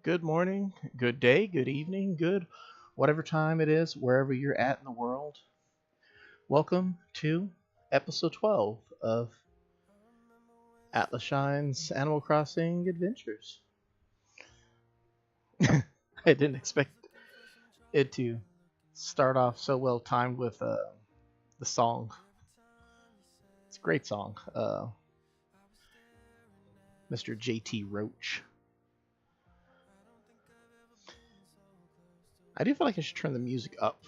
Good morning, good day, good evening, good whatever time it is, wherever you're at in the world. Welcome to episode 12 of Atlas Shine's Animal Crossing Adventures. I didn't expect it to start off so well timed with the song. It's a great song. Mr. JT Roach. I do feel like I should turn the music up,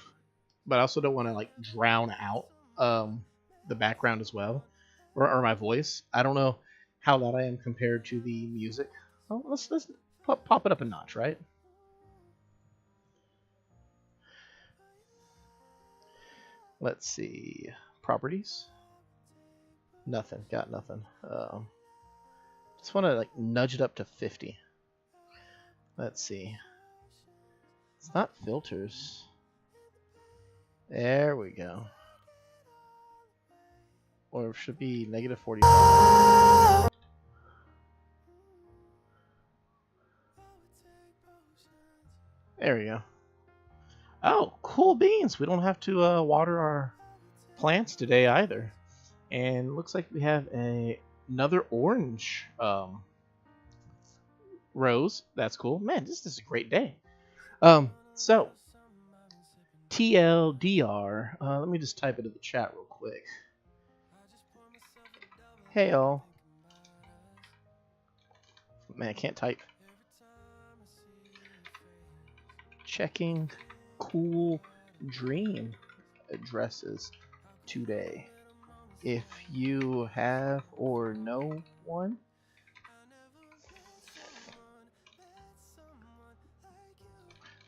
but I also don't want to drown out the background as well, or my voice. I don't know how loud I am compared to the music. Oh, let's pop it up a notch, right? Let's see, properties. Nothing. Got nothing. Just want to nudge it up to 50. Let's see. It's not filters. There we go. Or it should be negative 45. There we go. Oh, cool beans. We don't have to water our plants today either. And it looks like we have another orange rose. That's cool. Man, this is a great day. So TLDR, let me just type it in the chat real quick. Hey all. Man, I can't type. Checking cool dream addresses today. If you have or know one.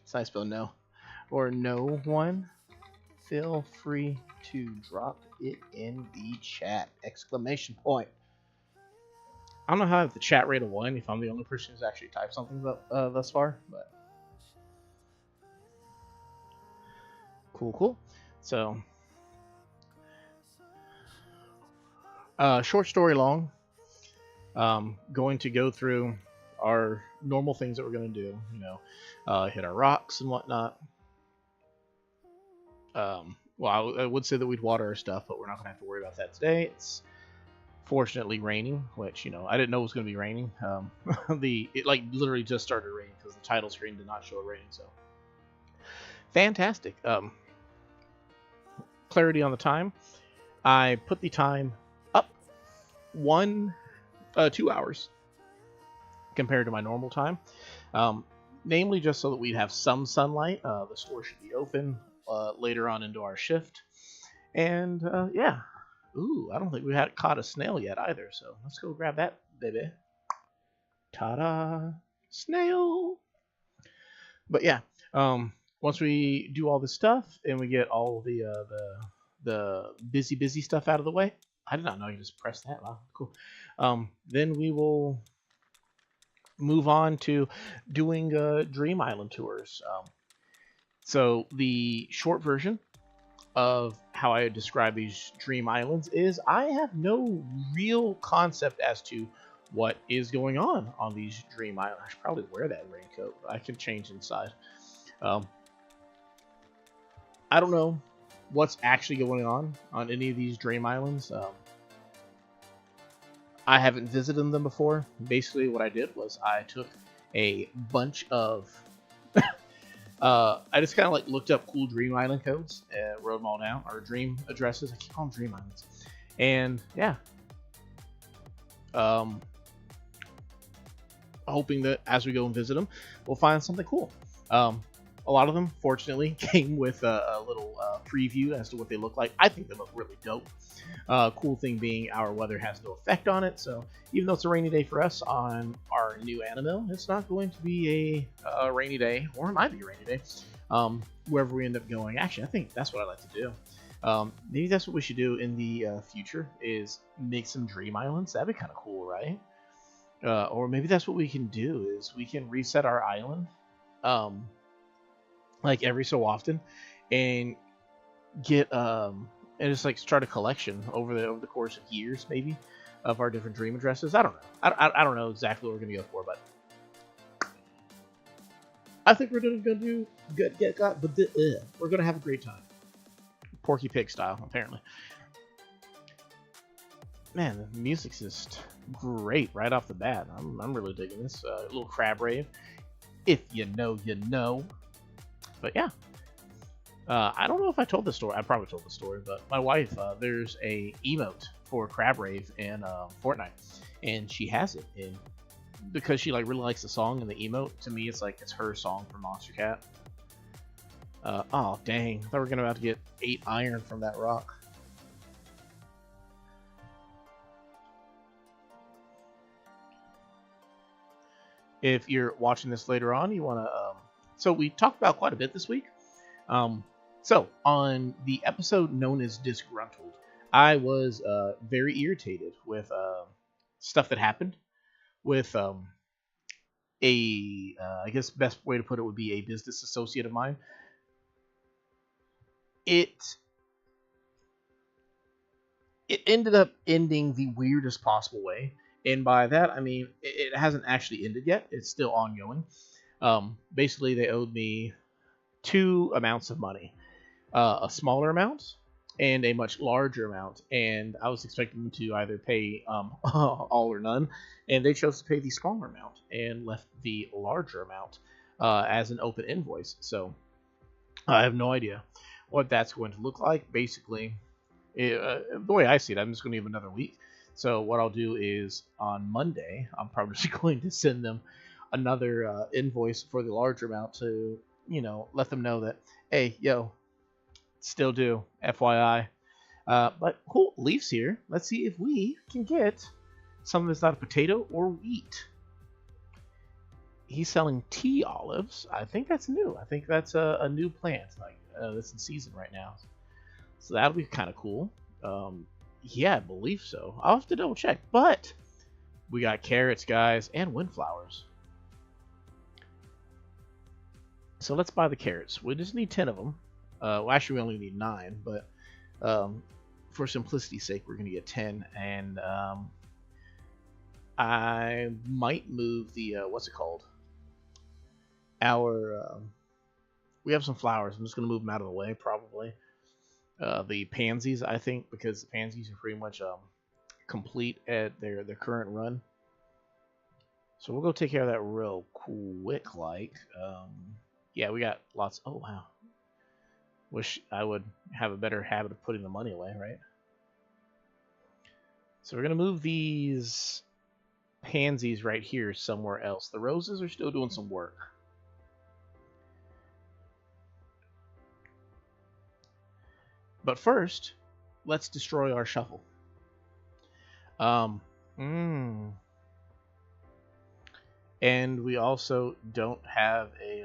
It's nice spell no. Or no one, feel free to drop it in the chat! Exclamation point. I don't know how I have the chat rate of 1 if I'm the only person who's actually typed something thus far, but cool. So, short story long. Going to go through our normal things that we're going to do, hit our rocks and whatnot. Well, I would say that we'd water our stuff, but we're not going to have to worry about that today. It's fortunately raining, which, I didn't know it was going to be raining. It literally just started raining because the title screen did not show it raining, so fantastic. Clarity on the time. I put the time up 2 hours compared to my normal time, namely just so that we'd have some sunlight. The store should be open later on into our shift, and yeah. Ooh, I don't think we had caught a snail yet either, so let's go grab that baby. Ta-da! Snail! But yeah, once we do all this stuff and we get all the busy stuff out of the way. I did not know you just press that. Wow, cool. Then we will move on to doing Dream Island tours. So the short version of how I describe these Dream Islands is I have no real concept as to what is going on these Dream Islands. I should probably wear that raincoat. I can change inside. I don't know what's actually going on any of these Dream Islands. I haven't visited them before. Basically, what I did was I took a bunch of I just kind of looked up cool Dream Island codes and wrote them all down, or dream addresses. I keep calling them Dream Islands. And yeah, hoping that as we go and visit them, we'll find something cool. A lot of them, fortunately, came with a little preview as to what they look like. I think they look really dope. Cool thing being our weather has no effect on it, so even though it's a rainy day for us on our new Animal, it's not going to be a rainy day, or it might be a rainy day, wherever we end up going. Actually, I think that's what I like to do. Maybe that's what we should do in the future, is make some Dream Islands. That'd be kind of cool, right? Or maybe that's what we can do, is we can reset our island every so often and get and just start a collection over the course of years, maybe, of our different dream addresses. I don't know. I don't know exactly what we're gonna go for, but I think we're gonna do good. We're gonna have a great time, Porky Pig style, apparently. Man, the music's just great right off the bat. I'm really digging this little crab rave. If you know, you know. But yeah, I don't know if I told this story. I probably told the story, but my wife, there's a emote for crab rave in Fortnite, and she has it. And because she like really likes the song and the emote, to me it's like it's her song for Monster Cat. Oh dang! I thought we were gonna about to get 8 iron from that rock. If you're watching this later on, you want to. So we talked about quite a bit this week. So on the episode known as Disgruntled, I was very irritated with stuff that happened with I guess best way to put it would be a business associate of mine. It ended up ending the weirdest possible way. And by that, I mean, it hasn't actually ended yet. It's still ongoing. Basically, they owed me 2 amounts of money. A smaller amount and a much larger amount. And I was expecting them to either pay all or none. And they chose to pay the smaller amount and left the larger amount as an open invoice. So I have no idea what that's going to look like. Basically, the way I see it, I'm just going to give another week. So what I'll do is on Monday, I'm probably just going to send them another invoice for the larger amount to, let them know that, hey, yo, still due, FYI. But cool, Leaf's here. Let's see if we can get something that's not a potato or wheat. He's selling tea olives. I think that's new. I think that's a new plant. Like that's in season right now. So that'll be kind of cool. Yeah, I believe so. I'll have to double check. But we got carrots, guys, and windflowers. So let's buy the carrots. We just need 10 of them. Well, actually, we only need 9, but for simplicity's sake, we're going to get 10. And I might move the, what's it called? We have some flowers. I'm just going to move them out of the way, probably. The pansies, I think, because the pansies are pretty much complete at their current run. So we'll go take care of that real quick, like. Yeah, we got lots. Oh, wow. Wish I would have a better habit of putting the money away, right? So we're going to move these pansies right here somewhere else. The roses are still doing some work. But first, let's destroy our shovel. And we also don't have a,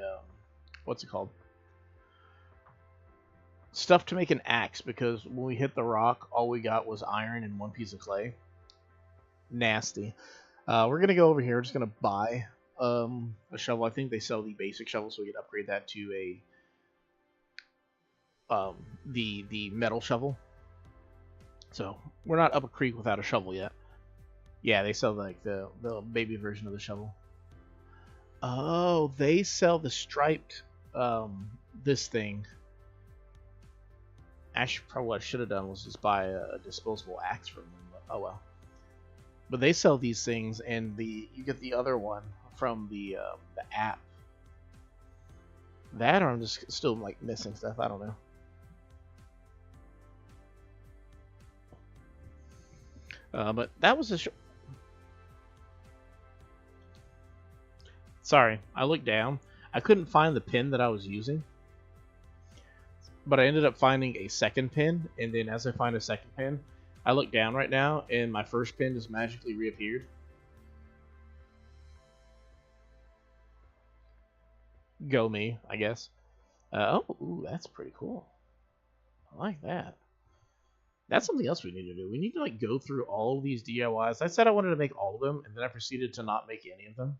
what's it called? Stuff to make an axe, because when we hit the rock, all we got was iron and 1 piece of clay. Nasty. We're going to go over here. We're just going to buy a shovel. I think they sell the basic shovel, so we can upgrade that to a the metal shovel. So we're not up a creek without a shovel yet. Yeah, they sell like the baby version of the shovel. Oh, they sell the striped this thing. Actually, probably what I should have done was just buy a disposable axe from them. But, oh well. But they sell these things, and you get the other one from the app. That, or I'm just still like missing stuff. I don't know. But that was a Sorry, I looked down. I couldn't find the pin that I was using. But I ended up finding a second pin, and then as I find a second pin, I look down right now, and my first pin just magically reappeared. Go me, I guess. Ooh, that's pretty cool. I like that. That's something else we need to do. We need to like go through all of these DIYs. I said I wanted to make all of them, and then I proceeded to not make any of them.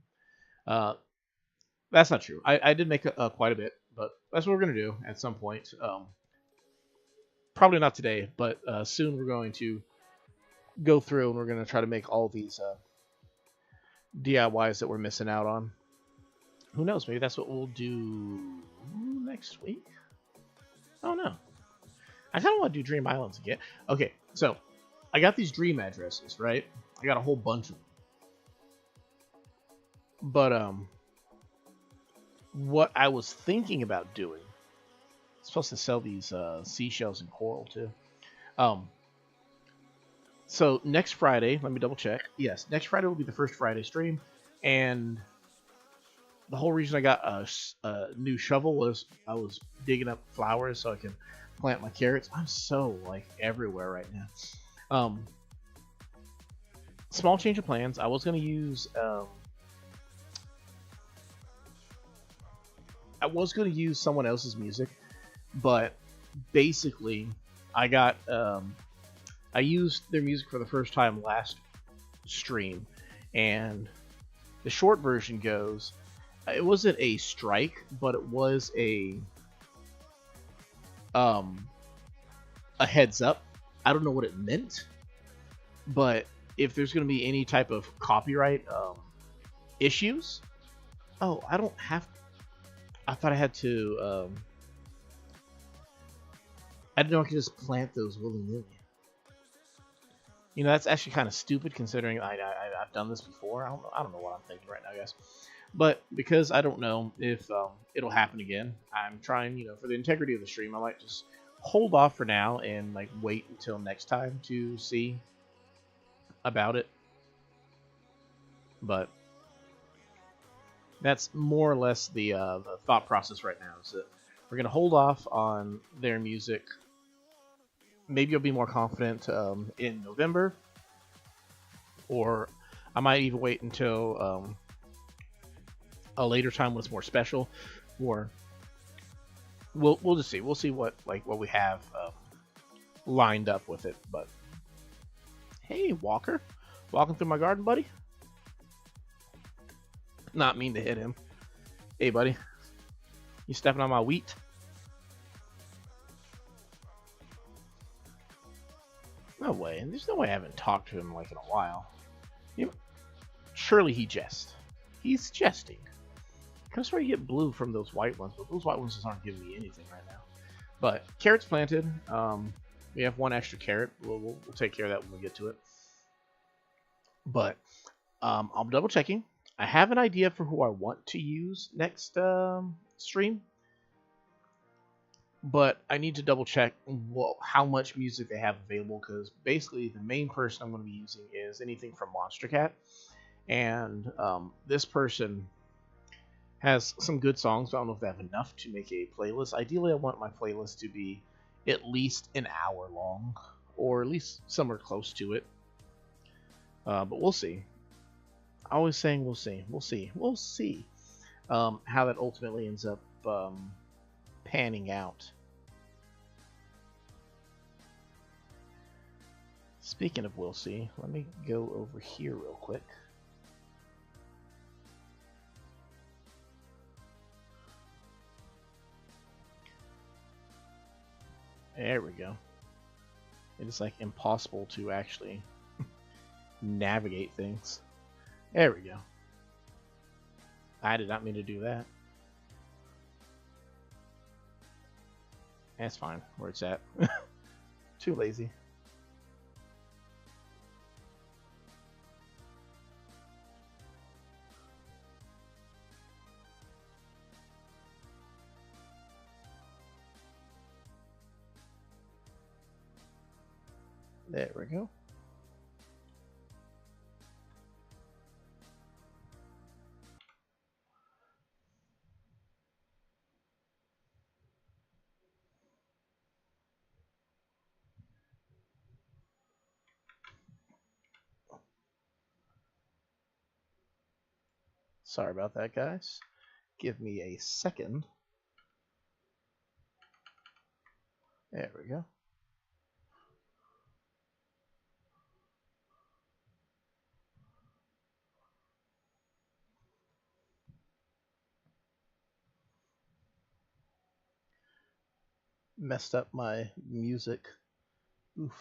That's not true. I did make quite a bit, but that's what we're going to do at some point. Probably not today, but soon we're going to go through and we're going to try to make all these DIYs that we're missing out on. Who knows? Maybe that's what we'll do next week. Oh no, I kind of want to do Dream Islands again. Okay, so I got these dream addresses, right? I got a whole bunch of them. But what I was thinking about doing, I'm supposed to sell these seashells and coral too. Um, so next Friday, let me double check. Yes, next Friday will be the first Friday stream, and the whole reason I got a new shovel was I was digging up flowers so I can plant my carrots. I'm so like everywhere right now. Small change of plans. I was gonna use someone else's music, but basically I used their music for the first time last stream, and the short version goes, it wasn't a strike, but it was a heads up. I don't know what it meant, but if there's going to be any type of copyright issues, oh, I don't have. I thought I had to. I didn't know I could just plant those willy nilly. You know, that's actually kind of stupid considering I've done this before. I don't know what I'm thinking right now, guys. But because I don't know if it'll happen again, I'm trying, for the integrity of the stream, I might just hold off for now and like wait until next time to see about it. But that's more or less the thought process right now. Is that we're gonna hold off on their music. Maybe you'll be more confident in November, or I might even wait until a later time when it's more special, or we'll just see. We'll see what we have lined up with it. But hey, Walker, walking through my garden, buddy. Not mean to hit him. Hey, buddy, you stepping on my wheat? No way. There's no way I haven't talked to him like in a while. Surely he jests. He's jesting. I could swear you get blue from those white ones, but those white ones just aren't giving me anything right now. But carrots planted. We have one extra carrot. We'll take care of that when we get to it. But I'm double checking. I have an idea for who I want to use next stream, but I need to double check how much music they have available, because basically the main person I'm going to be using is anything from Monster Cat, and this person has some good songs, but I don't know if they have enough to make a playlist. Ideally, I want my playlist to be at least an hour long, or at least somewhere close to it. But we'll see. Always saying we'll see. We'll see how that ultimately ends up panning out. Speaking of we'll see, let me go over here real quick. There we go. It is like impossible to actually navigate things. There we go. I did not mean to do that. That's fine, where it's at. Too lazy. There we go. Sorry about that, guys. Give me a second. There we go. Messed up my music. Oof.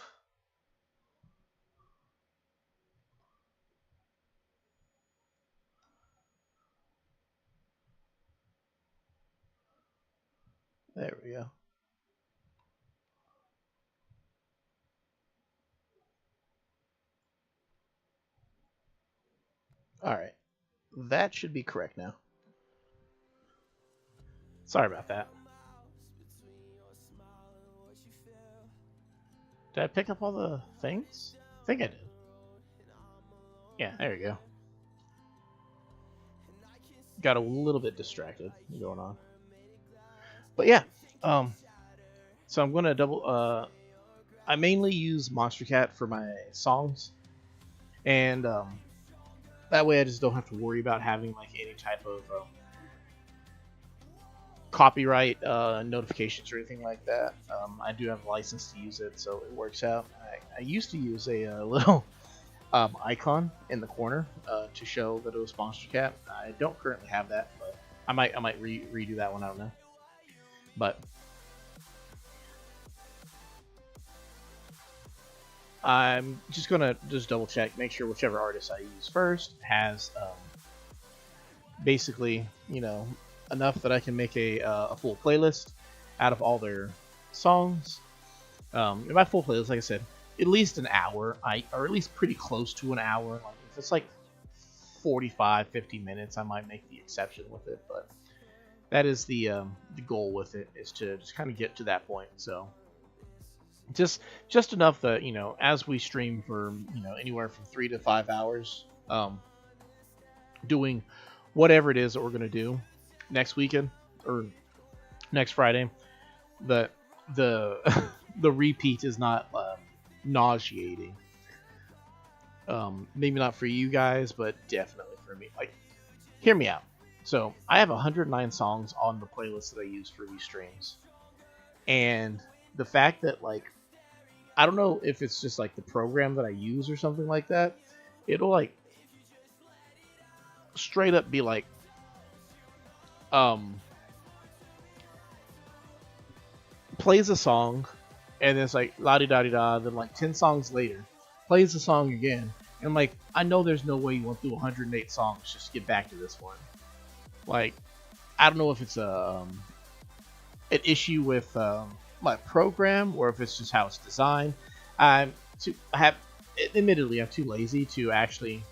There we go. All right, that should be correct now. Sorry about that. Did I pick up all the things? I think I did. Yeah, there you go. Got a little bit distracted going on. But yeah, um, so I'm gonna double. I mainly use Monster Cat for my songs, and that way I just don't have to worry about having like any type of copyright notifications or anything like that. I do have a license to use it, so it works out. I used to use a little icon in the corner to show that it was Monster Cat. I don't currently have that, but I might redo that one. I don't know, but I'm just gonna just double check, make sure whichever artist I use first has basically, enough that I can make a full playlist out of all their songs. In my full playlist, like I said, at least an hour, or at least pretty close to an hour. Like if it's like 45, 50 minutes, I might make the exception with it. But that is the goal with it, is to just kind of get to that point. So just enough that as we stream for anywhere from 3 to 5 hours, doing whatever it is that we're gonna do next weekend or next Friday, the the repeat is not nauseating. Maybe not for you guys, but definitely for me. Like, hear me out. So I have 109 songs on the playlist that I use for these streams, and the fact that, like, I don't know if it's just like the program that I use or something like that, it'll like straight up be like plays a song, and it's like la di da di da. Then like 10 songs later, plays the song again, and I'm like, I know there's no way you went through 108 songs just to get back to this one. Like, I don't know if it's an issue with my program, or if it's just how it's designed. Admittedly, I'm too lazy to actually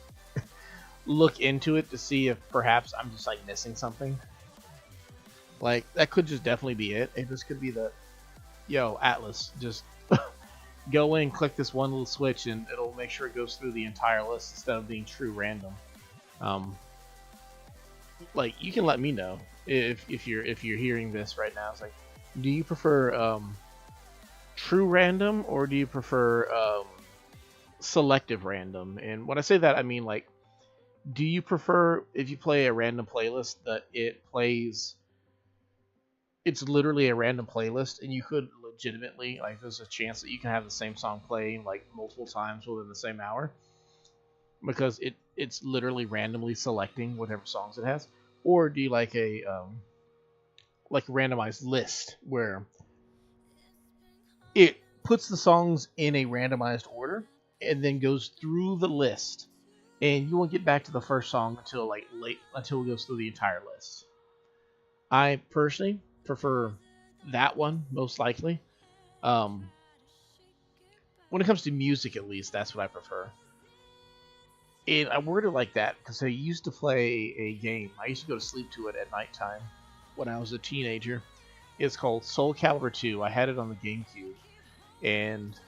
look into it to see if perhaps I'm just like missing something. Like, that could just definitely be it. It just could be the, Atlas, just go in, click this one little switch, and it'll make sure it goes through the entire list instead of being true random. Like, you can let me know if you're hearing this right now. It's like, do you prefer true random, or do you prefer selective random? And when I say that, I mean, like, do you prefer, if you play a random playlist, that it's literally a random playlist, and you could legitimately, like, there's a chance that you can have the same song playing like multiple times within the same hour, because it's literally randomly selecting whatever songs it has? Or do you like a randomized list where it puts the songs in a randomized order and then goes through the list, and you won't get back to the first song until until it goes through the entire list? I personally prefer that one, most likely. When it comes to music, at least, that's what I prefer. And I worded it like that because I used to play a game. I used to go to sleep to it at nighttime when I was a teenager. It's called Soul Calibur 2. I had it on the GameCube, and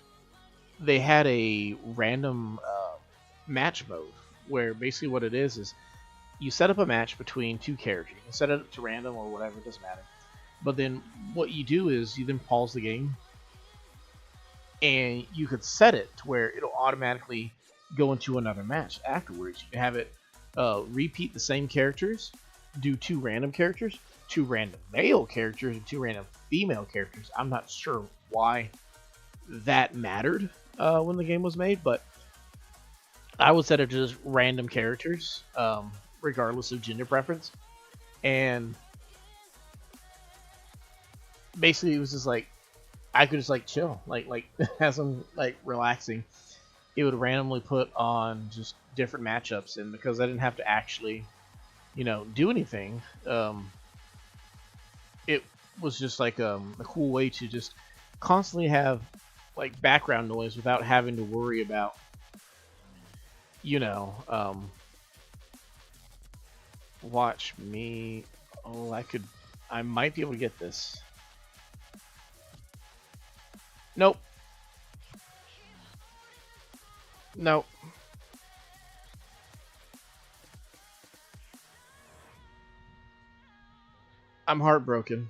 they had a random match mode where basically what it is you set up a match between two characters. You can set it to random or whatever, it doesn't matter. But then what you do is you then pause the game, and you could set it to where it'll automatically go into another match afterwards. You can have it repeat the same characters, do 2 random characters, 2 random male characters, and 2 random female characters. I'm not sure why that mattered when the game was made, but I would set it to just random characters, regardless of gender preference. And basically, it was just like, I could just like chill, like as I'm like relaxing. It would randomly put on just different matchups, and because I didn't have to actually, do anything, it was just like a cool way to just constantly have like background noise without having to worry about, you know, watch me. Oh, I might be able to get this. Nope. Nope. I'm heartbroken.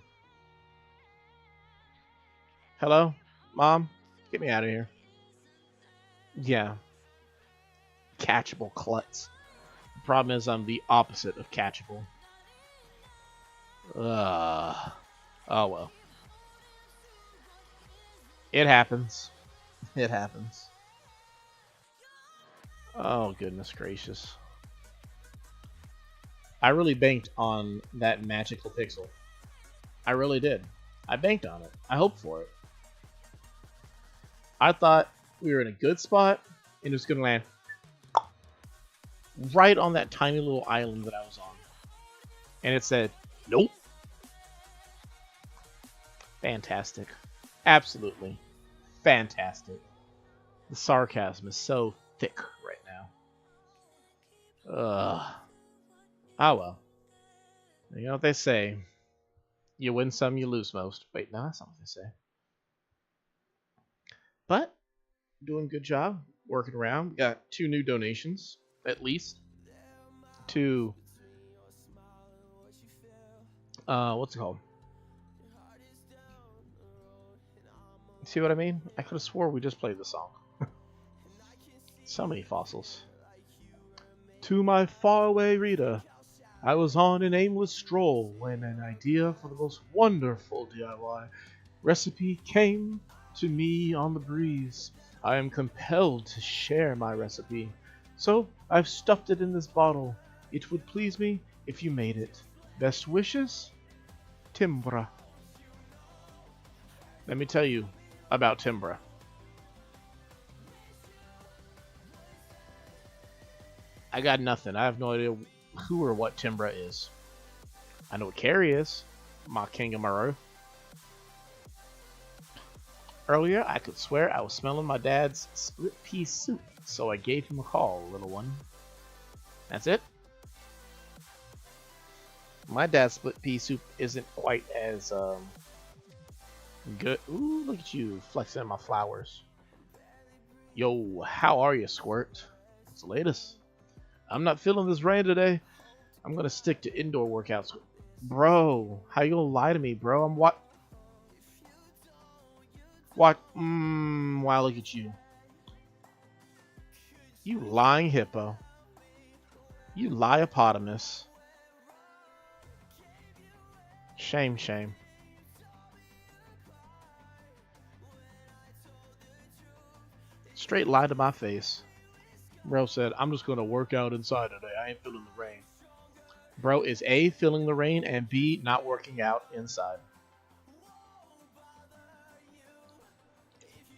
Hello? Mom? Get me out of here. Yeah. Catchable klutz. The problem is I'm the opposite of catchable. Ugh. Oh well. It happens. It happens. Oh, goodness gracious. I really banked on that magical pixel. I really did. I banked on it. I hoped for it. I thought we were in a good spot, and it was going to land right on that tiny little island that I was on. And it said, nope. Fantastic. Absolutely. Fantastic. The sarcasm is so thick right now. Ugh. Oh well. You know what they say. You win some, you lose most. Wait, no, that's not what they say. But, doing a good job. Working around. Got 2 new donations, at least. To, what's it called? See what I mean? I could have swore we just played the song. So many fossils. To my faraway reader, I was on an aimless stroll when an idea for the most wonderful DIY recipe came to me on the breeze. I am compelled to share my recipe, so I've stuffed it in this bottle. It would please me if you made it. Best wishes, Timbra. Let me tell you about Timbra. I got nothing. I have no idea who or what Timbra is. I know what Carrie is. My kangaroo. Earlier, I could swear I was smelling my dad's split pea soup, so I gave him a call, little one. That's it? My dad's split pea soup isn't quite as, good. Ooh, look at you, flexing my flowers. Yo, how are you, Squirt? What's the latest? I'm not feeling this rain today. I'm gonna stick to indoor workouts. Bro, how you gonna lie to me, bro? I'm what? Wow, look at you. You lying hippo. You liopotamus. Shame, shame. Straight lie to my face. Bro said, I'm just gonna work out inside today. I ain't feeling the rain. Bro is A, feeling the rain, and B, not working out inside.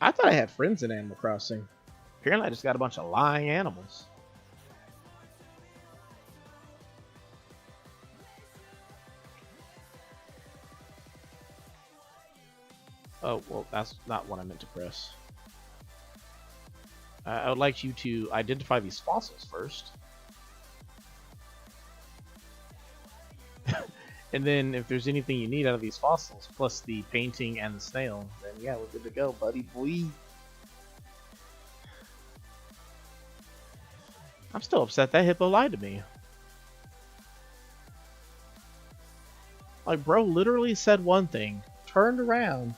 I thought I had friends in Animal Crossing. Apparently I just got a bunch of lying animals. Oh, well, that's not what I meant to press. I would like you to identify these fossils first. And then if there's anything you need out of these fossils, plus the painting and the snail, then yeah, we're good to go, buddy boy. I'm still upset that hippo lied to me. Like, bro literally said one thing, turned around,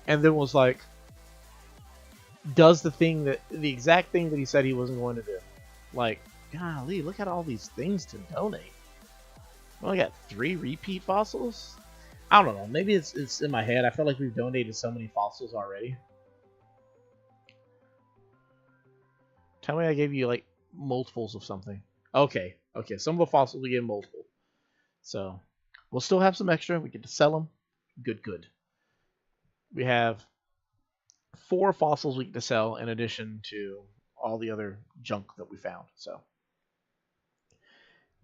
and then was like, does the exact thing that he said he wasn't going to do. Like, golly, look at all these things to donate. We only got 3 repeat fossils? I don't know. Maybe it's in my head. I feel like we've donated so many fossils already. Tell me I gave you, like, multiples of something. Okay. Okay, some of the fossils we get multiple. So, we'll still have some extra. We get to sell them. Good, good. We have 4 fossils we get to sell in addition to all the other junk that we found. So,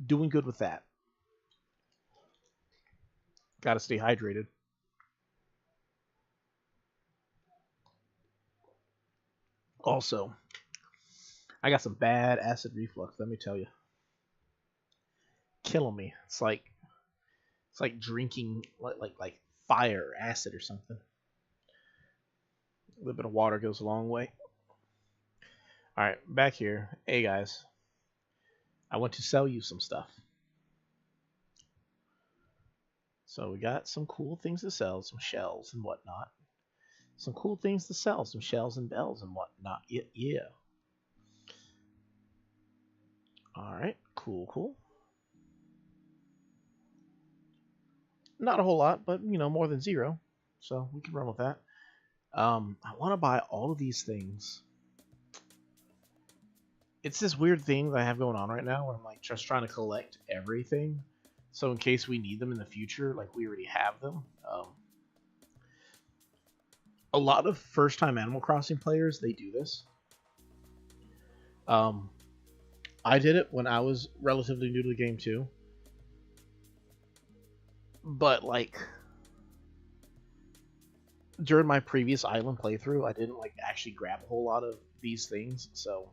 doing good with that. Gotta stay hydrated. Also, I got some bad acid reflux. Let me tell you, killing me. It's like drinking like fire or acid or something. A little bit of water goes a long way. All right, back here. Hey guys, I want to sell you some stuff. So we got some cool things to sell, some shells and whatnot. Some cool things to sell, some shells and bells and whatnot. Yeah. All right, cool. Not a whole lot, but more than zero, so we can run with that. I want to buy all of these things. It's this weird thing that I have going on right now where I'm like just trying to collect everything, so in case we need them in the future, like we already have them. A lot of first-time Animal Crossing players, they do this. I did it when I was relatively new to the game too. But like during my previous island playthrough, I didn't like actually grab a whole lot of these things, so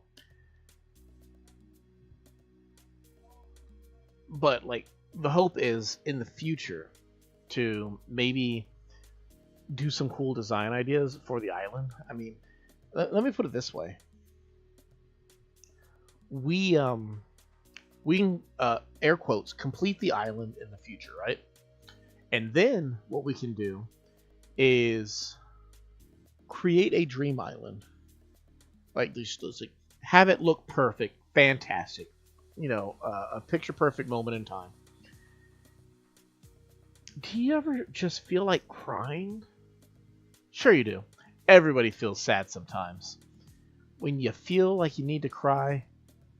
but like the hope is in the future to maybe do some cool design ideas for the island. I mean, let me put it this way. We can air quotes complete the island in the future, right? And then what we can do is create a dream island. Like just like have it look perfect, fantastic. A picture perfect moment in time. Do you ever just feel like crying? Sure you do. Everybody feels sad sometimes. When you feel like you need to cry,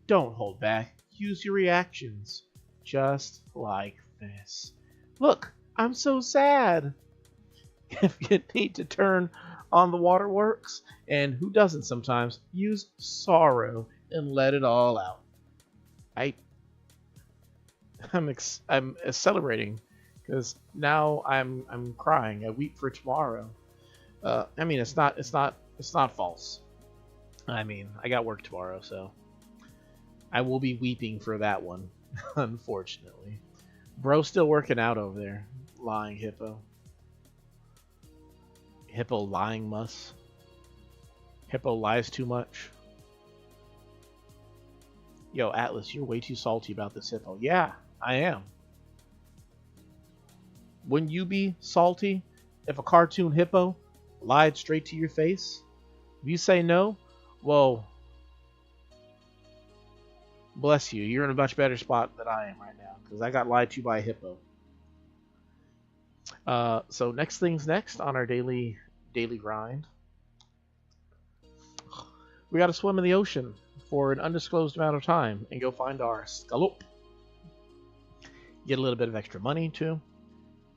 don't hold back. Use your reactions. Just like this. Look, I'm so sad. If you need to turn on the waterworks, and who doesn't sometimes, use sorrow and let it all out. I'm celebrating because now I'm crying. I weep for tomorrow. I mean, it's not false. I mean, I got work tomorrow, so I will be weeping for that one, unfortunately. Bro's still working out over there. Lying hippo. Hippo lying muss. Hippo lies too much. Yo, Atlas, you're way too salty about this hippo. Yeah, I am. Wouldn't you be salty if a cartoon hippo lied straight to your face? If you say no, well, bless you. You're in a much better spot than I am right now, because I got lied to by a hippo. So next things next on our daily grind. We got to swim in the ocean for an undisclosed amount of time and go find our scallop. Get a little bit of extra money too.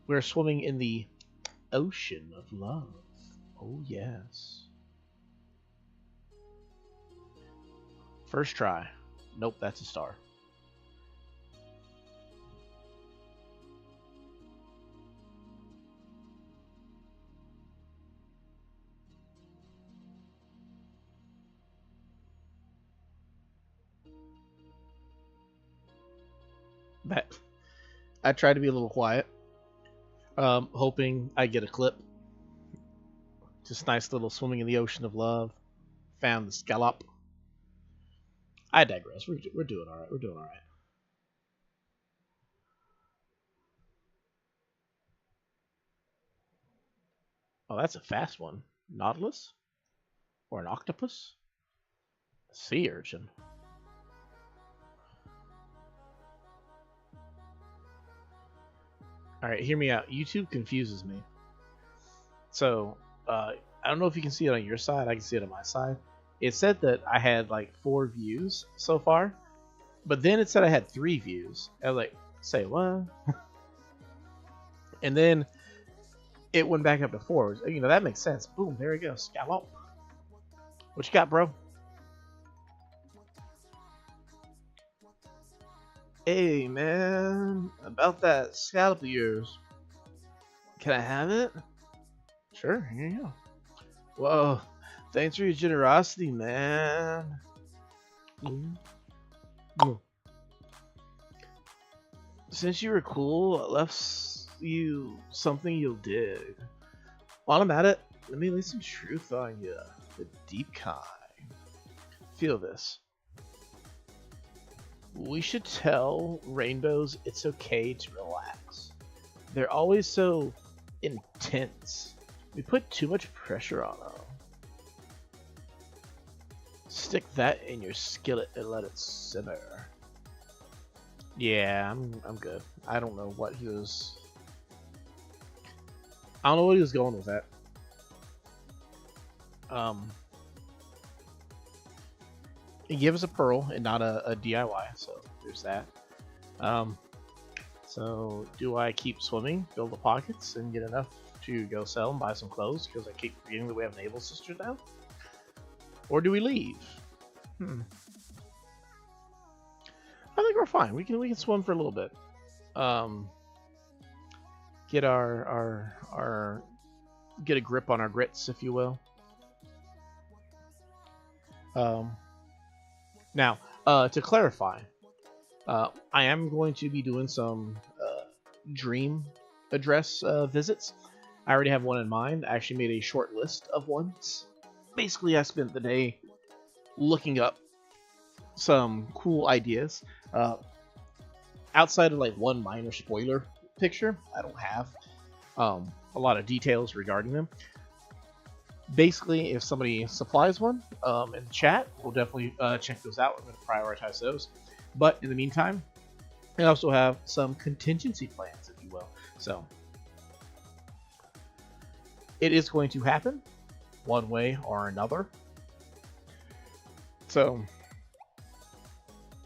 We're swimming in the ocean of love. Oh yes. First try. Nope, that's a star. That I tried to be a little quiet, hoping I get a clip. Just nice little swimming in the ocean of love. Found the scallop. I digress. We're doing all right. We're doing all right. Oh, that's a fast one. Nautilus or an octopus? A sea urchin. All right, hear me out. YouTube confuses me. So, I don't know if you can see it on your side. I can see it on my side. It said that I had like 4 views so far, but then it said I had 3 views. I was like, say what? And then it went back up to 4. That makes sense. Boom, there we go. Scallop. What you got, bro? Hey, man. About that scallop of yours. Can I have it? Sure, here you go. Whoa. Thanks for your generosity, man. Since you were cool, I left you something you'll dig. While I'm at it, let me lay some truth on you. The deep kind. Feel this. We should tell rainbows it's okay to relax. They're always so intense. We put too much pressure on them. Stick that in your skillet and let it simmer. Yeah, I'm good. I don't know what he was. I don't know what he was going with that. He gave us a pearl and not a DIY, so there's that. So do I keep swimming, fill the pockets, and get enough to go sell and buy some clothes because I keep forgetting that we have an able sister now? Or do we leave? I think we're fine. We can swim for a little bit. Get our get a grip on our grits, if you will. Now, to clarify, I am going to be doing some dream address visits. I already have one in mind. I actually made a short list of ones. Basically, I spent the day looking up some cool ideas. Outside of like one minor spoiler picture, I don't have a lot of details regarding them. Basically, if somebody supplies one in the chat, we'll definitely check those out. We're going to prioritize those. But in the meantime, I also have some contingency plans, if you will. So it is going to happen one way or another. So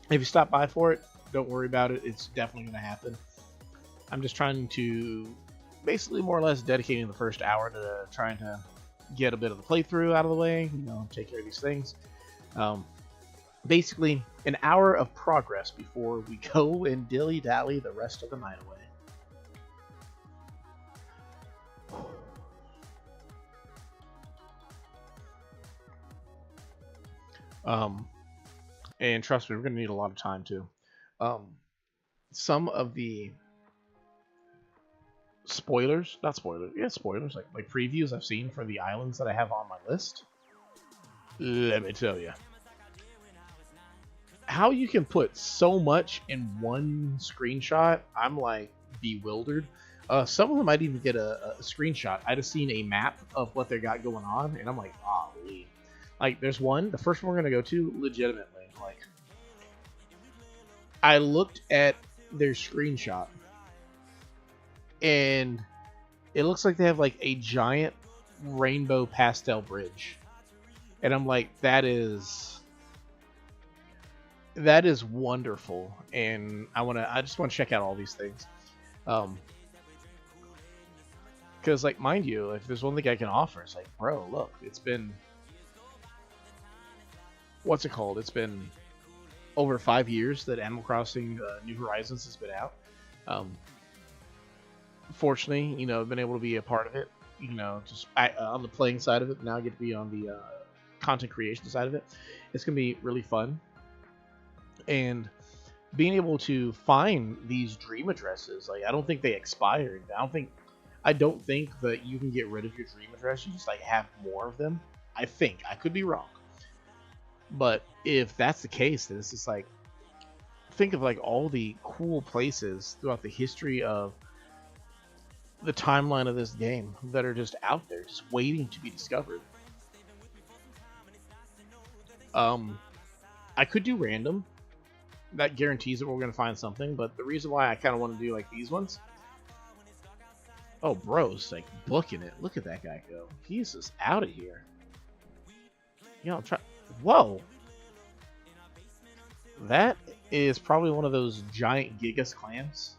if you stop by for it, don't worry about it. It's definitely going to happen. I'm just trying to basically more or less dedicating the first hour to trying to get a bit of the playthrough out of the way, you know, take care of these things. Basically, an hour of progress before we go and dilly-dally the rest of the night away. And trust me, we're going to need a lot of time too. Some of the spoilers, not spoilers, yeah, spoilers, like previews I've seen for the islands that I have on my list. Let me tell you, how you can put so much in one screenshot, I'm like bewildered. Some of them might even get a screenshot. I just seen a map of what they got going on, and I'm like, golly. Like, there's one, the first one we're gonna go to, legitimately, like, I looked at their screenshot, and it looks like they have like a giant rainbow pastel bridge, and I'm like, that is wonderful, and I just want to check out all these things, because like, mind you, if there's one thing I can offer, it's like, bro, look, it's been, what's it called? It's been over 5 years that Animal Crossing New Horizons has been out. Fortunately, you know, I've been able to be a part of it, you know, just on the playing side of it. Now I get to be on the content creation side of it. It's going to be really fun. And being able to find these dream addresses, like, I don't think they expired. I don't think that you can get rid of your dream address. You just like have more of them. I think. I could be wrong. But if that's the case, then it's just like, think of like all the cool places throughout the history of the timeline of this game that are just out there, just waiting to be discovered. I could do random. That guarantees that we're going to find something, but the reason why I kind of want to do like these ones. Oh, bro's like booking it. Look at that guy go. He's just out of here. You know, I'm trying. Whoa. That is probably one of those giant Gigas clams.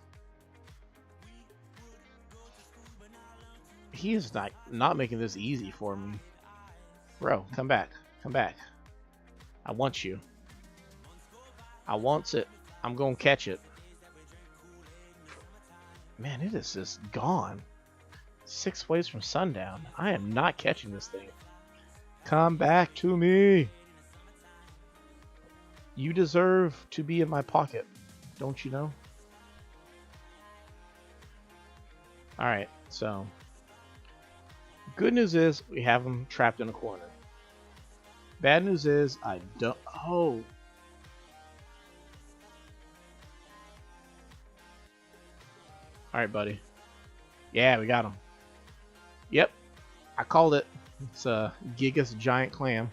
He is not making this easy for me. Bro, come back. Come back. I want you. I wants it. I'm gonna catch it. Man, it is just gone. 6 waves from sundown. I am not catching this thing. Come back to me. You deserve to be in my pocket, don't you know? Alright, so good news is we have him trapped in a corner. Bad news is I don't... Oh. Alright, buddy. Yeah, we got him. Yep. I called it. It's a Gigas giant clam.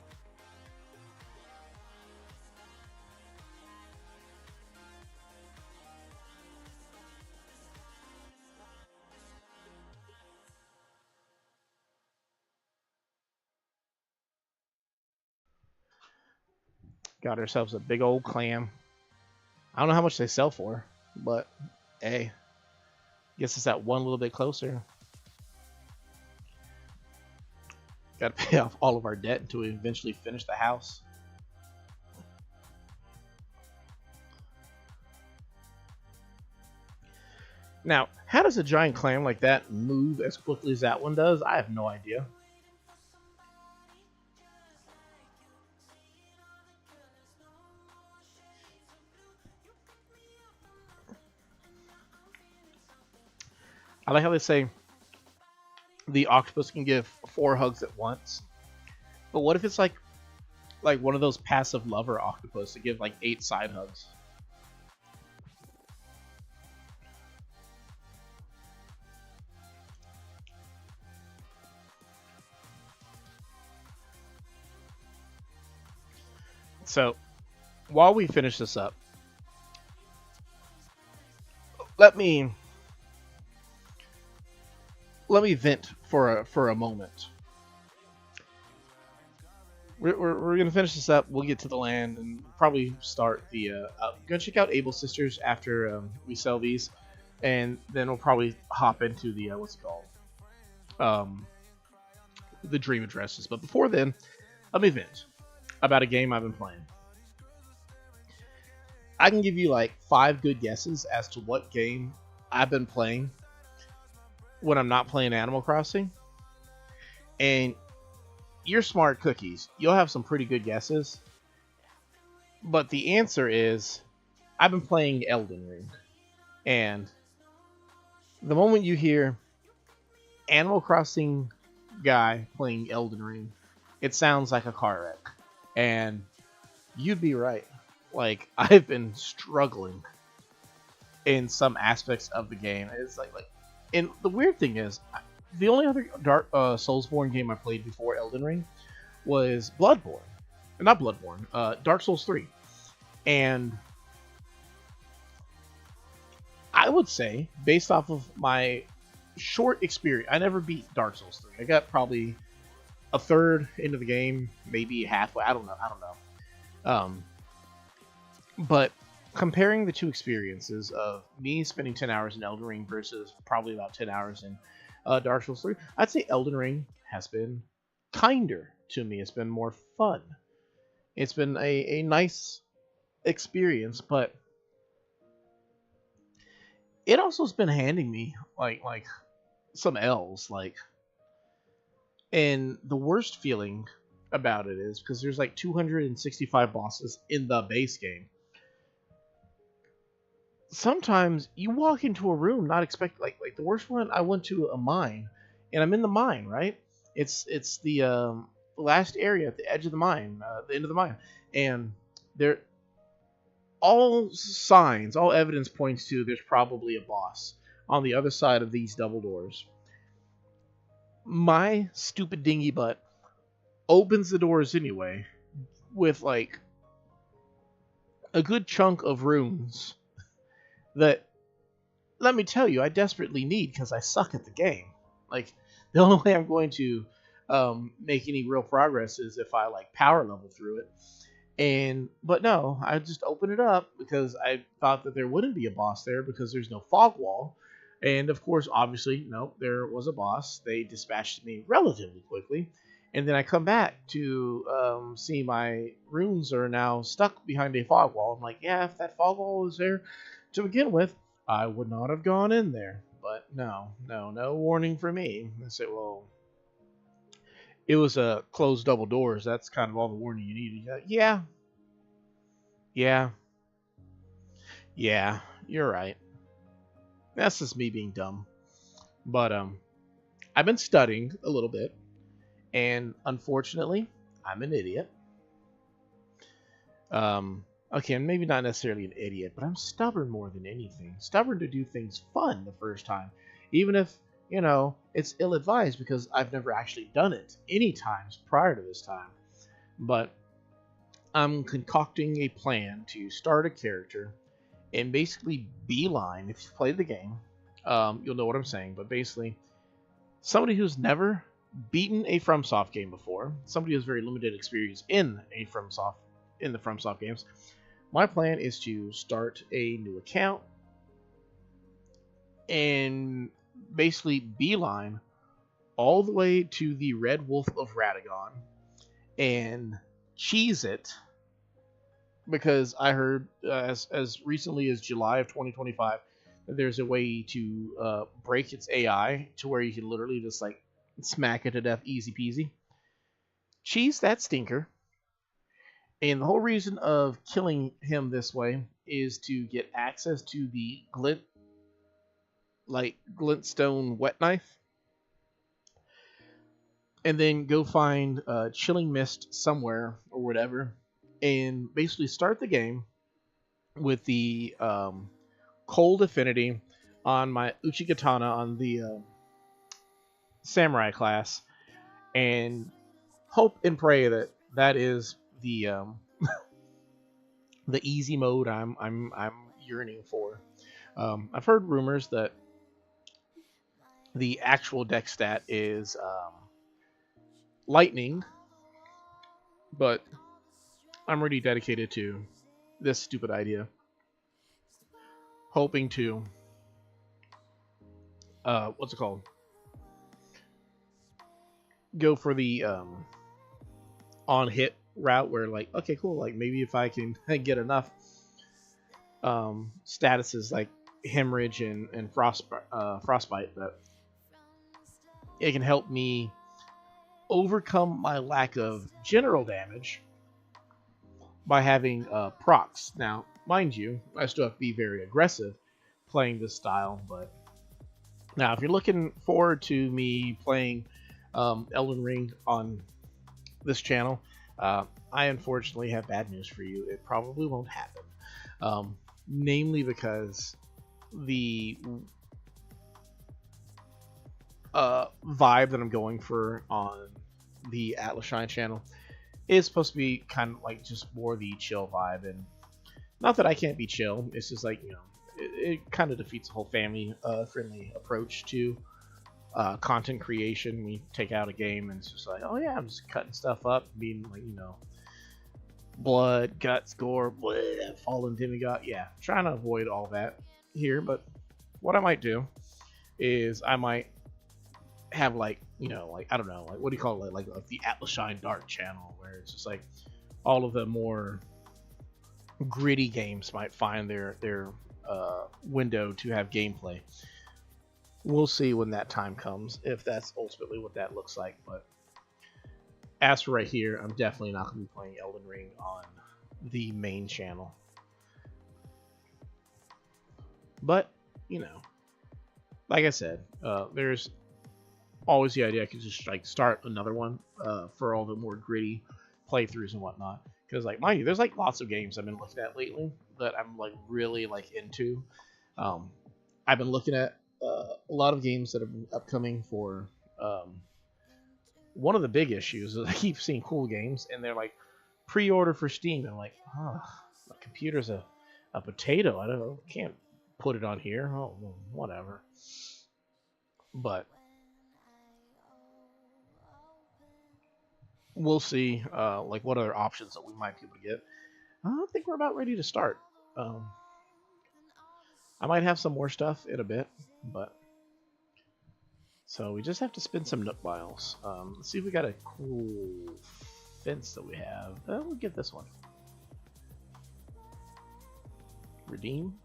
Got ourselves a big old clam. I don't know how much they sell for, but hey, guess it's that one little bit closer. Got to pay off all of our debt until we eventually finish the house. Now, how does a giant clam like that move as quickly as that one does? I have no idea. I like how they say the octopus can give 4 hugs at once. But what if it's like one of those passive lover octopus that give like 8 side hugs? So, while we finish this up, let me vent for a moment. We're gonna finish this up. We'll get to the land and probably start the. Go check out Able Sisters after we sell these, and then we'll probably hop into the what's it called, the dream addresses. But before then, let me vent about a game I've been playing. I can give you like 5 good guesses as to what game I've been playing when I'm not playing Animal Crossing, and you're smart cookies. You'll have some pretty good guesses, but the answer is I've been playing Elden Ring, and the moment you hear Animal Crossing guy playing Elden Ring, it sounds like a car wreck, and you'd be right. Like, I've been struggling in some aspects of the game. It's like, and the weird thing is, the only other Dark Soulsborne game I played before Elden Ring was Bloodborne. Not Bloodborne, Dark Souls 3. And I would say, based off of my short experience, I never beat Dark Souls 3. I got probably a third into the game, maybe halfway. I don't know. But comparing the two experiences of me spending 10 hours in Elden Ring versus probably about 10 hours in Dark Souls 3, I'd say Elden Ring has been kinder to me. It's been more fun. It's been a nice experience, but it also has been handing me like some L's, and the worst feeling about it is because there's like 265 bosses in the base game. Sometimes you walk into a room not expect like the worst one. I went to a mine, and I'm in the mine, right? It's the last area at the edge of the mine, the end of the mine, and there all signs, all evidence points to there's probably a boss on the other side of these double doors. My stupid dingy butt opens the doors anyway with like a good chunk of runes that, let me tell you, I desperately need because I suck at the game. Like, the only way I'm going to make any real progress is if I like power level through it. But no, I just opened it up because I thought that there wouldn't be a boss there because there's no fog wall. And of course, obviously, no, there was a boss. They dispatched me relatively quickly. And then I come back to see my runes are now stuck behind a fog wall. I'm like, yeah, if that fog wall was there to begin with, I would not have gone in there. But no warning for me. I say, well, It was a closed double doors. That's kind of all the warning you needed. Yeah, yeah, yeah. You're right. That's just me being dumb. But I've been studying a little bit, and unfortunately, I'm an idiot. Okay, I'm maybe not necessarily an idiot, but I'm stubborn more than anything. Stubborn to do things fun the first time, even if it's ill-advised because I've never actually done it any times prior to this time. But I'm concocting a plan to start a character and basically beeline. If you play the game, you'll know what I'm saying. But basically, somebody who's never beaten a FromSoft game before, somebody who's very limited experience in the FromSoft games. My plan is to start a new account and basically beeline all the way to the Red Wolf of Radagon and cheese it, because I heard as recently as July of 2025 that there's a way to break its AI to where you can literally just like smack it to death easy peasy. Cheese that stinker. And the whole reason of killing him this way is to get access to the glintstone wet knife, and then go find Chilling Mist somewhere or whatever, and basically start the game with the cold affinity on my Uchigatana on the samurai class, and hope and pray that that is the the easy mode I'm yearning for. I've heard rumors that the actual deck stat is lightning, but I'm already dedicated to this stupid idea, hoping to what's it called? Go for the on hit route where like, okay, cool, like maybe if I can get enough statuses like hemorrhage and frostbite, that it can help me overcome my lack of general damage by having procs. Now, mind you, I still have to be very aggressive playing this style, but now if you're looking forward to me playing Elden Ring on this channel, I unfortunately have bad news for you. It probably won't happen. Namely because the vibe that I'm going for on the Atlas Shine channel is supposed to be kind of like just more the chill vibe, and not that I can't be chill. It's just like, it kind of defeats the whole family friendly approach to content creation. We take out a game and it's just like, oh yeah, I'm just cutting stuff up, being like, blood, guts, gore, bleh, fallen demigod. Yeah, trying to avoid all that here. But what I might do is I might have like, like, I don't know, like, what do you call it, like the Atlas Shine Dark channel, where it's just like all of the more gritty games might find their window to have gameplay. We'll see when that time comes, if that's ultimately what that looks like. But as for right here, I'm definitely not going to be playing Elden Ring on the main channel. But, like I said, there's always the idea I could just like start another one for all the more gritty playthroughs and whatnot. Because, like, mind you, there's like lots of games I've been looking at lately that I'm like really like into. I've been looking at a lot of games that are upcoming for one of the big issues is I keep seeing cool games and they're like pre-order for Steam. I'm like, my computer's a potato. I can't put it on here. Oh, well, whatever. But we'll see like what other options that we might be able to get. I think we're about ready to start. I might have some more stuff in a bit, but so we just have to spin some Nook Miles. Let's see if we got a cool fence that we have. We'll get this one. Redeem.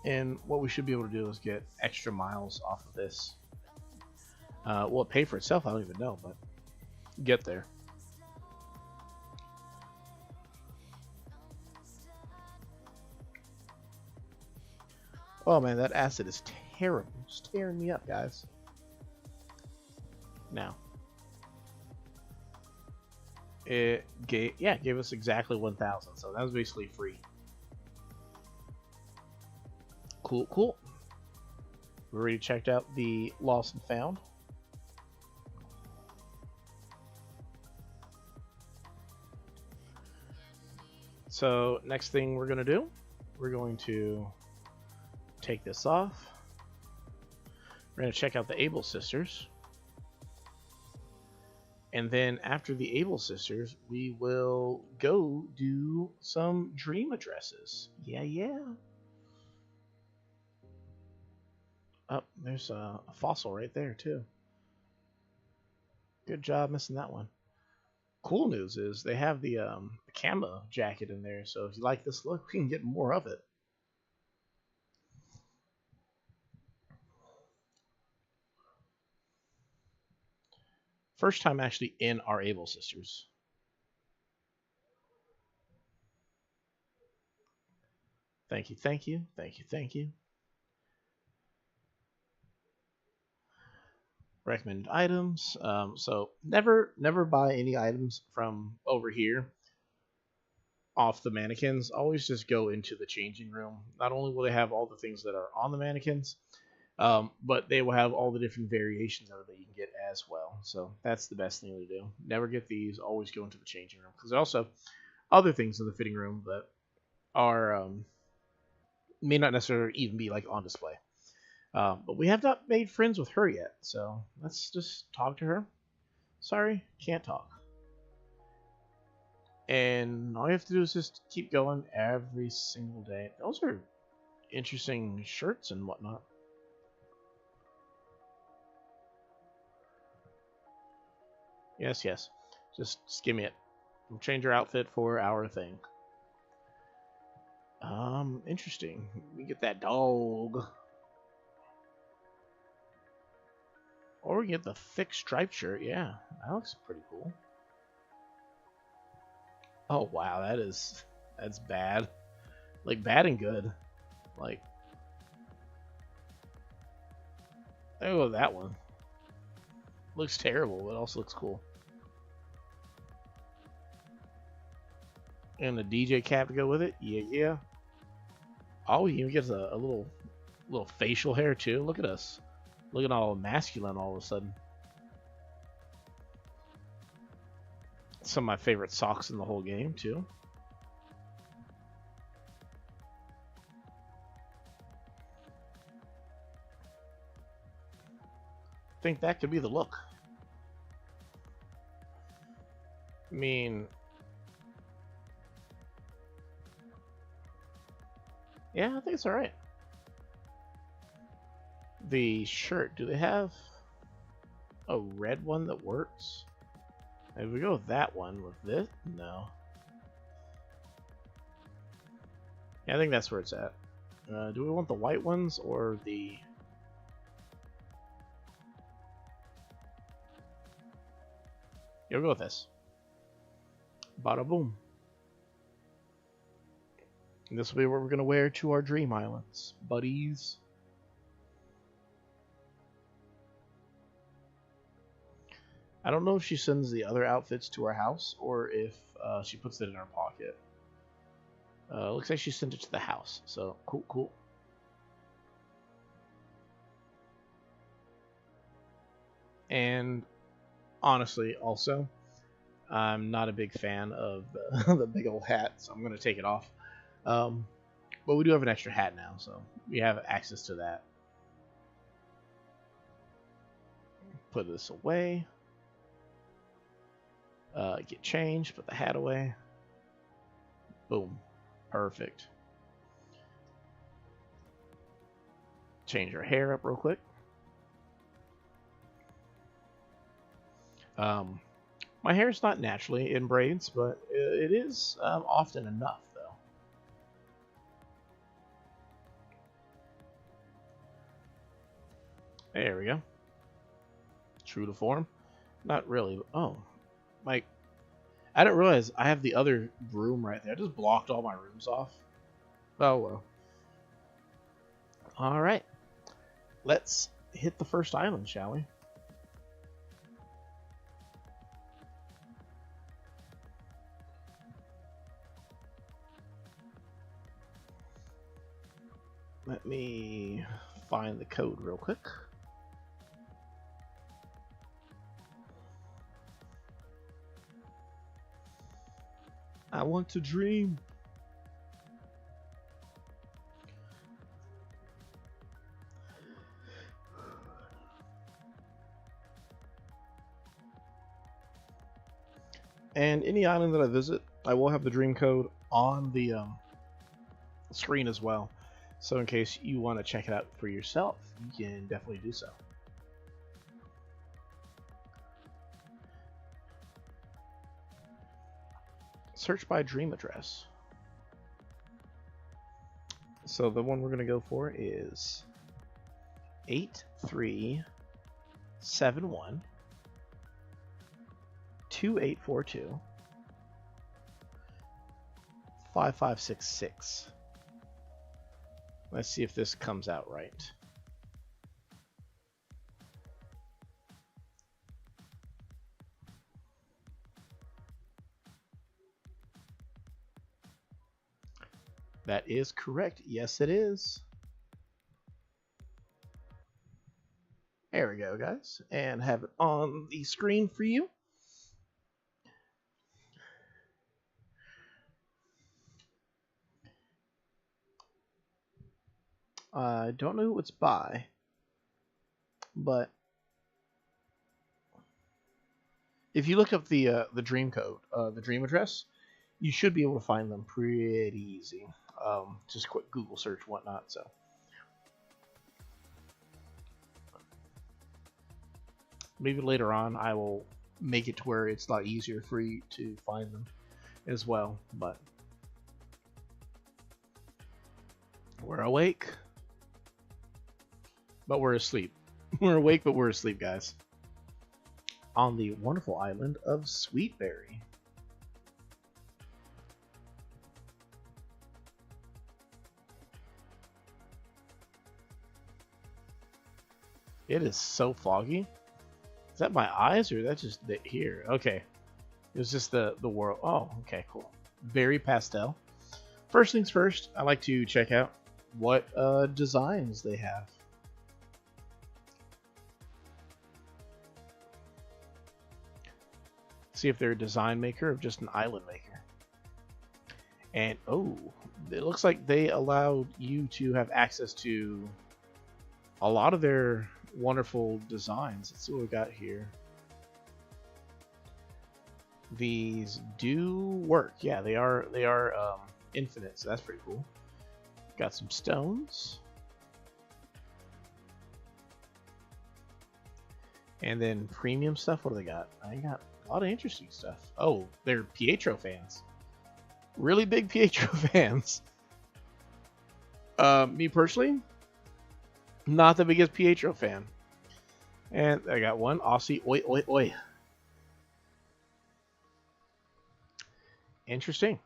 And what we should be able to do is get extra miles off of this. Will it pay for itself? I don't even know, but get there. Oh man, that acid is terrible. It's tearing me up, guys. Now, it gave us exactly 1,000, so that was basically free. Cool, cool. We already checked out the lost and found. So next thing we're gonna do, we're going to take this off. We're gonna check out the Able sisters. And then after the Able sisters, we will go do some dream addresses. Yeah. Oh, there's a fossil right there, too. Good job missing that one. Cool news is they have the camo jacket in there, so if you like this look, we can get more of it. First time actually in our Able sisters. Thank you. Recommended items. So never buy any items from over here off the mannequins. Always just go into the changing room. Not only will they have all the things that are on the mannequins, but they will have all the different variations of it that you can get as well. So that's the best thing to do. Never get these. Always go into the changing room because there are also other things in the fitting room that are may not necessarily even be like on display. But we have not made friends with her yet, so let's just talk to her. Sorry, can't talk. And all you have to do is just keep going every single day. Those are interesting shirts and whatnot. Yes. Just skim it. We'll change your outfit for our thing. Interesting. We get that dog. Or we get the thick striped shirt. Yeah, that looks pretty cool. Oh wow, that's bad. Like bad and good. Like oh that one. Looks terrible, but also looks cool. And the DJ cap to go with it. Yeah. Oh, he even gets a little facial hair too. Look at us. Looking all masculine all of a sudden. Some of my favorite socks in the whole game too. I think that could be the look. I mean, yeah, I think it's alright. The shirt, do they have a red one that works? If we go with that one with this, no. Yeah, I think that's where it's at. Do we want the white ones or the... Yeah, we'll go with this. Bada boom. And this will be what we're going to wear to our dream islands, buddies. I don't know if she sends the other outfits to our house or if she puts it in our pocket. Looks like she sent it to the house, so cool. And honestly, also, I'm not a big fan of the big old hat, so I'm going to take it off. But we do have an extra hat now, so we have access to that. Put this away. Get changed, put the hat away. Boom. Perfect. Change our hair up real quick. My hair is not naturally in braids, but it is often enough, though. There we go. True to form. Not really. Oh, like I didn't realize I have the other room right there. I just blocked all my rooms off. Oh well. All right. Let's hit the first island, shall we? Let me find the code real quick. I want to dream. And any island that I visit, I will have the dream code on the screen as well. So in case you want to check it out for yourself, you can definitely do so. Search by dream address. So the one we're going to go for is 8371 2842 5566. Let's see if this comes out right. That is correct. Yes, it is. There we go, guys. And have it on the screen for you. I don't know who it's by, but if you look up the dream code, the dream address, you should be able to find them pretty easy. Just quick Google search, whatnot. So maybe later on I will make it to where it's a lot easier for you to find them as well. But we're awake, but we're asleep. We're awake, but we're asleep, guys. On the wonderful island of Sweetberry. It is so foggy. Is that my eyes or that's just here? Okay. It was just the world. Oh, okay, cool. Very pastel. First things first, I like to check out what designs they have. See if they're a design maker or just an island maker. And oh, it looks like they allowed you to have access to a lot of their wonderful designs. Let's see what we got here. These do work. Yeah, they are infinite, so that's pretty cool. Got some stones. And then premium stuff. What do they got? I got a lot of interesting stuff. Oh, they're Pietro fans. Really big Pietro fans. Me personally, not the biggest Pietro fan. And I got one Aussie. Oi, oi, oi. Interesting.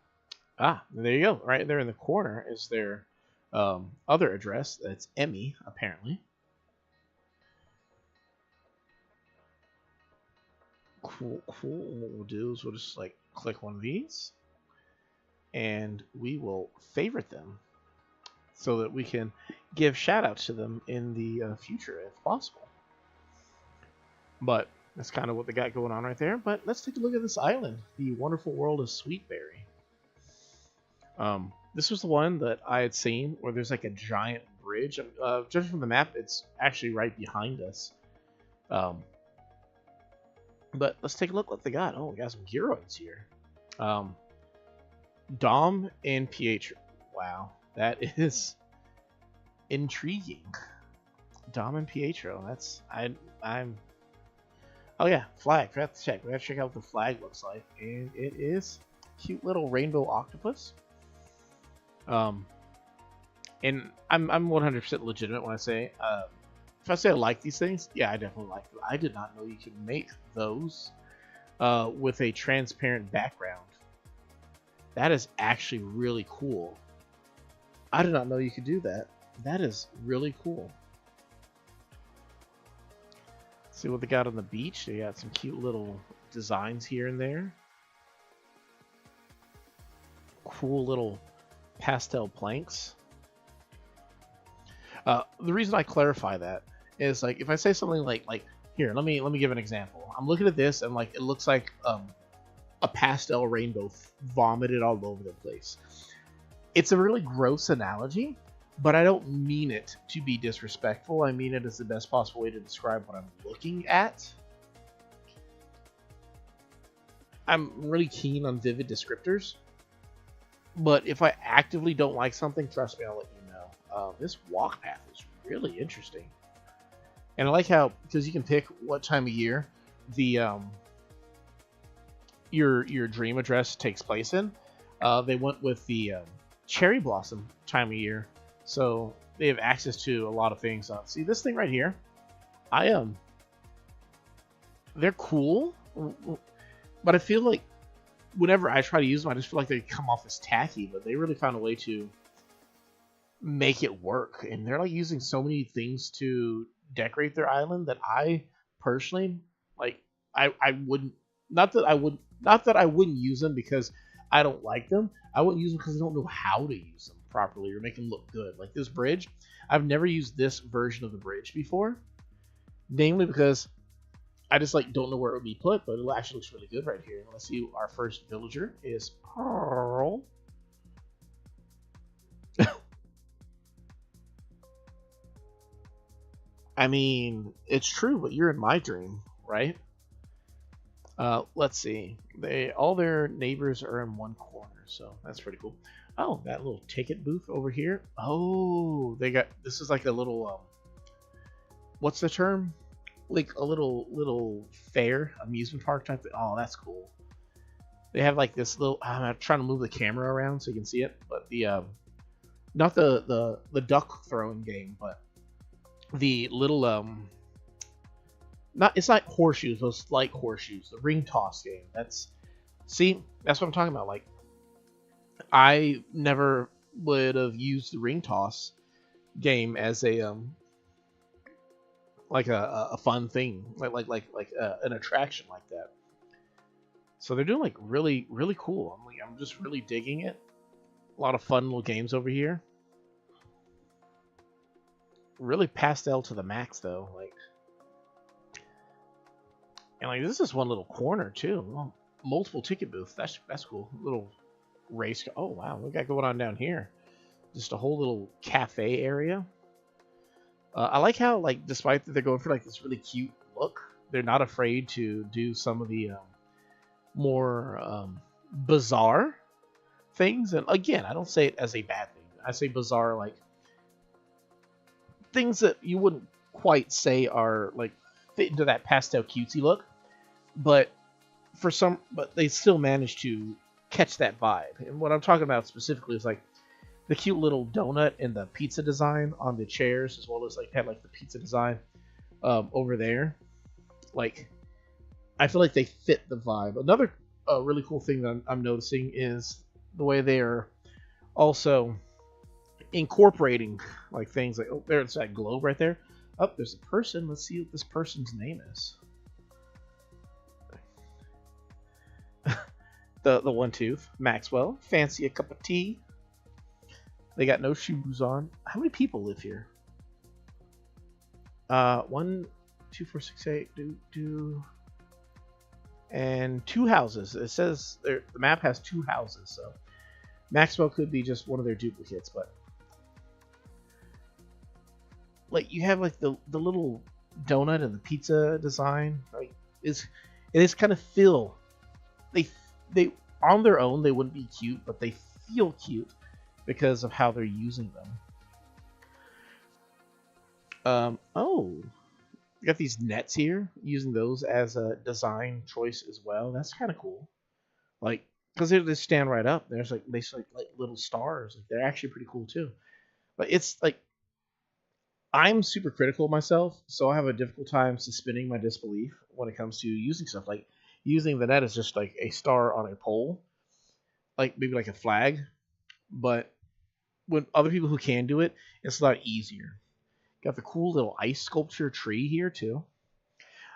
Ah, there you go. Right there in the corner is their other address. That's Emmy, apparently. Cool. What we'll do is we'll just like click one of these, and we will favorite them so that we can give shout outs to them in the future if possible. But that's kind of what they got going on right there. But let's take a look at this island, the wonderful world of Sweetberry. This was the one that I had seen where there's like a giant bridge. Judging from the map, it's actually right behind us. But let's take a look what they got. Oh, we got some heroines here. Dom and Pietro. Wow, that is intriguing. Dom and Pietro. That's I'm. Oh yeah, flag. We have to check. We have to check out what the flag looks like, and it is cute little rainbow octopus. And I'm 100% legitimate when I say if I say I like these things, yeah, I definitely like them. I did not know you could make those with a transparent background. That is actually really cool. I did not know you could do that. That is really cool. Let's see what they got on the beach. They got some cute little designs here and there. Cool little pastel planks. The reason I clarify that is like if I say something like here, let me give an example. I'm looking at this and like it looks like a pastel rainbow vomited all over the place. It's a really gross analogy, but I don't mean it to be disrespectful. I mean it as the best possible way to describe what I'm looking at. I'm really keen on vivid descriptors, but if I actively don't like something, trust me, I'll let you know. This walk path is really interesting, and I like how because you can pick what time of year the your dream address takes place in. They went with the cherry blossom time of year, so they have access to a lot of things. See this thing right here? They're cool, but I feel like whenever I try to use them, I just feel like they come off as tacky. But they really found a way to make it work, and they're like using so many things to decorate their island that I personally like. I wouldn't not that I wouldn't use them because I don't like them. I wouldn't use them because I don't know how to use them properly or make them look good. Like this bridge, I've never used this version of the bridge before, namely because I just like don't know where it would be put, but it actually looks really good right here. Let's see, our first villager is Pearl. I mean, it's true, but you're in my dream, right? Let's see. All their neighbors are in one corner, so that's pretty cool. Oh, that little ticket booth over here. Oh, this is like a little what's the term? Like a little fair amusement park type thing. Oh, that's cool. They have like this little. I'm trying to move the camera around so you can see it, but the not the duck throwing game, but the little not it's not horseshoes, those like horseshoes, the ring toss game. That's what I'm talking about. Like I never would have used the ring toss game as a like a fun thing, like an attraction like that. So they're doing like really cool. I'm just really digging it. A lot of fun little games over here. Really pastel to the max though, like, and like this is one little corner too. Well, multiple ticket booths. That's cool. Little race. Oh wow, we got going on down here. Just a whole little cafe area. I like how like despite that they're going for like this really cute look, they're not afraid to do some of the more bizarre things. And again, I don't say it as a bad thing. I say bizarre like things that you wouldn't quite say are like fit into that pastel cutesy look, but they still manage to catch that vibe. And what I'm talking about specifically is like the cute little donut and the pizza design on the chairs, as well as like had like the pizza design over there. Like I feel like they fit the vibe. Another really cool thing that I'm noticing is the way they are also incorporating like things like, oh, there's that globe right there. Oh, there's a person. Let's see what this person's name is. the one tooth, Maxwell. Fancy a cup of tea. They got no shoes on. How many people live here? 1, 2, 4, 6, 8, and 2 houses. It says the map has 2 houses, so Maxwell could be just one of their duplicates, but like you have like the little donut and the pizza design. Like it is kind of feel they on their own they wouldn't be cute, but they feel cute because of how they're using them. Oh, you got these nets here, using those as a design choice as well. That's kind of cool. Like because they just stand right up. There's like basically like little stars. Like, they're actually pretty cool too. But it's like I'm super critical of myself, so I have a difficult time suspending my disbelief when it comes to using stuff like using the net as just like a star on a pole, like maybe like a flag. But when other people who can do it, it's a lot easier. Got the cool little ice sculpture tree here too.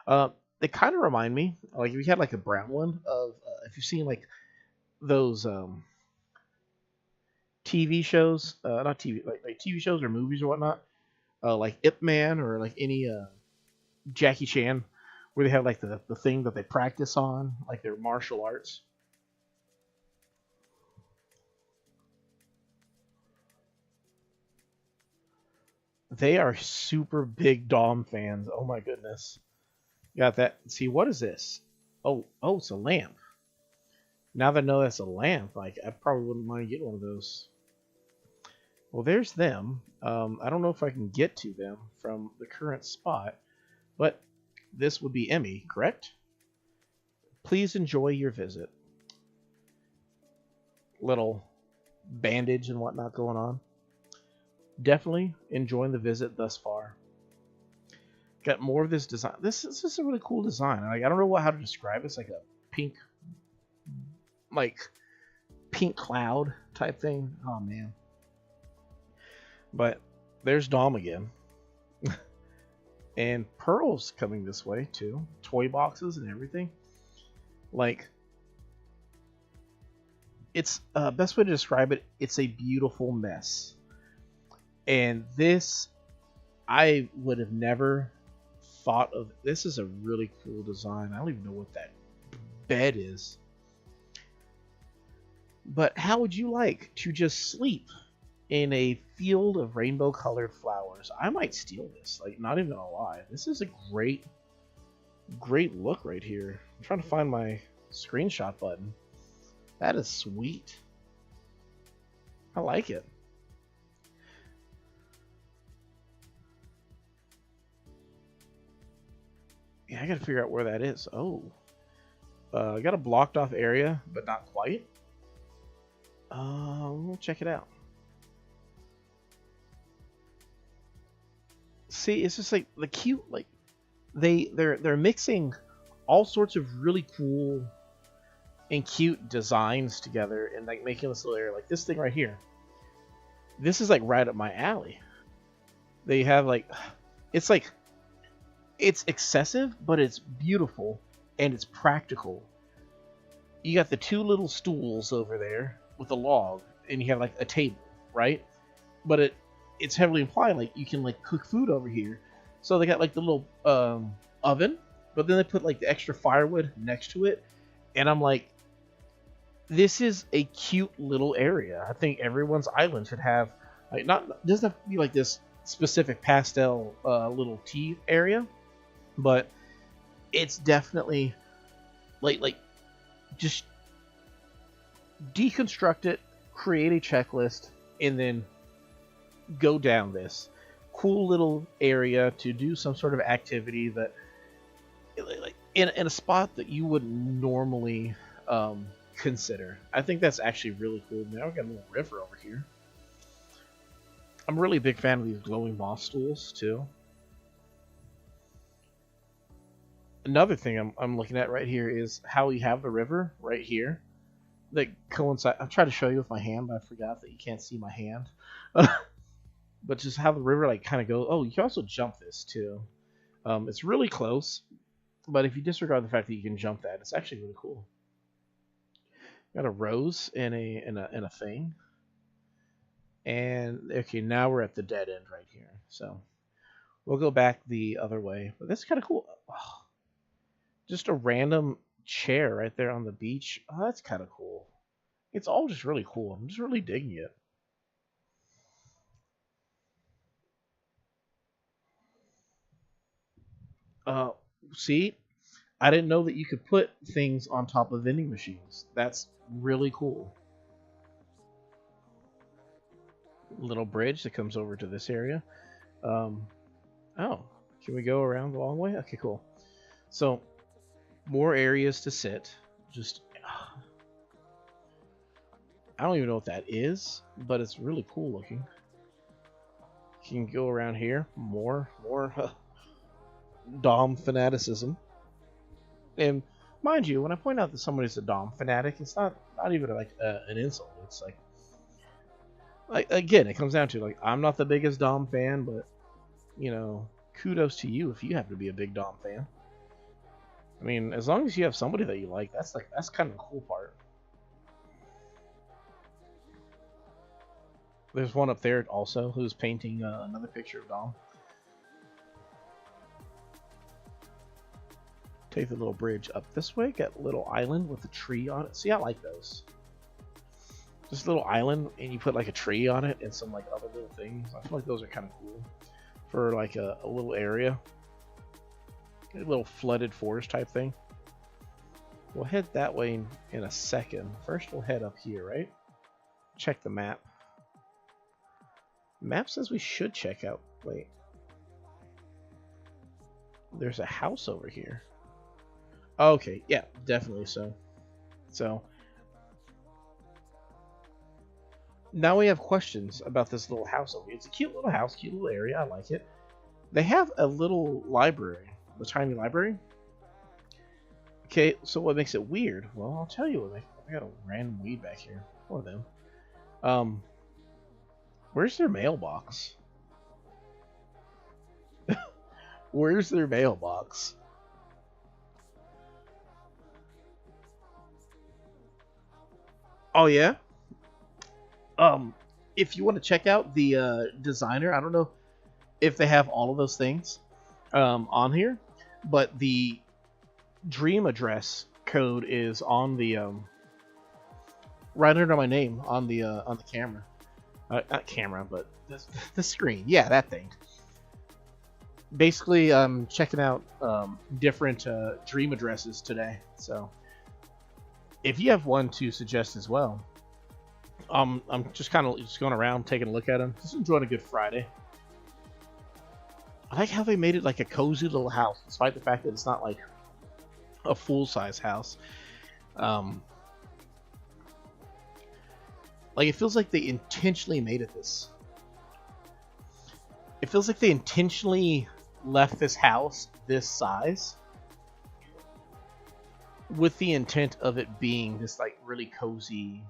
Uh, they kind of remind me, like if you had like a brown one of, if you've seen like those TV shows, not TV, like TV shows or movies or whatnot, like Ip Man or like any Jackie Chan, where they have like the thing that they practice on, like their martial arts. They are super big Dom fans. Oh my goodness. Got that. See, what is this? Oh, it's a lamp. Now that I know that's a lamp, like I probably wouldn't mind getting one of those. Well, there's them. I don't know if I can get to them from the current spot, but this would be Emmy, correct? Please enjoy your visit. Little bandage and whatnot going on. Definitely enjoying the visit thus far. Got more of this design. This is a really cool design. Like, I don't know how to describe it. It's like a pink, like pink cloud type thing. Oh man. But there's Dom again. And Pearl's coming this way too. Toy boxes and everything. Like, it's best way to describe it. It's a beautiful mess. And this, I would have never thought of. This is a really cool design. I don't even know what that bed is. But how would you like to just sleep in a field of rainbow colored flowers? I might steal this. Like, not even gonna lie. This is a great look right here. I'm trying to find my screenshot button. That is sweet. I like it. Yeah, I gotta figure out where that is. Oh. I got a blocked off area, but not quite. We'll check it out. See, it's just like the cute, like they're mixing all sorts of really cool and cute designs together and like making this little area. Like this thing right here. This is like right up my alley. They have like, it's like, it's excessive, but it's beautiful and it's practical. You got the two little stools over there with a log, and you have like a table, right? But it's heavily implied like you can like cook food over here. So they got like the little oven, but then they put like the extra firewood next to it, and I'm like, this is a cute little area. I think everyone's island should have like, not, doesn't have to be like this specific pastel little tea area, but it's definitely like just deconstruct it, create a checklist, and then go down this cool little area to do some sort of activity that like in a spot that you wouldn't normally consider. I think that's actually really cool. Now we got a little river over here. I'm really a big fan of these glowing moss stools too. Another thing I'm looking at right here is how we have the river right here that coincide. I'll try to show you with my hand, but I forgot that you can't see my hand. But just how the river like kind of goes. Oh, you can also jump this too. It's really close, but if you disregard the fact that you can jump that, it's actually really cool. Got a rose and a thing. And okay, now we're at the dead end right here. So we'll go back the other way. But this is kind of cool. Oh, just a random chair right there on the beach. Oh, that's kind of cool. It's all just really cool. I'm just really digging it. Uh, See, I didn't know that you could put things on top of vending machines. That's really cool. Little bridge that comes over to this area. Um, oh, can we go around the long way? Okay, cool. So, more areas to sit. Just, I don't even know what that is, but it's really cool looking. Can go around here. More Dom fanaticism. And mind you, when I point out that somebody's a Dom fanatic, it's not even like an insult. It's like again, it comes down to like I'm not the biggest Dom fan, but you know, kudos to you if you happen to be a big Dom fan. I mean, as long as you have somebody that you like, that's kind of the cool part. There's one up there also who's painting another picture of Dom. Take the little bridge up this way. Got a little island with a tree on it. See, I like those. Just a little island, and you put like a tree on it and some like other little things. I feel like those are kind of cool for like a little area. A little flooded forest type thing. We'll head that way in a second. First, we'll head up here, right? Check the map. Map says we should check out. Wait. There's a house over here. Okay, yeah, definitely so. So, now we have questions about this little house over here. It's a cute little house, cute little area. I like it. They have a little library, a tiny library. Okay, so what makes it weird? Well, I'll tell you what. I got a random weed back here. One of them. Where's their mailbox? Where's their mailbox? Oh yeah. If you want to check out the designer, I don't know if they have all of those things on here, but the dream address code is on the right under my name on the camera. Not camera, but the screen. Yeah, that thing. Basically, I'm checking out different dream addresses today. So, if you have one to suggest as well, I'm just kind of just going around taking a look at them. Just enjoying a good Friday. I like how they made it like a cozy little house, despite the fact that it's not like a full-size house. Like, it feels like they intentionally made it this. It feels like they intentionally left this house this size with the intent of it being this, like, really cozy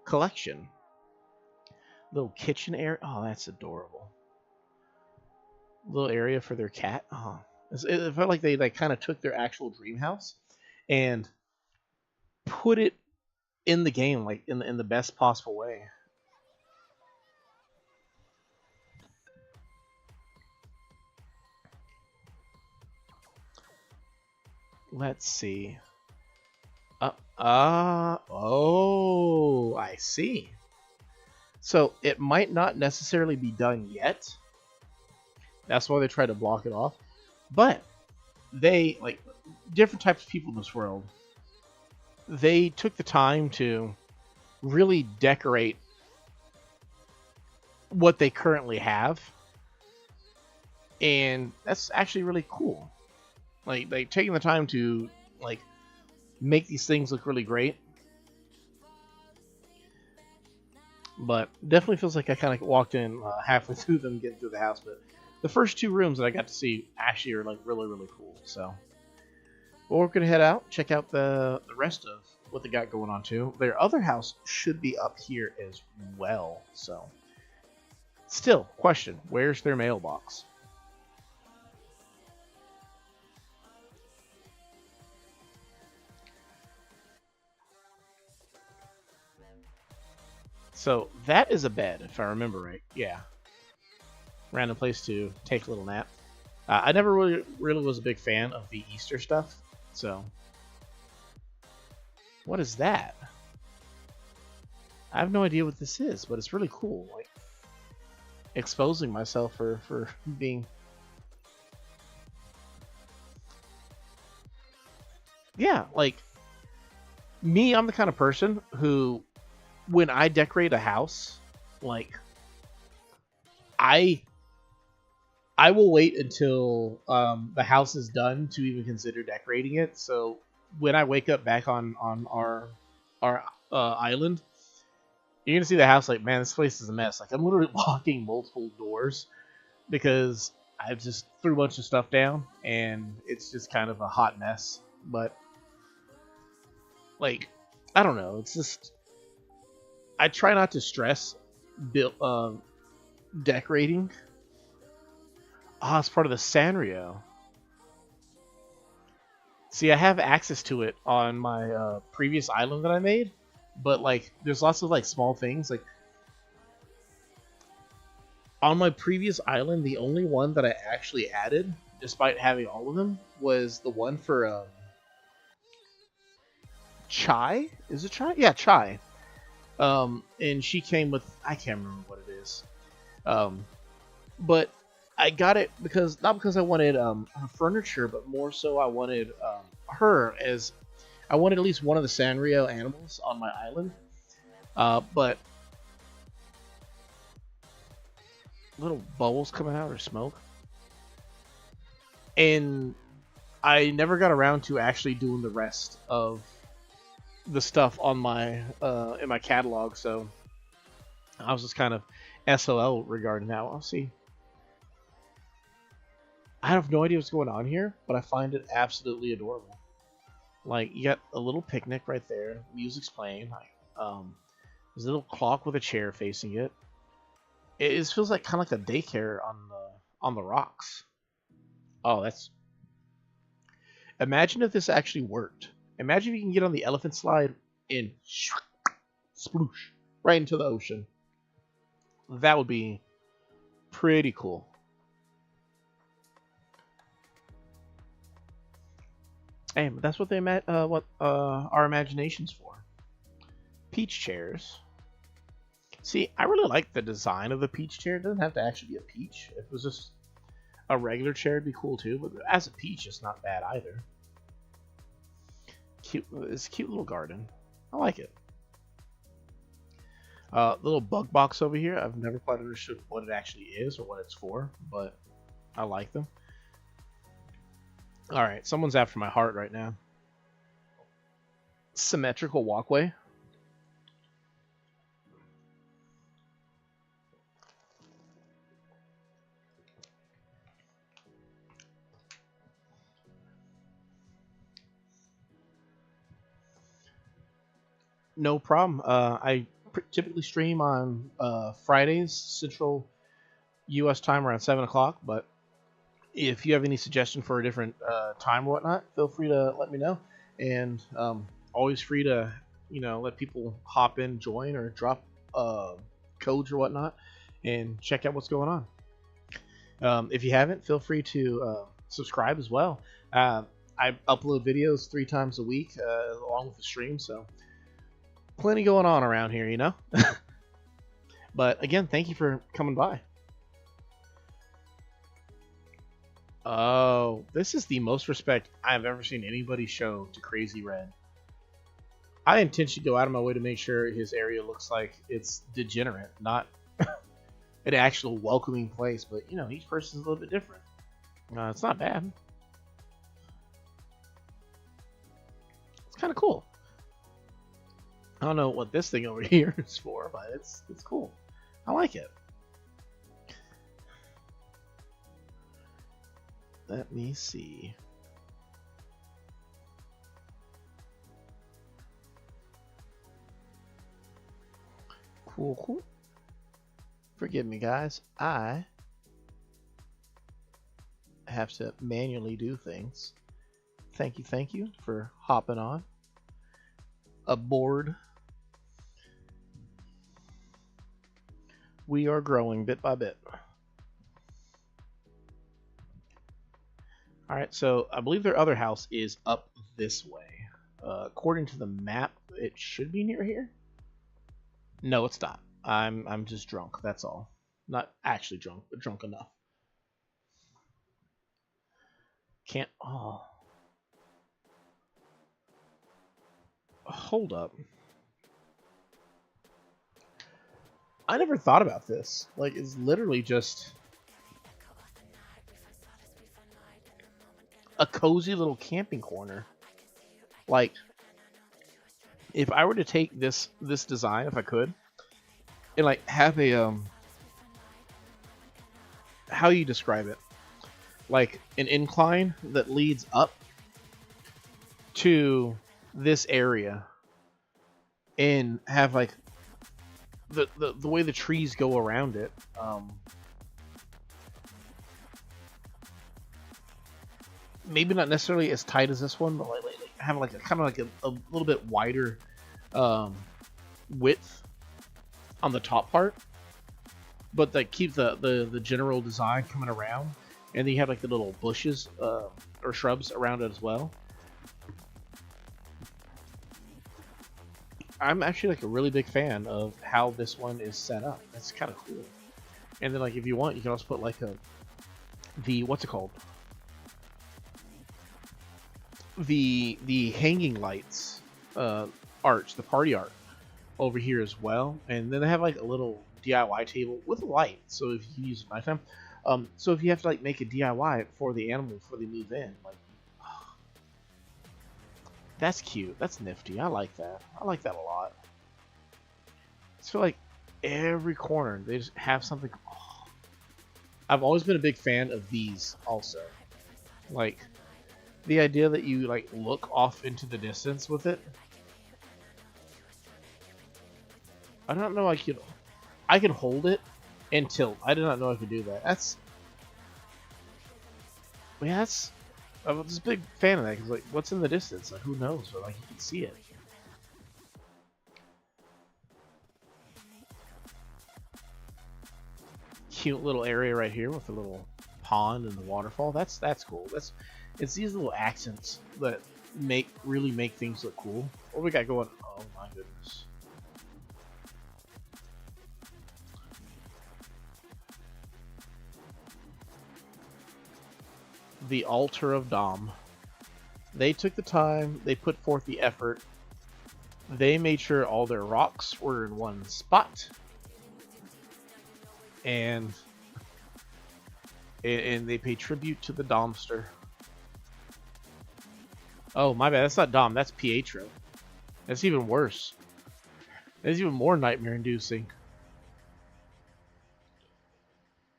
collection. Little kitchen area. Oh, that's adorable. Little area for their cat. Oh, it felt like they like kind of took their actual dream house and put it in the game, like in the best possible way. Let's see. Oh, I see. So it might not necessarily be done yet. That's why they try to block it off. But they, like, different types of people in this world, they took the time to really decorate what they currently have. And that's actually really cool. Like taking the time to, like, make these things look really great. But definitely feels like I kind of walked in halfway through them getting through the house. But the first two rooms that I got to see actually are like really, really cool. So, well, we're going to head out, check out the rest of what they got going on too. Their other house should be up here as well. So, still, question, where's their mailbox? So, that is a bed, if I remember right. Yeah. Random place to take a little nap. I never really was a big fan of the Easter stuff, so. What is that? I have no idea what this is, but it's really cool. Like, exposing myself for being. Yeah, like, me, I'm the kind of person who, when I decorate a house, like, I will wait until the house is done to even consider decorating it. So when I wake up back on our island, You're gonna see the house like, man, this place is a mess. Like I'm literally locking multiple doors because I just threw a bunch of stuff down and it's just kind of a hot mess. But like, I don't know. It's just I try not to stress build decorating. Ah, it's part of the Sanrio. See, I have access to it on my previous island that I made, but like, there's lots of like small things. Like on my previous island, the only one that I actually added, despite having all of them, was the one for Chai. Is it Chai? Yeah, Chai. And she came with, I can't remember what it is. But I got it because not because I wanted her furniture, but more so I wanted her as I wanted at least one of the Sanrio animals on my island. But little bubbles coming out or smoke, and I never got around to actually doing the rest of the stuff on my in my catalog. So I was just kind of SOL regarding that. I'll see. I have no idea what's going on here, but I find it absolutely adorable. Like, you got a little picnic right there, music's playing. There's a little clock with a chair facing it. It feels like kind of like a daycare on the rocks. Oh, that's. Imagine if this actually worked. Imagine if you can get on the elephant slide and sploosh right into the ocean. That would be pretty cool. Hey, but that's what our imagination's for. Peach chairs. See, I really like the design of the peach chair. It doesn't have to actually be a peach. If it was just a regular chair, it'd be cool too. But as a peach, it's not bad either. Cute. It's a cute little garden. I like it. Little bug box over here. I've never quite understood what it actually is or what it's for, but I like them. Alright, someone's after my heart right now. Symmetrical walkway. No problem. I typically stream on Fridays, Central U.S. time around 7 o'clock, but if you have any suggestion for a different time or whatnot, feel free to let me know. And always free to, let people hop in, join, or drop codes or whatnot, and check out what's going on. If you haven't, feel free to subscribe as well. I upload videos 3 times a week along with the stream, so plenty going on around here, But again, thank you for coming by. Oh, this is the most respect I've ever seen anybody show to Crazy Red. I intentionally go out of my way to make sure his area looks like it's degenerate, not an actual welcoming place. But, each person's a little bit different. It's not bad. It's kind of cool. I don't know what this thing over here is for, but it's cool. I like it. Let me see. Cool. Forgive me, guys. I have to manually do things. Thank you for hopping on aboard. We are growing bit by bit. Alright, so I believe their other house is up this way. According to the map, it should be near here. No, it's not. I'm just drunk, that's all. Not actually drunk, but drunk enough. Can't... Oh. Hold up. I never thought about this. Like, it's literally just a cozy little camping corner. Like, if I were to take this design, if I could, and like have a how you describe it, like an incline that leads up to this area, and have like the way the trees go around it. Maybe not necessarily as tight as this one, but like have like a kind of like a little bit wider um, width on the top part, but that keep the general design coming around, and then you have like the little bushes or shrubs around it as well. I'm actually like a really big fan of how this one is set up. That's kind of cool. And then like if you want, you can also put like the what's it called? The hanging lights arch, the party art over here as well. And then they have like a little DIY table with a light, so if you use it at nighttime. So if you have to like make a DIY for the animal before they move in, like that's cute. That's nifty. I like that. I like that a lot. I feel like every corner they just have something. Oh, I've always been a big fan of these also. Like the idea that you like look off into the distance with it. I don't know. I can hold it and tilt. I did not know I could do that. Yeah, I'm just a big fan of that because like, what's in the distance? Like, who knows? But like, you can see it. Cute little area right here with the little pond and the waterfall. That's cool. It's these little accents that really make things look cool. What we got going? Oh my goodness. The altar of Dom. They took the time, they put forth the effort, they made sure all their rocks were in one spot, and they pay tribute to the Domster. Oh, my bad, that's not Dom, that's Pietro. That's even worse. That's even more nightmare-inducing.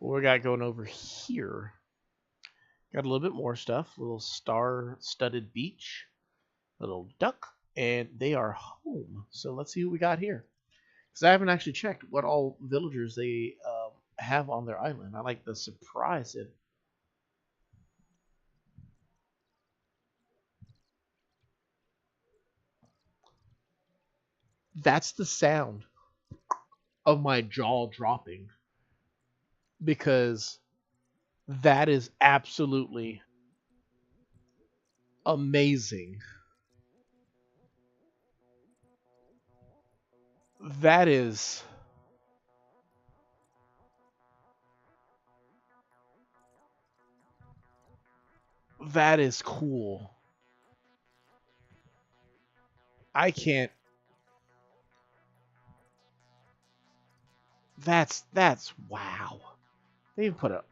What we got going over here? Got a little bit more stuff. A little star-studded beach. A little duck. And they are home. So let's see what we got here. Because I haven't actually checked what all villagers they have on their island. I like the surprise it. That's the sound of my jaw dropping. Because that is absolutely amazing. That is cool. I can't. That's wow. They even put a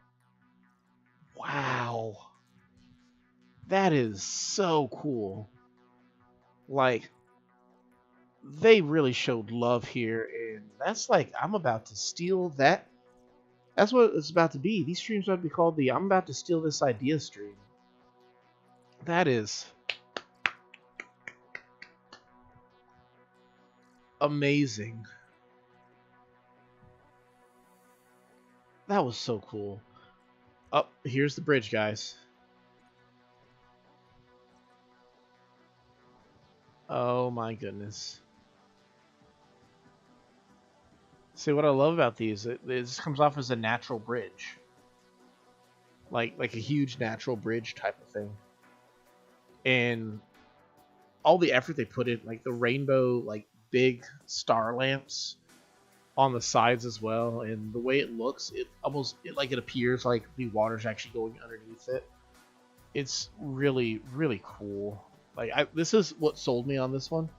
wow. That is so cool. Like they really showed love here, and that's like I'm about to steal that. That's what it's about to be. These streams ought to be called the "I'm about to steal this idea" stream. That is amazing. That was so cool. Oh, here's the bridge, guys. Oh my goodness. See what I love about these? This comes off as a natural bridge, like a huge natural bridge type of thing, and all the effort they put in, like the rainbow, like big star lamps on the sides as well, and the way it looks, it appears like the water's actually going underneath it. It's really really cool. Like this is what sold me on this one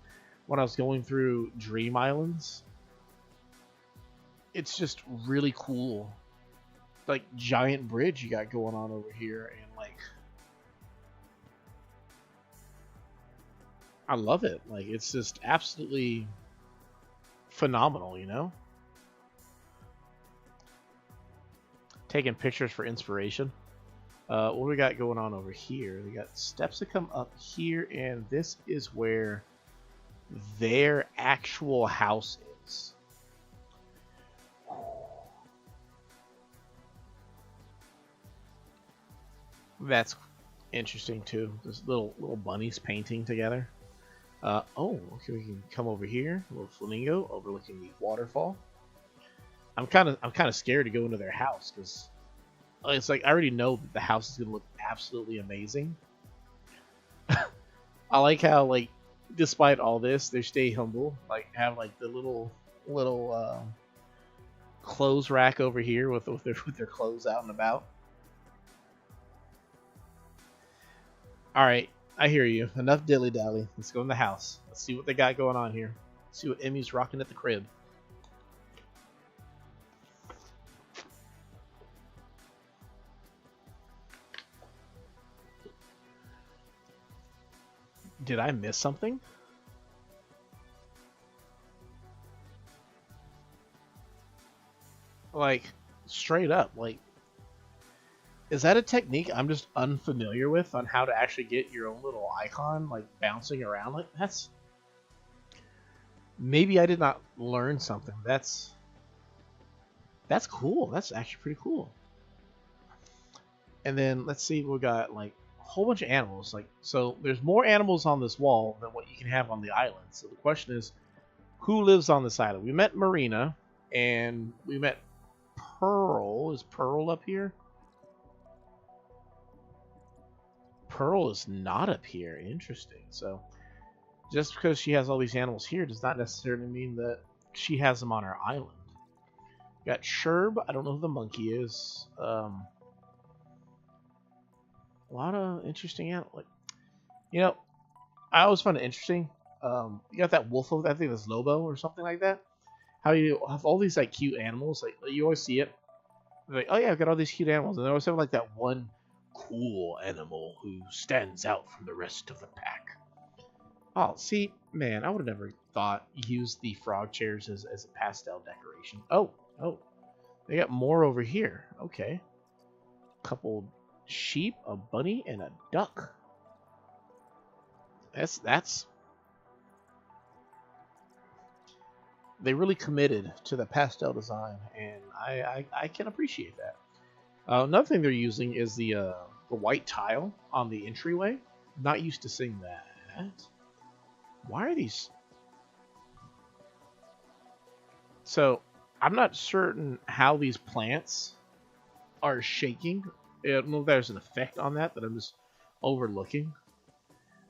when I was going through Dream Islands. It's just really cool, like giant bridge you got going on over here, and like I love it. Like it's just absolutely phenomenal, you know? taking pictures for inspiration. What do we got going on over here? We got steps that come up here, and this is where their actual house is. That's interesting too. This little bunnies painting together. Oh, okay, we can come over here. A little flamingo overlooking the waterfall. I'm kind of scared to go into their house because it's like I already know that the house is gonna look absolutely amazing. I like how, like, despite all this, they stay humble. Like, have like the little clothes rack over here with their clothes out and about. All right, I hear you. Enough dilly dally. Let's go in the house. Let's see what they got going on here. Let's see what Emmy's rocking at the crib. Did I miss something? Like, straight up, like, is that a technique I'm just unfamiliar with on how to actually get your own little icon, like, bouncing around? Like, that's... Maybe I did not learn something. That's cool. That's actually pretty cool. And then, let's see, we got, like, a whole bunch of animals. Like, so, there's more animals on this wall than what you can have on the island. So the question is, who lives on this island? We met Marina, and we met Pearl. Is Pearl up here? Pearl is not up here. Interesting. So, just because she has all these animals here does not necessarily mean that she has them on our island. We got Sherb. I don't know who the monkey is. A lot of interesting animals. Like, you know, I always find it interesting. You got that wolf over there. I think that's Lobo or something like that. How you have all these like cute animals. Like, you always see it. They're like, oh yeah, I've got all these cute animals, and they always have like that one cool animal who stands out from the rest of the pack. Oh, see, man, I would have never thought use the frog chairs as a pastel decoration. Oh, they got more over here. Okay, couple sheep, a bunny, and a duck. That's. They really committed to the pastel design, and I can appreciate that. Another thing they're using is the white tile on the entryway. Not used to seeing that. Why are these? So I'm not certain how these plants are shaking. I don't know if there's an effect on that I'm just overlooking.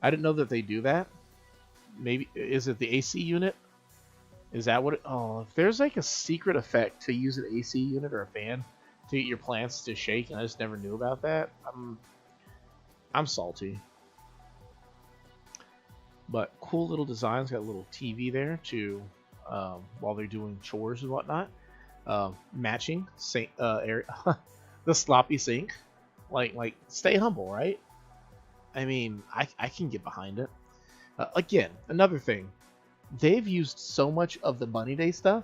I didn't know that they do that. Maybe is it the AC unit? Is that what? If there's like a secret effect to use an AC unit or a fan to get your plants to shake, and I just never knew about that. I'm salty. But cool little designs. Got a little TV there to while they're doing chores and whatnot. Matching sink area, the sloppy sink. Like stay humble, right? I mean, I can get behind it. Again, another thing. They've used so much of the Bunny Day stuff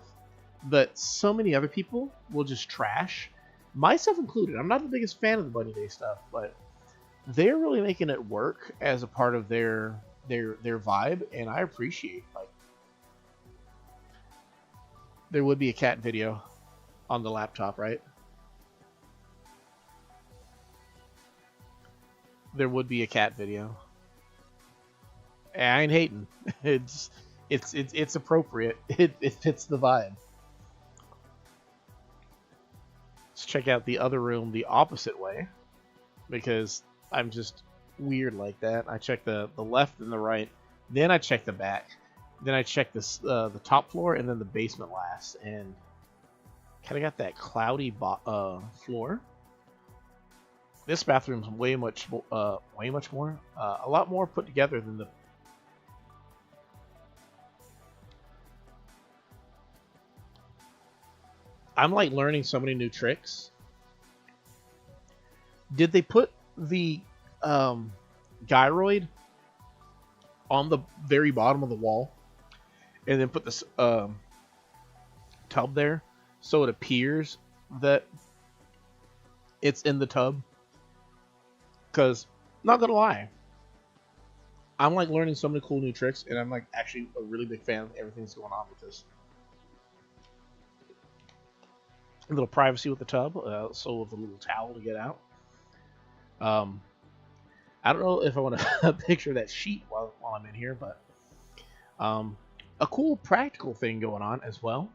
that so many other people will just trash, myself included. I'm not the biggest fan of the Bunny Day stuff, but they're really making it work as a part of their vibe, and I appreciate. Like, there would be a cat video on the laptop, right? There would be a cat video. I ain't hating. It's appropriate. It fits the vibe. Let's check out the other room the opposite way, because I'm just weird like that. I check the left and the right, then I check the back, then I check this the top floor, and then the basement last, and kind of got that cloudy floor. This bathroom's way much more, a lot more put together than the. I'm like learning so many new tricks. Did they put the gyroid on the very bottom of the wall and then put this tub there so it appears that it's in the tub. Because, not gonna lie, I'm like learning so many cool new tricks, and I'm like actually a really big fan of everything that's going on with this. A little privacy with the tub, so with a little towel to get out. Um, I don't know if I want to picture that sheet while I'm in here, but a cool practical thing going on as well.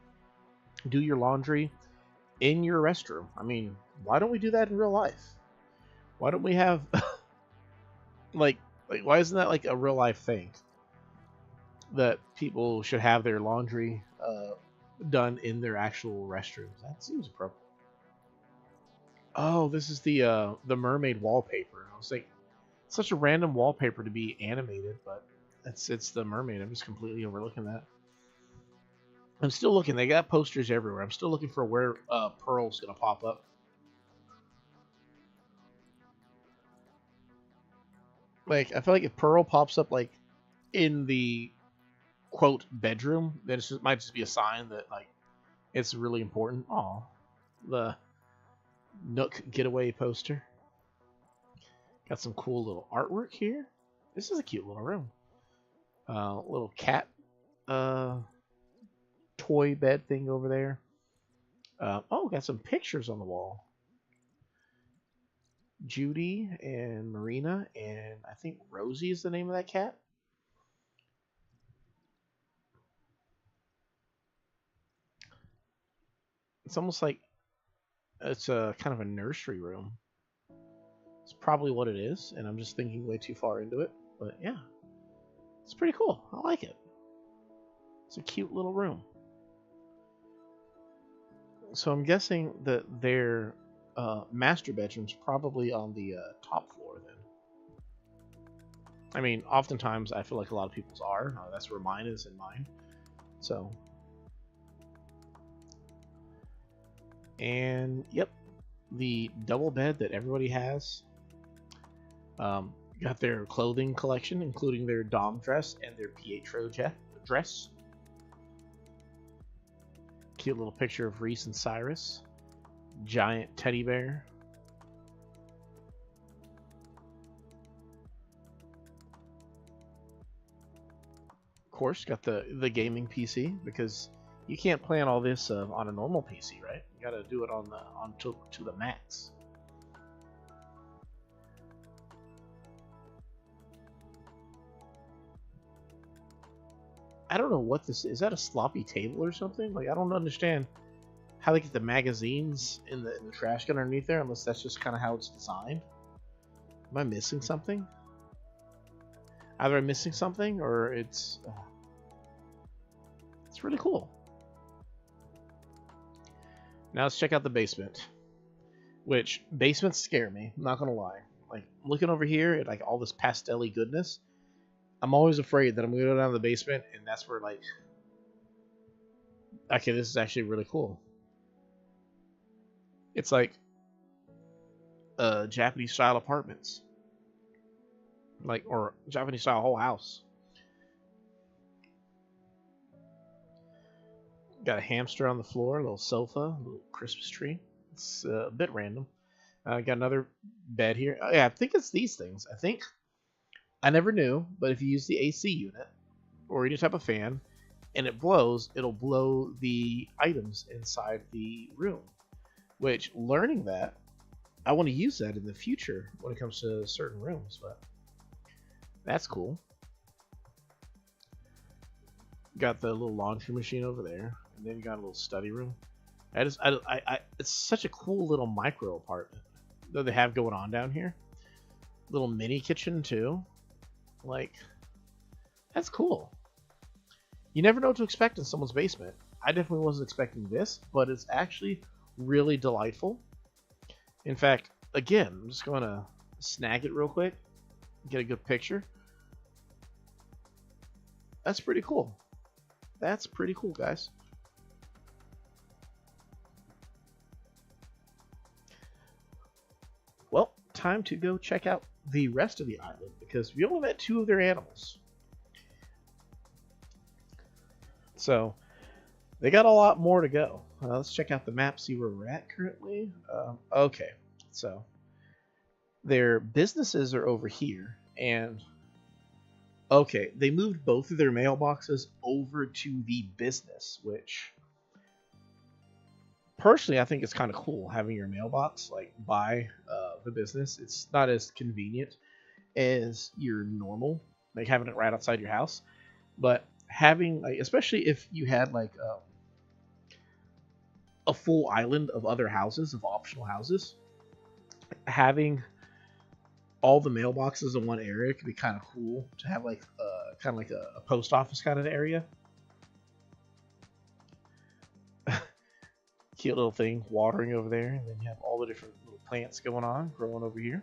Do your laundry in your restroom. I mean, why don't we do that in real life? Why don't we have like why isn't that like a real life thing that people should have their laundry done in their actual restrooms? That seems appropriate. Oh, this is the mermaid wallpaper. I was like, such a random wallpaper to be animated, but it's the mermaid. I'm just completely overlooking that. I'm still looking. They got posters everywhere. I'm still looking for where Pearl's gonna pop up. Like, I feel like if Pearl pops up like in the quote bedroom, then it might just be a sign that like it's really important. Oh, the Nook getaway poster. Got some cool little artwork here. This is a cute little room. Little cat toy bed thing over there. Oh, got some pictures on the wall. Judy and Marina, and I think Rosie is the name of that cat. It's almost like it's a kind of a nursery room. It's probably what it is, and I'm just thinking way too far into it. But yeah, it's pretty cool. I like it. It's a cute little room. So I'm guessing that their master bedroom's probably on the top floor then. I mean, oftentimes I feel like a lot of people's are. That's where mine is and mine. So. And yep, the double bed that everybody has. Got their clothing collection, including their Dom dress and their Pietro dress. Cute little picture of Reese and Cyrus. Giant teddy bear. Of course, got the gaming PC, because you can't plan all this on a normal PC, right? You gotta do it on to the max. I don't know what this is. That a sloppy table or something? Like, I don't understand how they get the magazines in the trash can underneath there, unless that's just kind of how it's designed. Am I missing something? Either I'm missing something, or it's really cool. Now let's check out the basement. Which, basements scare me, I'm not gonna lie. Like, looking over here at like all this pastel-y goodness, I'm always afraid that I'm gonna go down to the basement and that's where like, okay, this is actually really cool. It's like Japanese style apartments, like, or Japanese style whole house. Got a hamster on the floor, a little sofa, a little Christmas tree. It's a bit random. Got another bed here. Oh, yeah, I think it's these things. I think, I never knew, but if you use the AC unit or any type of fan and it blows, it'll blow the items inside the room. Which, learning that, I want to use that in the future when it comes to certain rooms, but that's cool. Got the little laundry machine over there, and then you got a little study room. It's such a cool little micro apartment that they have going on down here. Little mini kitchen too. Like, that's cool. You never know what to expect in someone's basement. I definitely wasn't expecting this, but it's actually really delightful. In fact, again, I'm just going to snag it real quick, get a good picture. That's pretty cool. That's pretty cool, guys. Well, time to go check out the rest of the island, because we only met 2 of their animals. So, they got a lot more to go. Let's check out the map, see where we're at currently. Okay, So their businesses are over here, and okay, they moved both of their mailboxes over to the business, which personally I think it's kind of cool having your mailbox like by the business. It's not as convenient as your normal, like having it right outside your house, but having like, especially if you had like a full island of other houses, of optional houses, having all the mailboxes in one area could be kind of cool to have like kind of like a post office kind of area. Cute little thing watering over there, and then you have all the different little plants going on, growing over here.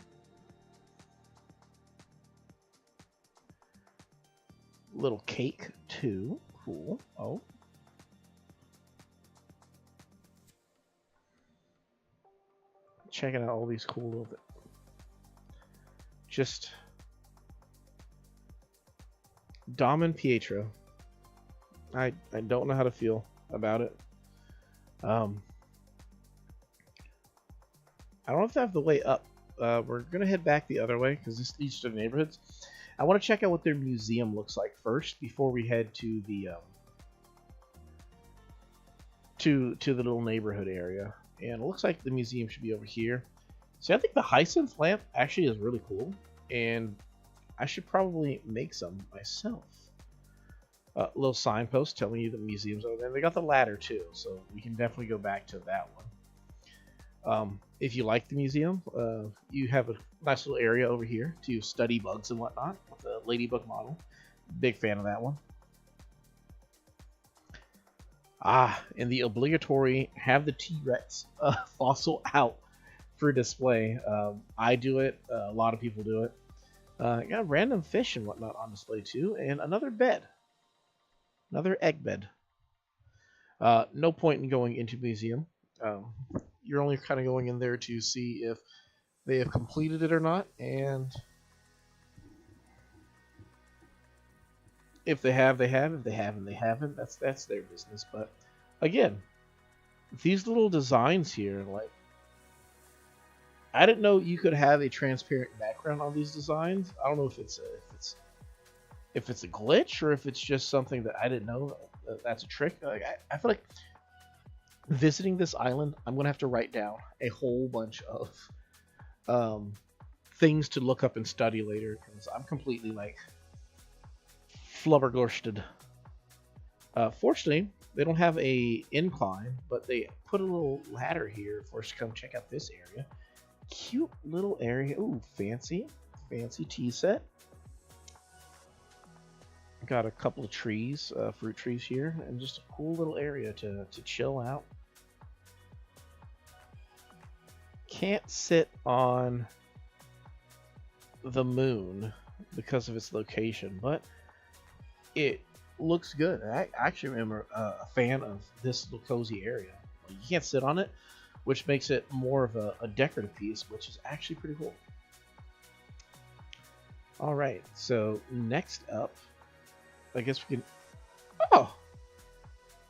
Little cake too, cool. Oh, checking out all these cool little just Dom and Pietro. I don't know how to feel about it. I don't know if I have the way up. We're gonna head back the other way because this leads to the neighborhoods. I want to check out what their museum looks like first before we head to the to the little neighborhood area. And it looks like the museum should be over here. See, I think the hyacinth lamp actually is really cool, and I should probably make some myself. Little signpost telling you the museum's over there. They got the ladder too, so we can definitely go back to that one. If you like the museum, you have a nice little area over here to study bugs and whatnot with the ladybug model. Big fan of that one. And the obligatory have the T-Rex fossil out for display. I do it. A lot of people do it. Got random fish and whatnot on display too, and another bed. Another egg bed. No point in going into the museum. You're only kind of going in there to see if they have completed it or not, and if they have, they have. If they haven't, they haven't. That's their business. But again, these little designs here, like, I didn't know you could have a transparent background on these designs. I don't know if it's a glitch or if it's just something that I didn't know that's a trick. Like, I feel like visiting this island, I'm gonna have to write down a whole bunch of things to look up and study later because I'm completely like flubbergasted. Fortunately, they don't have a incline, but they put a little ladder here for us to come check out this area. Cute little area. Ooh, fancy tea set. Got a couple of trees, fruit trees here, and just a cool little area to chill out. Can't sit on the moon because of its location, but it looks good. I actually am a fan of this little cozy area. You can't sit on it, which makes it more of a decorative piece, which is actually pretty cool. All right, so next up, I guess we can... Oh!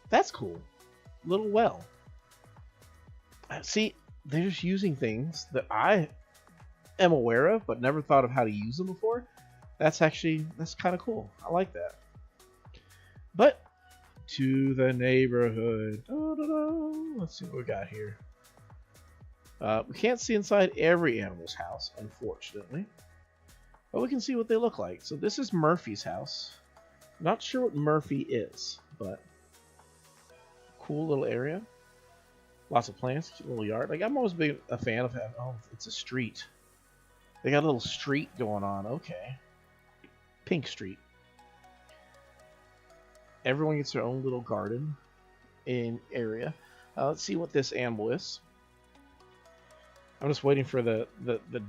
That's cool. Little well. See, they're just using things that I am aware of, but never thought of how to use them before. That's kind of cool. I like that. But, to the neighborhood. Let's see what we got here. We can't see inside every animal's house, unfortunately. But we can see what they look like. So this is Murphy's house. Not sure what Murphy is, but cool little area. Lots of plants, cute little yard. Like, I'm always been a fan of having... Oh, it's a street. They got a little street going on. Okay. Pink Street. Everyone gets their own little garden in area. Let's see what this animal is. I'm just waiting for the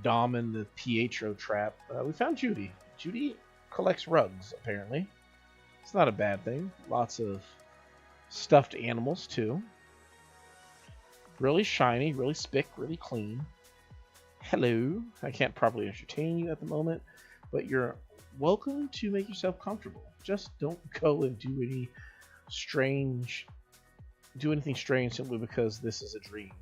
Dom and the Pietro trap. We found Judy. Judy collects rugs, apparently. It's not a bad thing. Lots of stuffed animals, too. Really shiny, really spick, really clean. Hello. I can't properly entertain you at the moment, but you're welcome to make yourself comfortable. Just don't go and do anything strange simply because this is a dream.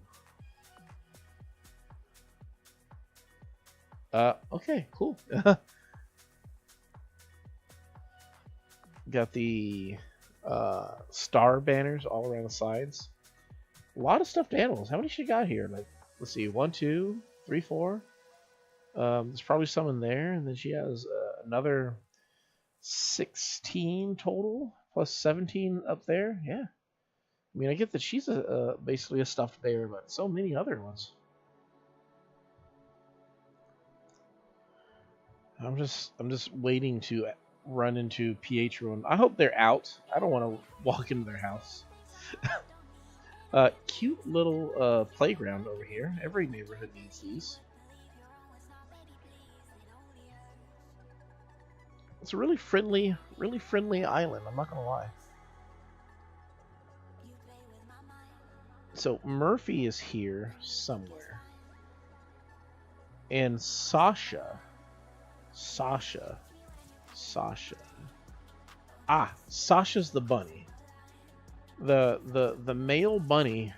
Okay, cool. Got the star banners all around the sides. A lot of stuffed animals. How many she got here? Like, let's see, one, two, three, four. There's probably some in there, and then she has another 16 total plus 17 up there. Yeah, I mean, I get that she's basically a stuffed bear, but so many other ones. I'm just waiting to run into Pietro, and I hope they're out. I don't want to walk into their house. Cute little playground over here. Every neighborhood needs these. It's a really friendly island. I'm not gonna lie. So Murphy is here somewhere, and Sasha. Sasha's the bunny. The male bunny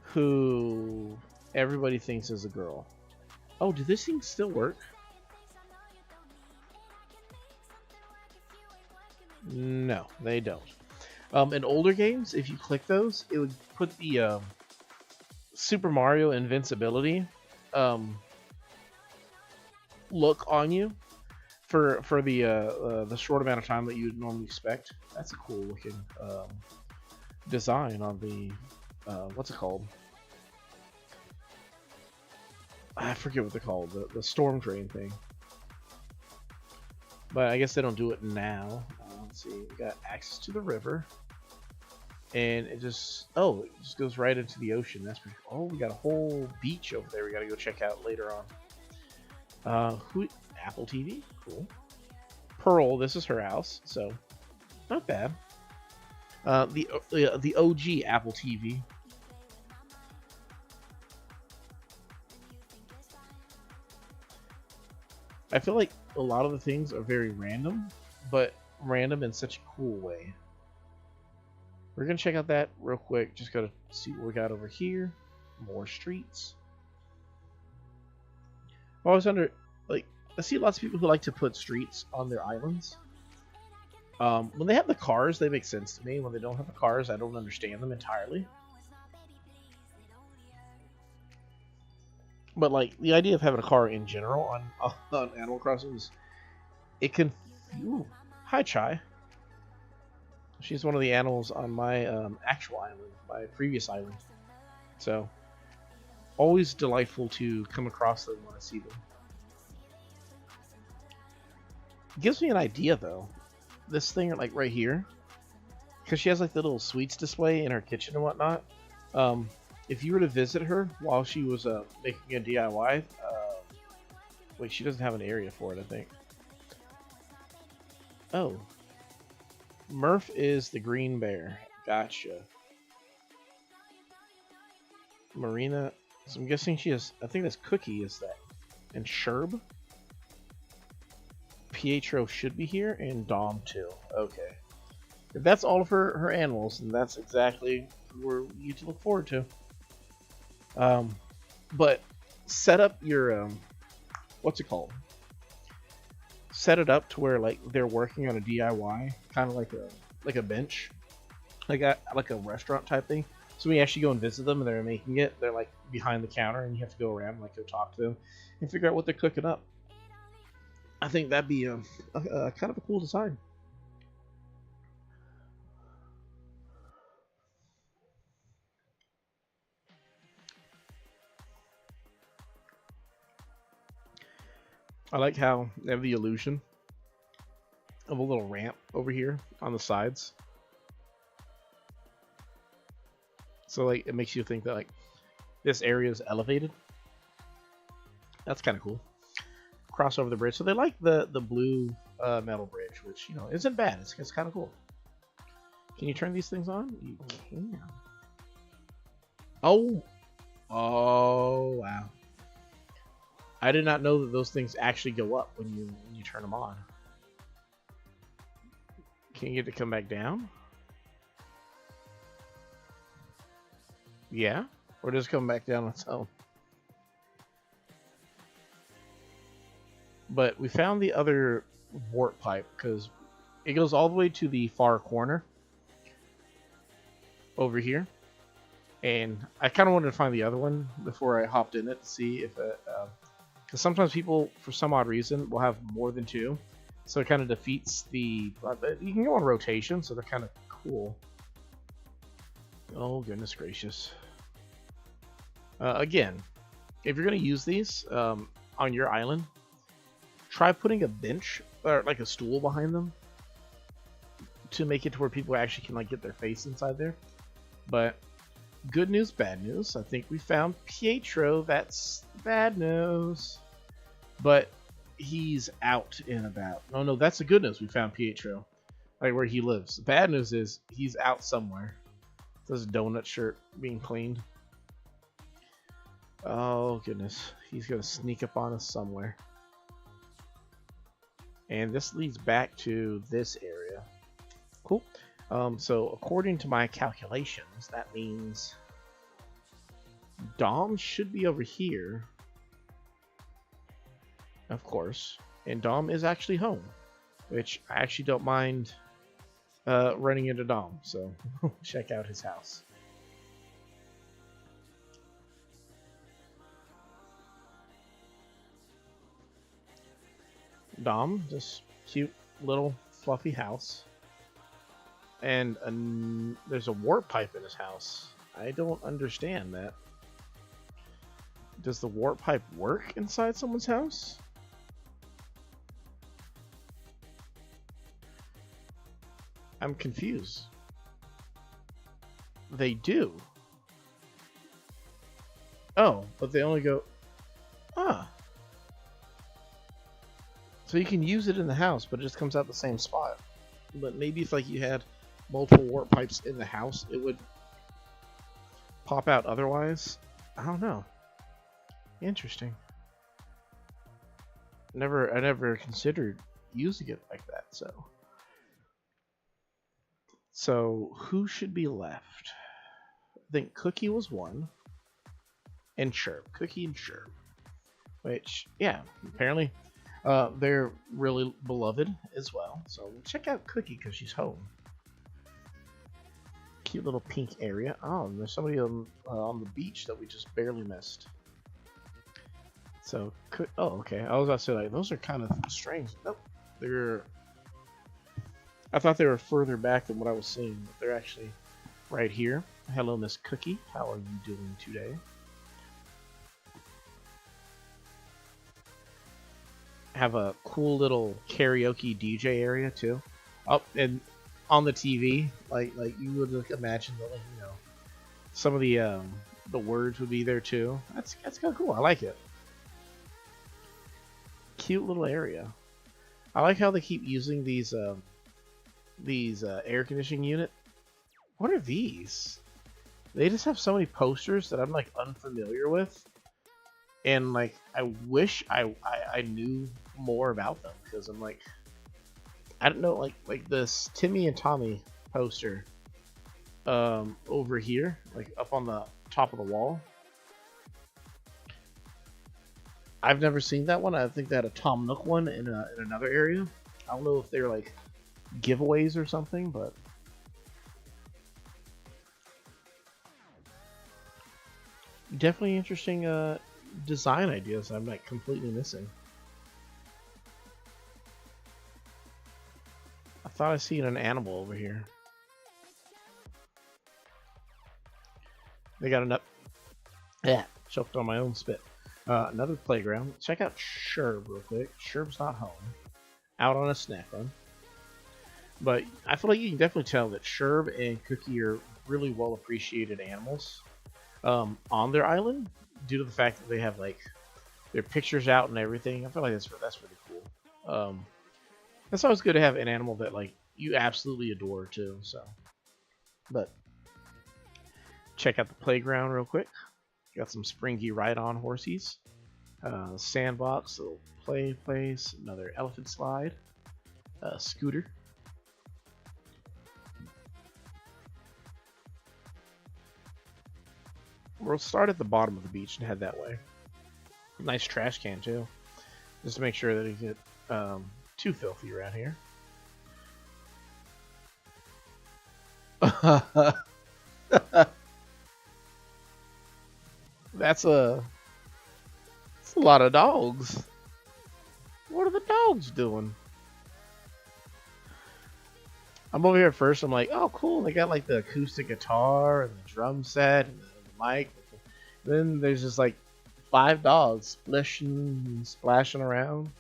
who everybody thinks is a girl. Oh, do this thing still work? No, they don't. In older games, if you click those, it would put the Super Mario invincibility look on you for the short amount of time that you'd normally expect. That's a cool looking design on the what's it called? I forget what they're called. The storm drain thing. But I guess they don't do it now. Let's see. We got access to the river, and it just goes right into the ocean. That's pretty cool. Oh, we got a whole beach over there. We got to go check out later on. Apple TV, cool. Pearl, this is her house, so not bad. The OG Apple TV. I feel like a lot of the things are very random, but random in such a cool way. We're gonna check out that real quick. Just gotta see what we got over here. More streets. I always wonder, like, I see lots of people who like to put streets on their islands. When they have the cars, they make sense to me. When they don't have the cars, I don't understand them entirely. But like the idea of having a car in general on Animal Crossing it can. Ooh, hi Chai. She's one of the animals on my actual island, my previous island. So always delightful to come across them when I see them. Gives me an idea though. This thing like right here, because she has like the little sweets display in her kitchen and whatnot. If you were to visit her while she was making a DIY, wait, she doesn't have an area for it, I think. Oh, Murph is the green bear. Gotcha. Marina, so I'm guessing she has. I think that's Cookie is that, and Sherb. Pietro should be here, and Dom too. Okay. If that's all of her animals, then that's exactly where you to look forward to. But set up your what's it called? Set it up to where like they're working on a DIY, kind of like a bench, like a restaurant type thing. So when you actually go and visit them and they're making it, they're like behind the counter, and you have to go around and like go talk to them and figure out what they're cooking up. I think that'd be a kind of a cool design. I like how they have the illusion of a little ramp over here on the sides. So like it makes you think that like this area is elevated. That's kind of cool. Cross over the bridge. So they like the blue metal bridge, which isn't bad. It's kind of cool. Can you turn these things on? You can. Oh wow. I did not know that those things actually go up when you turn them on. Can you get it to come back down? Yeah? Or does it come back down on its own? But we found the other warp pipe because it goes all the way to the far corner over here. And I kind of wanted to find the other one before I hopped in it to see if it, because sometimes people, for some odd reason, will have more than two, so it kind of defeats the. You can go on rotation, so they're kind of cool. Oh goodness gracious! Again, if you're gonna use these on your island, try putting a bench or like a stool behind them to make it to where people actually can like get their face inside there. But good news, bad news. I think we found Pietro. That's bad news. But he's out and about. Oh no, that's the good news. We found Pietro. Like where he lives. The bad news is he's out somewhere. This donut shirt being cleaned. Oh goodness. He's gonna sneak up on us somewhere. And this leads back to this area. Cool. So according to my calculations, that means Dom should be over here, of course, and Dom is actually home, which I actually don't mind running into Dom, so check out his house. Dom, this cute little fluffy house. And there's a warp pipe in his house. I don't understand that. Does the warp pipe work inside someone's house? I'm confused. They do. Oh, but they only go... Ah. So you can use it in the house, but it just comes out the same spot. But maybe if like you had multiple warp pipes in the house, it would pop out otherwise. I don't know. Interesting. I never considered using it like that, so who should be left? I think Cookie was one. And Chirp. Cookie and Chirp. Which, yeah, apparently they're really beloved as well. So we'll check out Cookie because she's home. Cute little pink area. Oh, and there's somebody on the beach that we just barely missed. So, oh, okay. I was about to say, like, those are kind of strange. Nope. I thought they were further back than what I was seeing, but they're actually right here. Hello, Miss Cookie. How are you doing today? Have a cool little karaoke DJ area too. Up and on the TV, like you would imagine that, like, you know, some of the words would be there too. That's kind of cool. I like it. Cute little area. I like how they keep using these air conditioning unit. What are these? They just have so many posters that I'm like unfamiliar with, and like I wish I knew more about them, because I'm like, I don't know, like this Timmy and Tommy poster over here, like up on the top of the wall. I've never seen that one. I think they had a Tom Nook one in another area. I don't know if they're like giveaways or something, but definitely interesting design ideas I'm like completely missing. I thought I seen an animal over here. They got enough. Yeah, choked on my own spit. Another playground. Check out Sherb real quick. Sherb's not home. Out on a snack run. But I feel like you can definitely tell that Sherb and Cookie are really well appreciated animals on their island, due to the fact that they have like their pictures out and everything. I feel like that's really cool. It's always good to have an animal that like you absolutely adore too. So, but check out the playground real quick. Got some springy ride-on horsies, sandbox, little play place, another elephant slide, scooter. We'll start at the bottom of the beach and head that way. Nice trash can too. just to make sure that it get too filthy around here. That's a lot of dogs. What are the dogs doing? I'm over here at first. I'm like, oh, cool. They got like the acoustic guitar and the drum set and the mic. Then there's just like 5 dogs splashing around.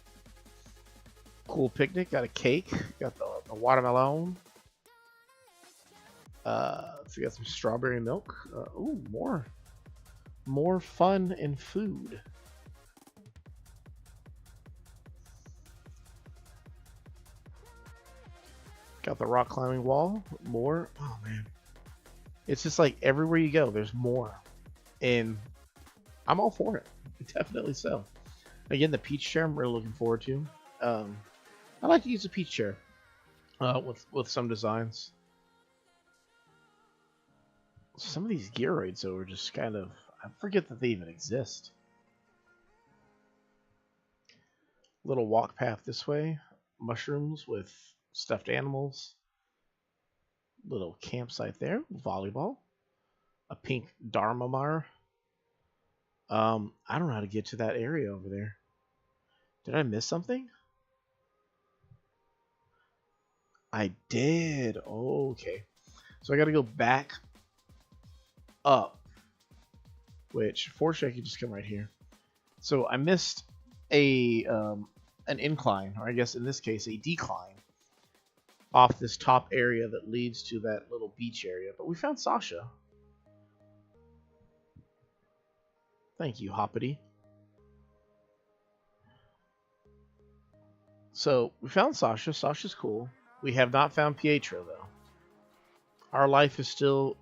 Cool picnic. Got a cake. Got the watermelon. So we got some strawberry milk. Ooh, more fun and food. Got the rock climbing wall. More. Oh man, it's just like everywhere you go, there's more, and I'm all for it. Definitely so. Again, the peach chair I'm really looking forward to. I like to use a peach chair with some designs. Some of these gearoids though are just kind of, I forget that they even exist. Little walk path this way. Mushrooms with stuffed animals. Little campsite there. Volleyball. A pink Dharmamar. I don't know how to get to that area over there. Did I miss something? I did. Okay. So I got to go back up. Which, fortunately, I can just come right here. So I missed an incline, or I guess in this case, a decline off this top area that leads to that little beach area. But we found Sasha. Thank you, Hoppity. So we found Sasha. Sasha's cool. We have not found Pietro, though. Our life is still...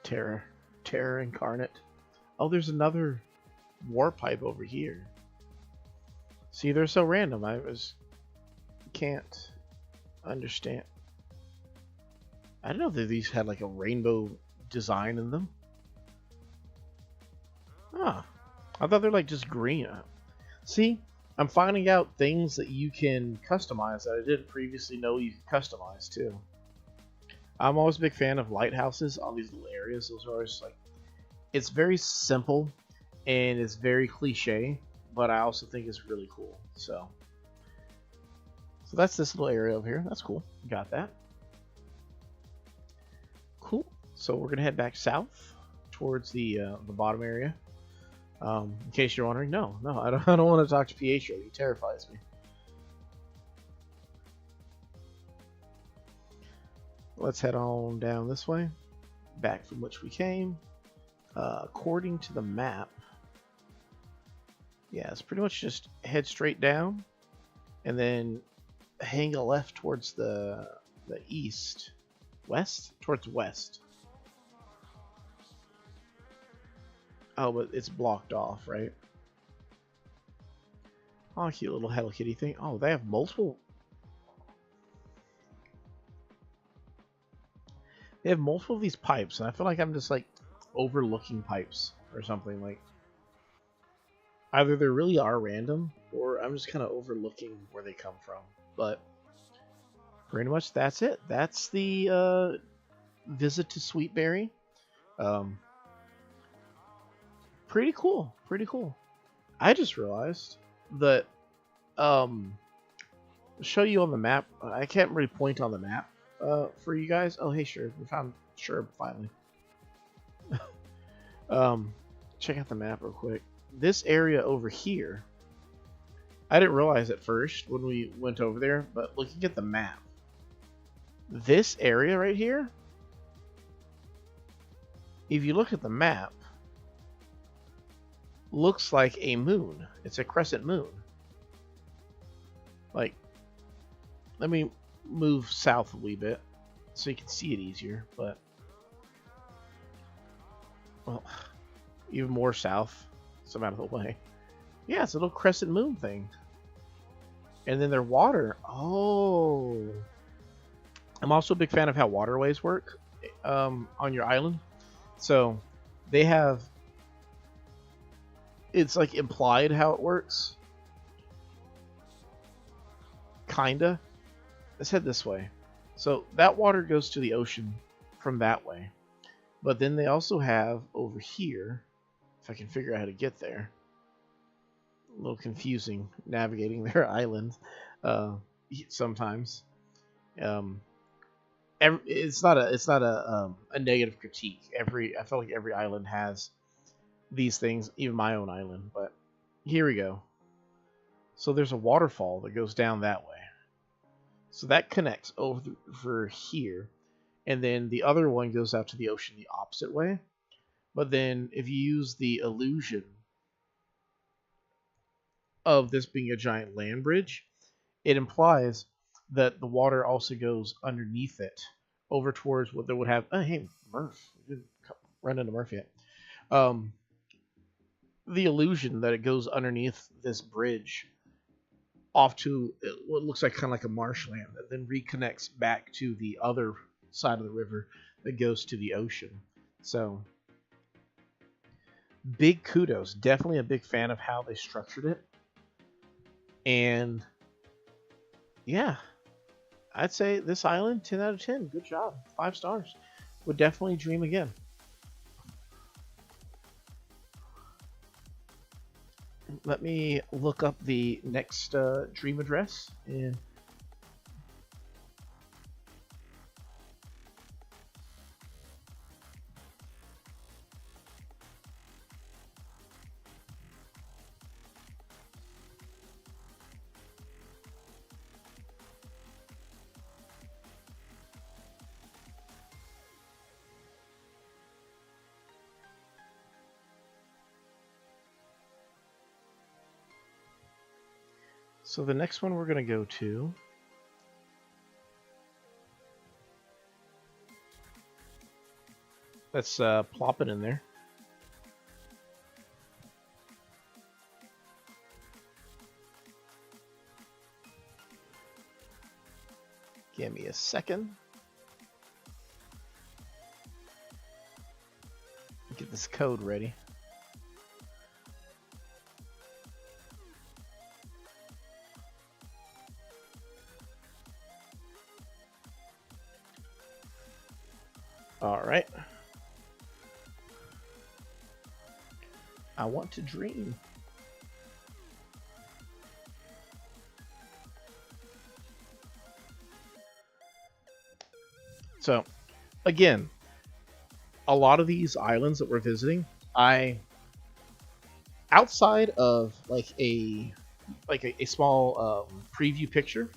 Terror incarnate. Oh, there's another warp pipe over here. See, they're so random. Can't understand. I don't know that these had like a rainbow design in them. Ah, I thought they're like just green. See, I'm finding out things that you can customize that I didn't previously know you could customize too. I'm always a big fan of lighthouses, all these little areas. Those are always like, it's very simple and it's very cliche, but I also think it's really cool. So that's this little area over here. That's cool. Got that. Cool. So we're gonna head back south towards the bottom area. In case you're wondering, no, I don't want to talk to Pietro. He terrifies me. Let's head on down this way, back from which we came. According to the map, yeah, it's pretty much just head straight down, and then hang a left towards the towards west. Oh, but it's blocked off, right? Oh, cute little Hello Kitty thing. Oh, they have multiple. They have multiple of these pipes, and I feel like I'm just like overlooking pipes or something. Like either they really are random, or I'm just kind of overlooking where they come from. But pretty much that's it. That's the visit to Sweetberry. Pretty cool. Pretty cool. I just realized that show you on the map. I can't really point on the map for you guys. Oh, hey, Sherb. We found Sherb finally. Check out the map real quick. This area over here, I didn't realize at first when we went over there, but looking at the map, this area right here, if you look at the map, looks like a moon. It's a crescent moon. Like, let me move south a wee bit so you can see it easier, but well, even more south, so I'm out of the way. Yeah, it's a little crescent moon thing. And then their water. Oh, I'm also a big fan of how waterways work on your island. So they have, it's like implied how it works. Kinda. Let's head this way. So that water goes to the ocean from that way. But then they also have over here, if I can figure out how to get there. A little confusing navigating their island sometimes. It's not a negative critique. I feel like every island has these things, even my own island. But here we go. So there's a waterfall that goes down that way. So that connects over here, and then the other one goes out to the ocean the opposite way. But then if you use the illusion of this being a giant land bridge, it implies that the water also goes underneath it over towards what they would have. Oh, hey, Murph. We didn't run into Murph yet. The illusion that it goes underneath this bridge off to what looks like kind of like a marshland that then reconnects back to the other side of the river that goes to the ocean. So big kudos. Definitely a big fan of how they structured it. And yeah, I'd say this island, 10 out of 10. Good job. 5 stars. Would definitely dream again. Let me look up the next dream address. And so the next one we're going to go to let's plop it in there. Give me a second. Get this code ready. All right. I want to dream. So, again, a lot of these islands that we're visiting, outside of like a small preview picture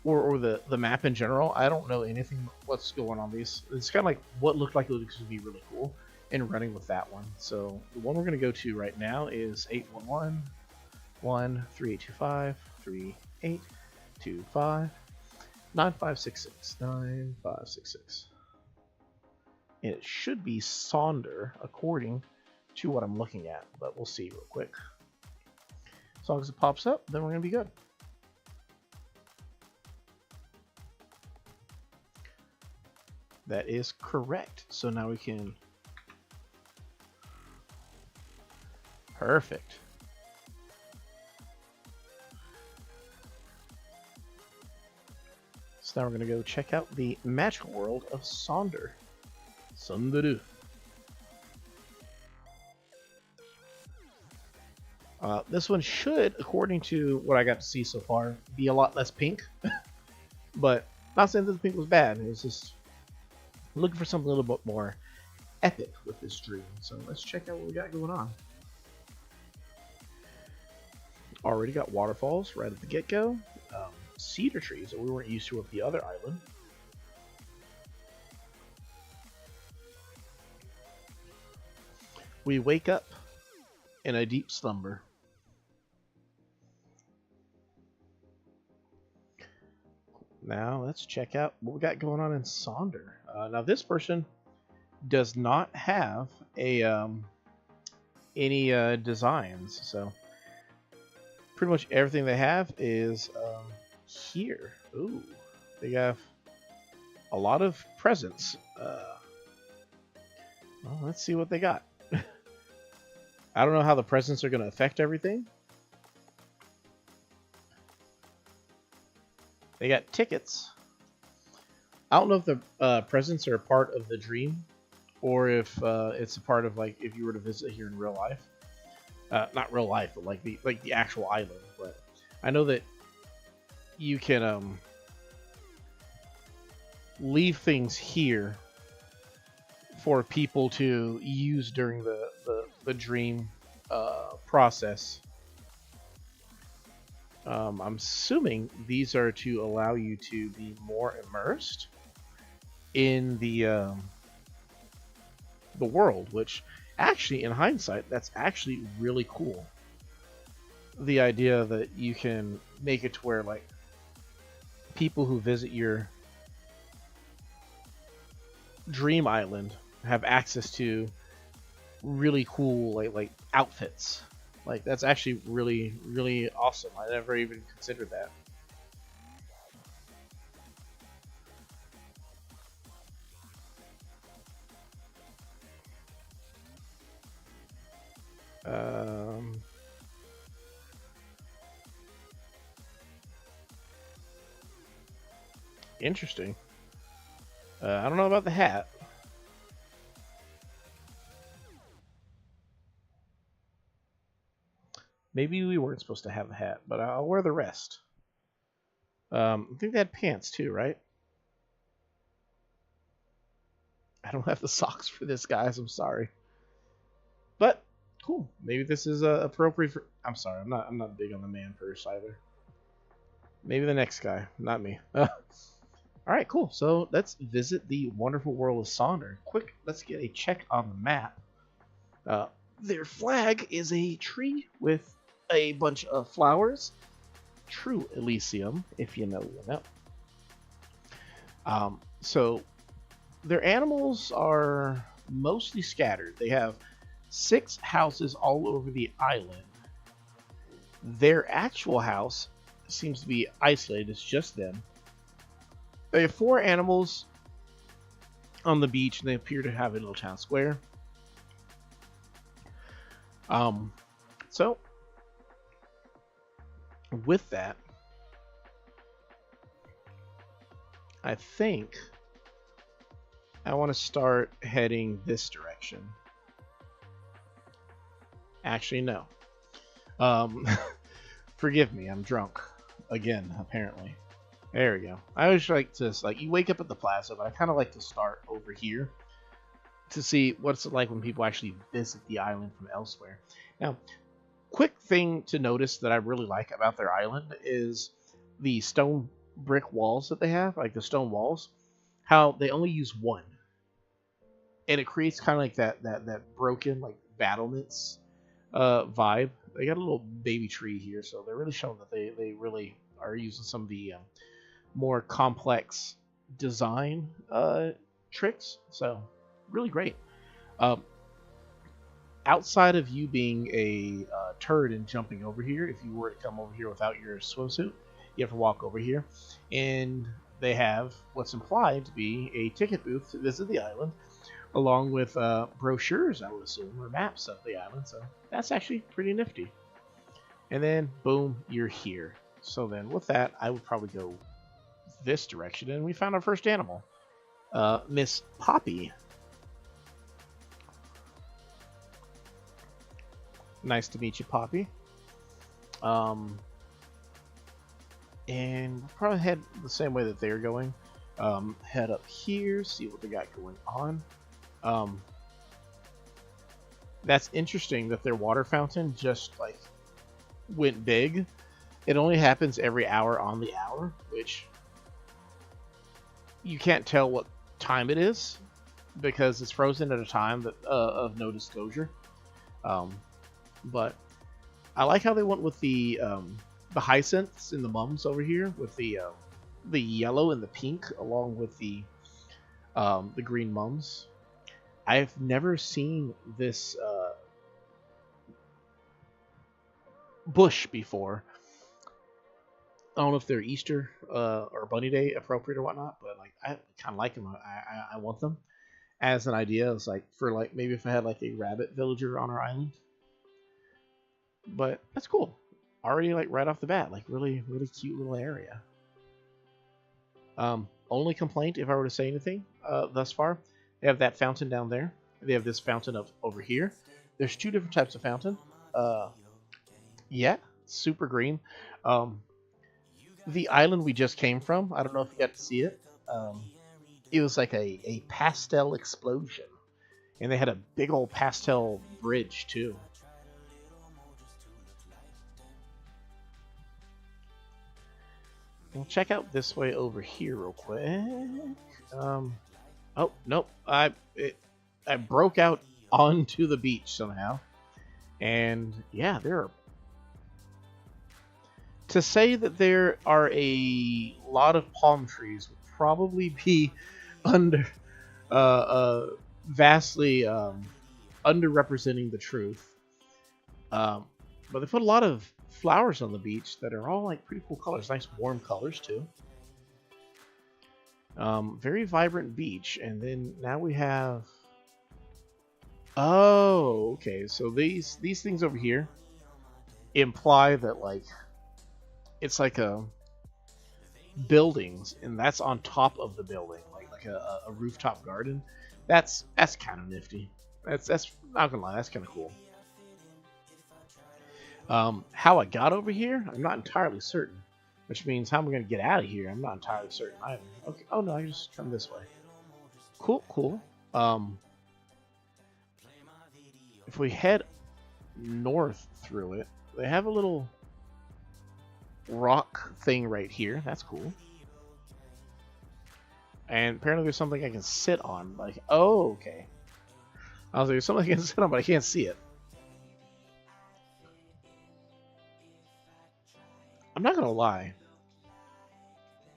or the map in general, I don't know anything what's going on these. It's kind of like what looked like it would be really cool and running with that one. So the one we're going to go to right now is 811-13825-3825 9566 9566. And it should be Sonder according to what I'm looking at, but we'll see real quick. As long as it pops up, then we're going to be good. That is correct. So now we can... Perfect. So now we're going to go check out the magical world of Sonder. Sonderu. This one should, according to what I got to see so far, be a lot less pink. But not saying that the pink was bad. It was just looking for something a little bit more epic with this dream. So let's check out what we got going on. Already got waterfalls right at the get-go. Cedar trees that we weren't used to with the other island. We wake up in a deep slumber. Now let's check out what we got going on in Sonder. Now this person does not have a any designs, so pretty much everything they have is here. Ooh, they have a lot of presents. Well, let's see what they got. I don't know how the presents are going to affect everything. They got tickets. I don't know if the presents are a part of the dream, or if it's a part of, like, if you were to visit here in real life. Not real life, but like the actual island. But I know that you can leave things here for people to use during the dream process. I'm assuming these are to allow you to be more immersed in the world, which actually, in hindsight, that's actually really cool. The idea that you can make it to where, like, people who visit your dream island have access to really cool like outfits. Like, that's actually really, really awesome. I never even considered that. Um, Interesting. I don't know about the hat. Maybe we weren't supposed to have the hat, but I'll wear the rest. I think they had pants too, right? I don't have the socks for this, guys. I'm sorry, but cool. Maybe this is appropriate for. I'm sorry. I'm not big on the man purse either. Maybe the next guy, not me. All right, cool. So let's visit the wonderful world of Sonder. Quick, let's get a check on the map. Uh, their flag is a tree with a bunch of flowers. True Elysium, if you know, you know. So their animals are mostly scattered. They have 6 houses all over the island. Their actual house seems to be isolated. It's just them. They have 4 animals on the beach, and they appear to have a little town square. So with that, I think I want to start heading this direction. Actually, no. Um, Forgive me, I'm drunk again, apparently. There we go. I always like to, like, you wake up at the plaza, but I kind of like to start over here to see what's it like when people actually visit the island from elsewhere. Now, quick thing to notice that I really like about their island is the stone brick walls that they have, like the stone walls, how they only use one. And it creates kind of like that broken, like, battlements vibe. They got a little baby tree here, so they're really showing that they really are using some of the more complex design tricks. So really great. Um, Outside of you being a turd and jumping over here, if you were to come over here without your swimsuit, you have to walk over here, and they have what's implied to be a ticket booth to visit the island, along with brochures, I would assume, or maps of the island. So that's actually pretty nifty. And then, boom, you're here. So then, with that, I would probably go this direction, and we found our first animal, Miss Poppy. Nice to meet you, Poppy. And we'll probably head the same way that they're going. Head up here, see what they got going on. That's interesting that their water fountain just, like, went big. It only happens every hour on the hour, which you can't tell what time it is because it's frozen at a time that of no disclosure. But I like how they went with the hyacinths and the mums over here with the yellow and the pink along with the green mums. I've never seen this bush before. I don't know if they're Easter or Bunny Day appropriate or whatnot, but like I kind of like them. I want them. as an idea. It's like for like maybe if I had like a rabbit villager on our island. But that's cool. Already like right off the bat, like really really cute little area. Only complaint, if I were to say anything, thus far, they have that fountain down there. They have this fountain up over here. There's two different types of fountain. Yeah, super green. The island we just came from, I don't know if you got to see it. It was like a pastel explosion. And they had a big old pastel bridge, too. We'll check out this way over here real quick. Oh, nope. I broke out onto the beach somehow. And yeah, to say that there are a lot of palm trees would probably be under vastly underrepresenting the truth. But they put a lot of flowers on the beach that are all like pretty cool colors, nice warm colors too. Very vibrant beach, and then now we have. Oh, okay. So these things over here imply that like it's like a buildings, and that's on top of the building, like a rooftop garden. That's kind of nifty. That's not gonna lie, that's kind of cool. How I got over here, I'm not entirely certain. Which means how am I going to get out of here? I'm not entirely certain either. Okay. Oh no, I just come this way. Cool, cool. If we head north through it, they have a little rock thing right here. That's cool. And apparently there's something I can sit on. Like, oh, okay. I was like, there's something I can sit on, but I can't see it. I'm not gonna lie.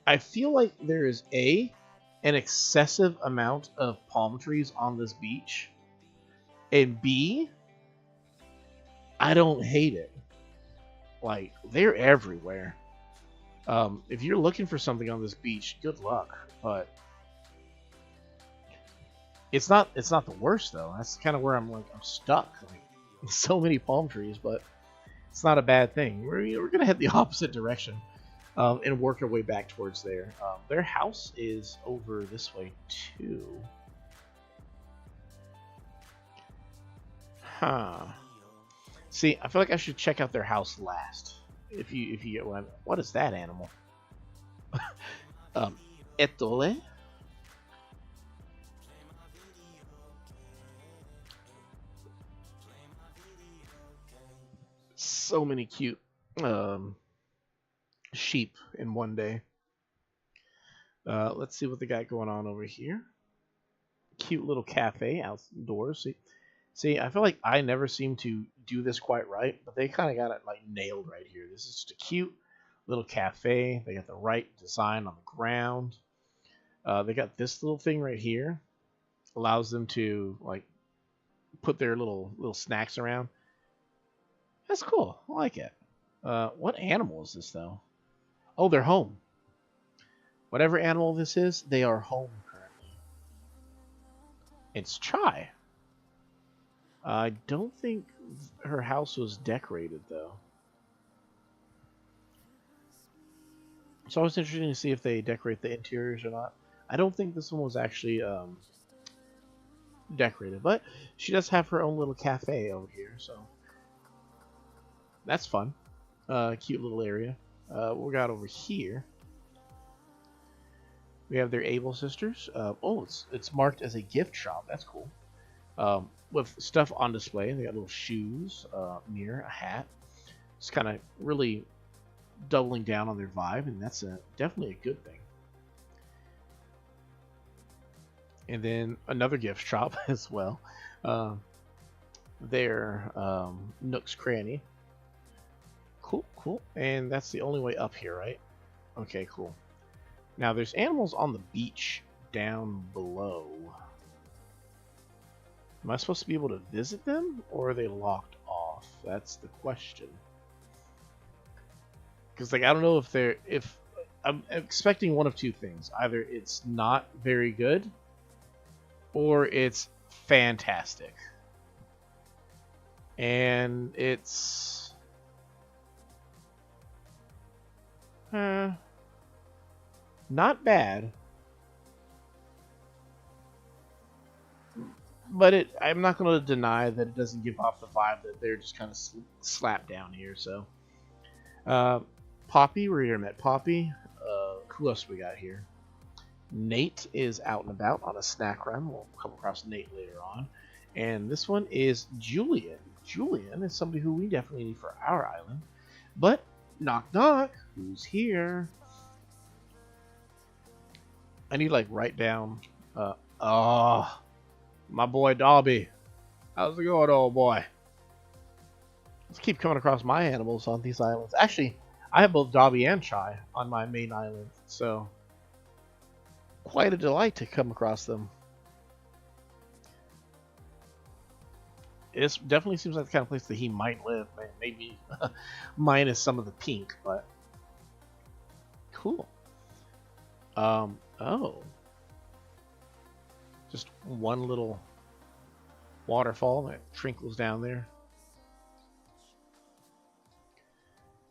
I feel like there is an excessive amount of palm trees on this beach, and B, I don't hate it. Like, they're everywhere. If you're looking for something on this beach, good luck. But it's not the worst though. That's kind of where I'm stuck. Like, so many palm trees, but it's not a bad thing. We're gonna head the opposite direction. And work our way back towards there. Their house is over this way too. Huh. See, I feel like I should check out their house last. If you get what is that animal? Etole. So many cute sheep in one day. Let's see what they got going on over here. Cute little cafe outdoors. See, I feel like I never seem to do this quite right, but they kind of got it like nailed right here. This is just a cute little cafe. They got the right design on the ground. They got this little thing right here. Allows them to like put their little snacks around. That's cool. I like it. What animal is this though? Oh, they're home. Whatever animal this is, they are home currently. It's Chai. I don't think her house was decorated, though. It's always interesting to see if they decorate the interiors or not. I don't think this one was actually decorated, but she does have her own little cafe over here, so that's fun. Cute little area. What we got over here? We have their Able sisters. Oh, it's marked as a gift shop. That's cool. With stuff on display. They got little shoes, mirror, a hat. It's kind of really doubling down on their vibe, and that's definitely a good thing. And then another gift shop as well. Their Nook's Cranny. Cool, cool. And that's the only way up here, right? Okay, cool. Now, there's animals on the beach down below. Am I supposed to be able to visit them, or are they locked off? That's the question. Because, like, I don't know if I'm expecting one of two things. Either it's not very good, or it's fantastic. And it's not bad, but I'm not going to deny that it doesn't give off the vibe that they're just kind of slapped down here. So, Poppy, we already met Poppy. Who else we got here? Nate is out and about on a snack run. We'll come across Nate later on. And this one is Julian. Julian is somebody who we definitely need for our island. But, knock knock, who's here? I need like write down, my boy Dobby. How's it going, old boy? Let's keep coming across my animals on these islands. Actually, I have both Dobby and Chai on my main island, so quite a delight to come across them. It definitely seems like the kind of place that he might live. Maybe minus some of the pink, but cool. Oh. Just one little waterfall that trickles down there.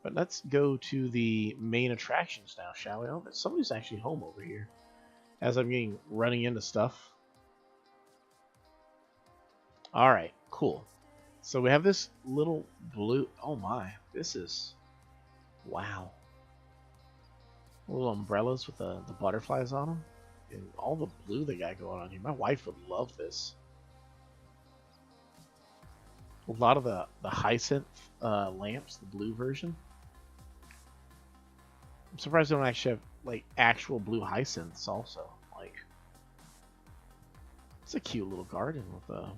But let's go to the main attractions now, shall we? Oh, somebody's actually home over here. As I'm running into stuff. Alright, cool. So we have this little blue... Oh my, this is... Wow. Little umbrellas with the butterflies on them. And all the blue they got going on here. My wife would love this. A lot of the hyacinth lamps, the blue version. I'm surprised they don't actually have like actual blue hyacinths also. Like, it's a cute little garden with a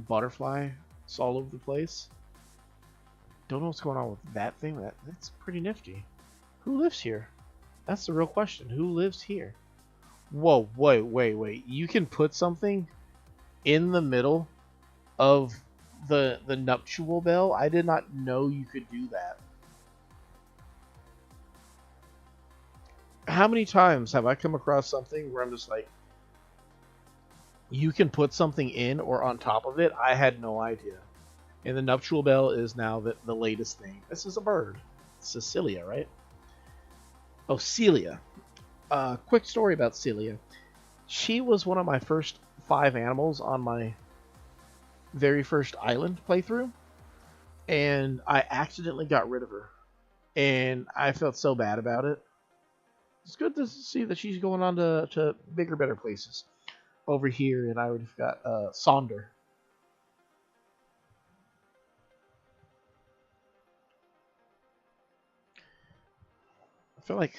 butterfly. It's all over the place. Don't know what's going on with that thing. That's pretty nifty. Who lives here? That's the real question. Who lives here? Whoa, wait. You can put something in the middle of the nuptial bell? I did not know you could do that. How many times have I come across something where I'm just like, you can put something in or on top of it? I had no idea. And the nuptial bell is now the latest thing. This is a bird. Cecilia, right? Oh, Celia. Quick story about Celia. She was one of my first 5 animals on my very first island playthrough. And I accidentally got rid of her. And I felt so bad about it. It's good to see that she's going on to bigger, better places. Over here, and I already got Sonder. I feel like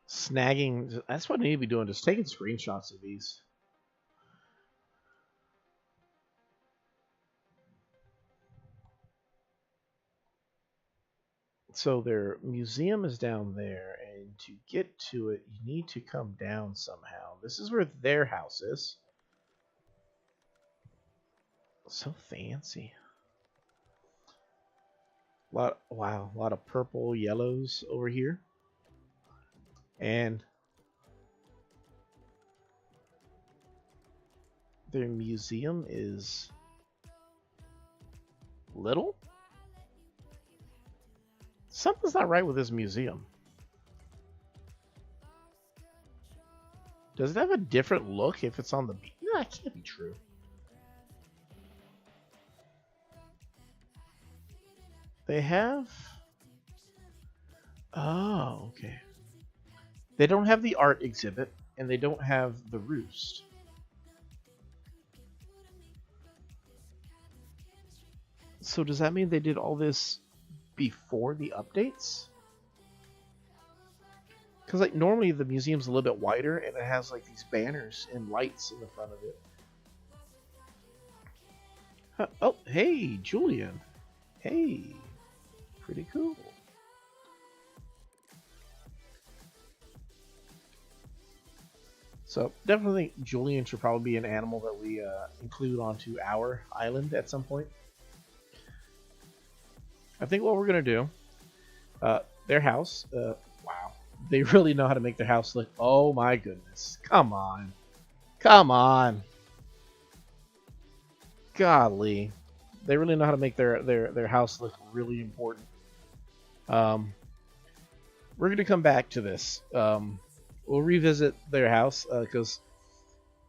snagging, that's what I need to be doing, just taking screenshots of these. So their museum is down there, and to get to it, you need to come down somehow. This is where their house is. So fancy. Wow, a lot of purple, yellows over here. And their museum is little? Something's not right with this museum. Does it have a different look if it's on the beach? No, that can't be true. They have... Oh, okay. They don't have the art exhibit, and they don't have the roost. So does that mean they did all this before the updates? Because like normally the museum's a little bit wider, and it has like these banners and lights in the front of it. Oh, hey, Julian. Hey, pretty cool. So definitely think Julian should probably be an animal that we include onto our island at some point. I think what we're going to do, their house, wow. They really know how to make their house look. Oh my goodness. Come on. Come on. Golly. They really know how to make their house look really important. Um, we're going to come back to this. We'll revisit their house because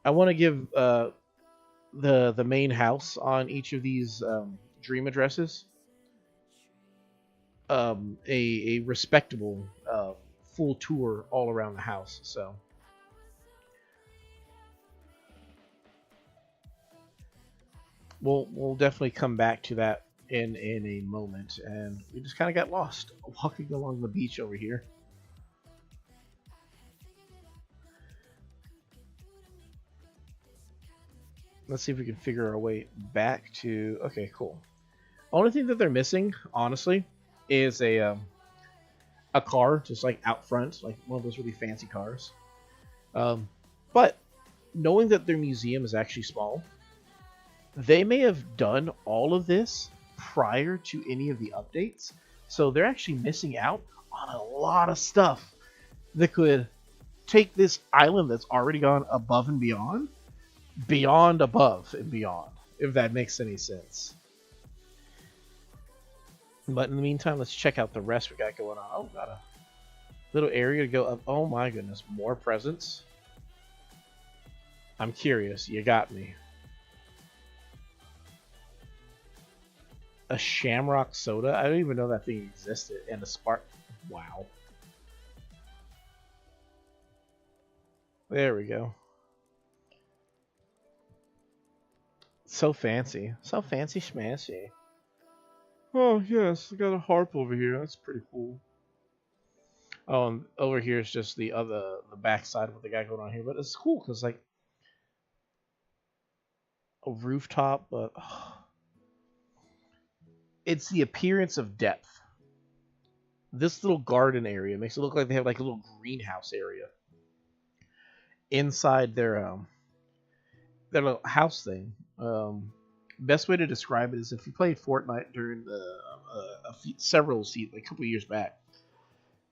I want to give the main house on each of these dream addresses a respectable full tour all around the house. So we'll definitely come back to that in a moment. And we just kind of got lost walking along the beach over here. Let's see if we can figure our way back to. Okay, cool. Only thing that they're missing, honestly, is a car just like out front, like one of those really fancy cars. But knowing that their museum is actually small, they may have done all of this prior to any of the updates. So they're actually missing out on a lot of stuff that could take this island that's already gone above and beyond, beyond above and beyond, if that makes any sense. But in the meantime, let's check out the rest we got going on. Oh, got a little area to go up. Oh my goodness, more presents. I'm curious. You got me. A shamrock soda? I don't even know that thing existed. And a spark. Wow. There we go. So fancy. So fancy schmancy. Oh, yes. I got a harp over here. That's pretty cool. Oh, and over here is just the back side of what they got going on here. But it's cool because, like, a rooftop, but it's the appearance of depth. This little garden area makes it look like they have like a little greenhouse area inside their little house thing. Best way to describe it is if you played Fortnite during the a couple years back.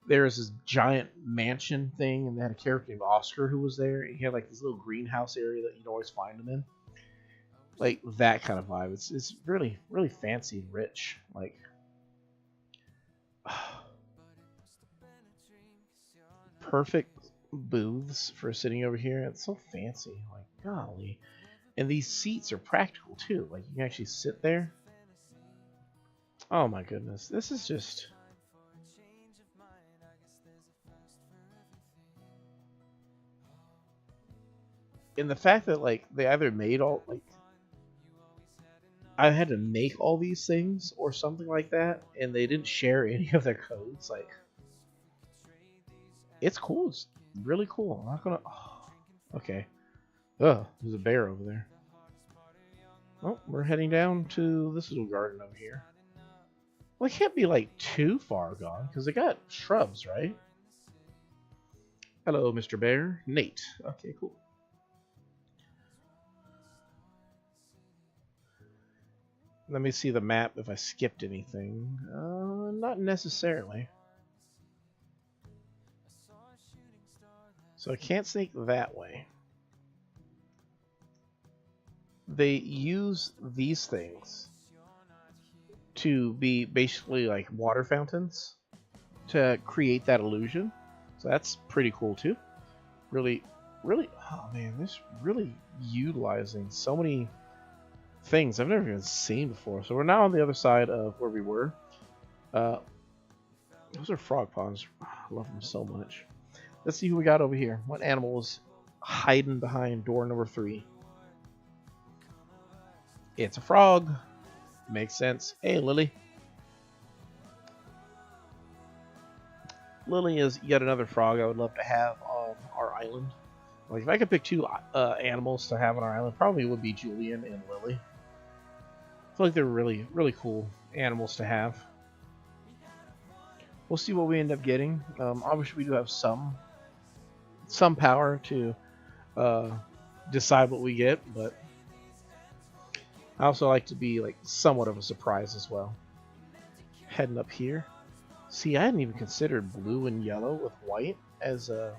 There was this giant mansion thing, and they had a character named Oscar who was there. He had like this little greenhouse area that you'd always find him in. Like that kind of vibe. It's really, really fancy and rich. Like perfect booths for sitting over here. It's so fancy. Like golly. And these seats are practical too. Like you can actually sit there. Oh my goodness. This is just and the fact that like they either made all like I had to make all these things or something like that, and they didn't share any of their codes. Like, it's cool. It's really cool. I'm not gonna. Oh, okay. Ugh, there's a bear over there. Well, we're heading down to this little garden over here. Well, it can't be like too far gone because they got shrubs, right? Hello, Mr. Bear. Nate. Okay, cool. Let me see the map if I skipped anything. Not necessarily. So I can't sneak that way. They use these things to be basically like water fountains to create that illusion. So that's pretty cool too. Really, oh man, this really utilizing so many things I've never even seen before. So we're now on the other side of where we were. Those are frog ponds. I love them so much. Let's see who we got over here. What animal is hiding behind door number 3? It's a frog. Makes sense. Hey, Lily. Lily is yet another frog I would love to have on our island. Like, if I could pick 2 animals to have on our island, probably would be Julian and Lily. I feel like they're really, really cool animals to have. We'll see what we end up getting. Obviously, we do have some power to decide what we get, but I also like to be like somewhat of a surprise as well. Heading up here. See, I hadn't even considered blue and yellow with white as a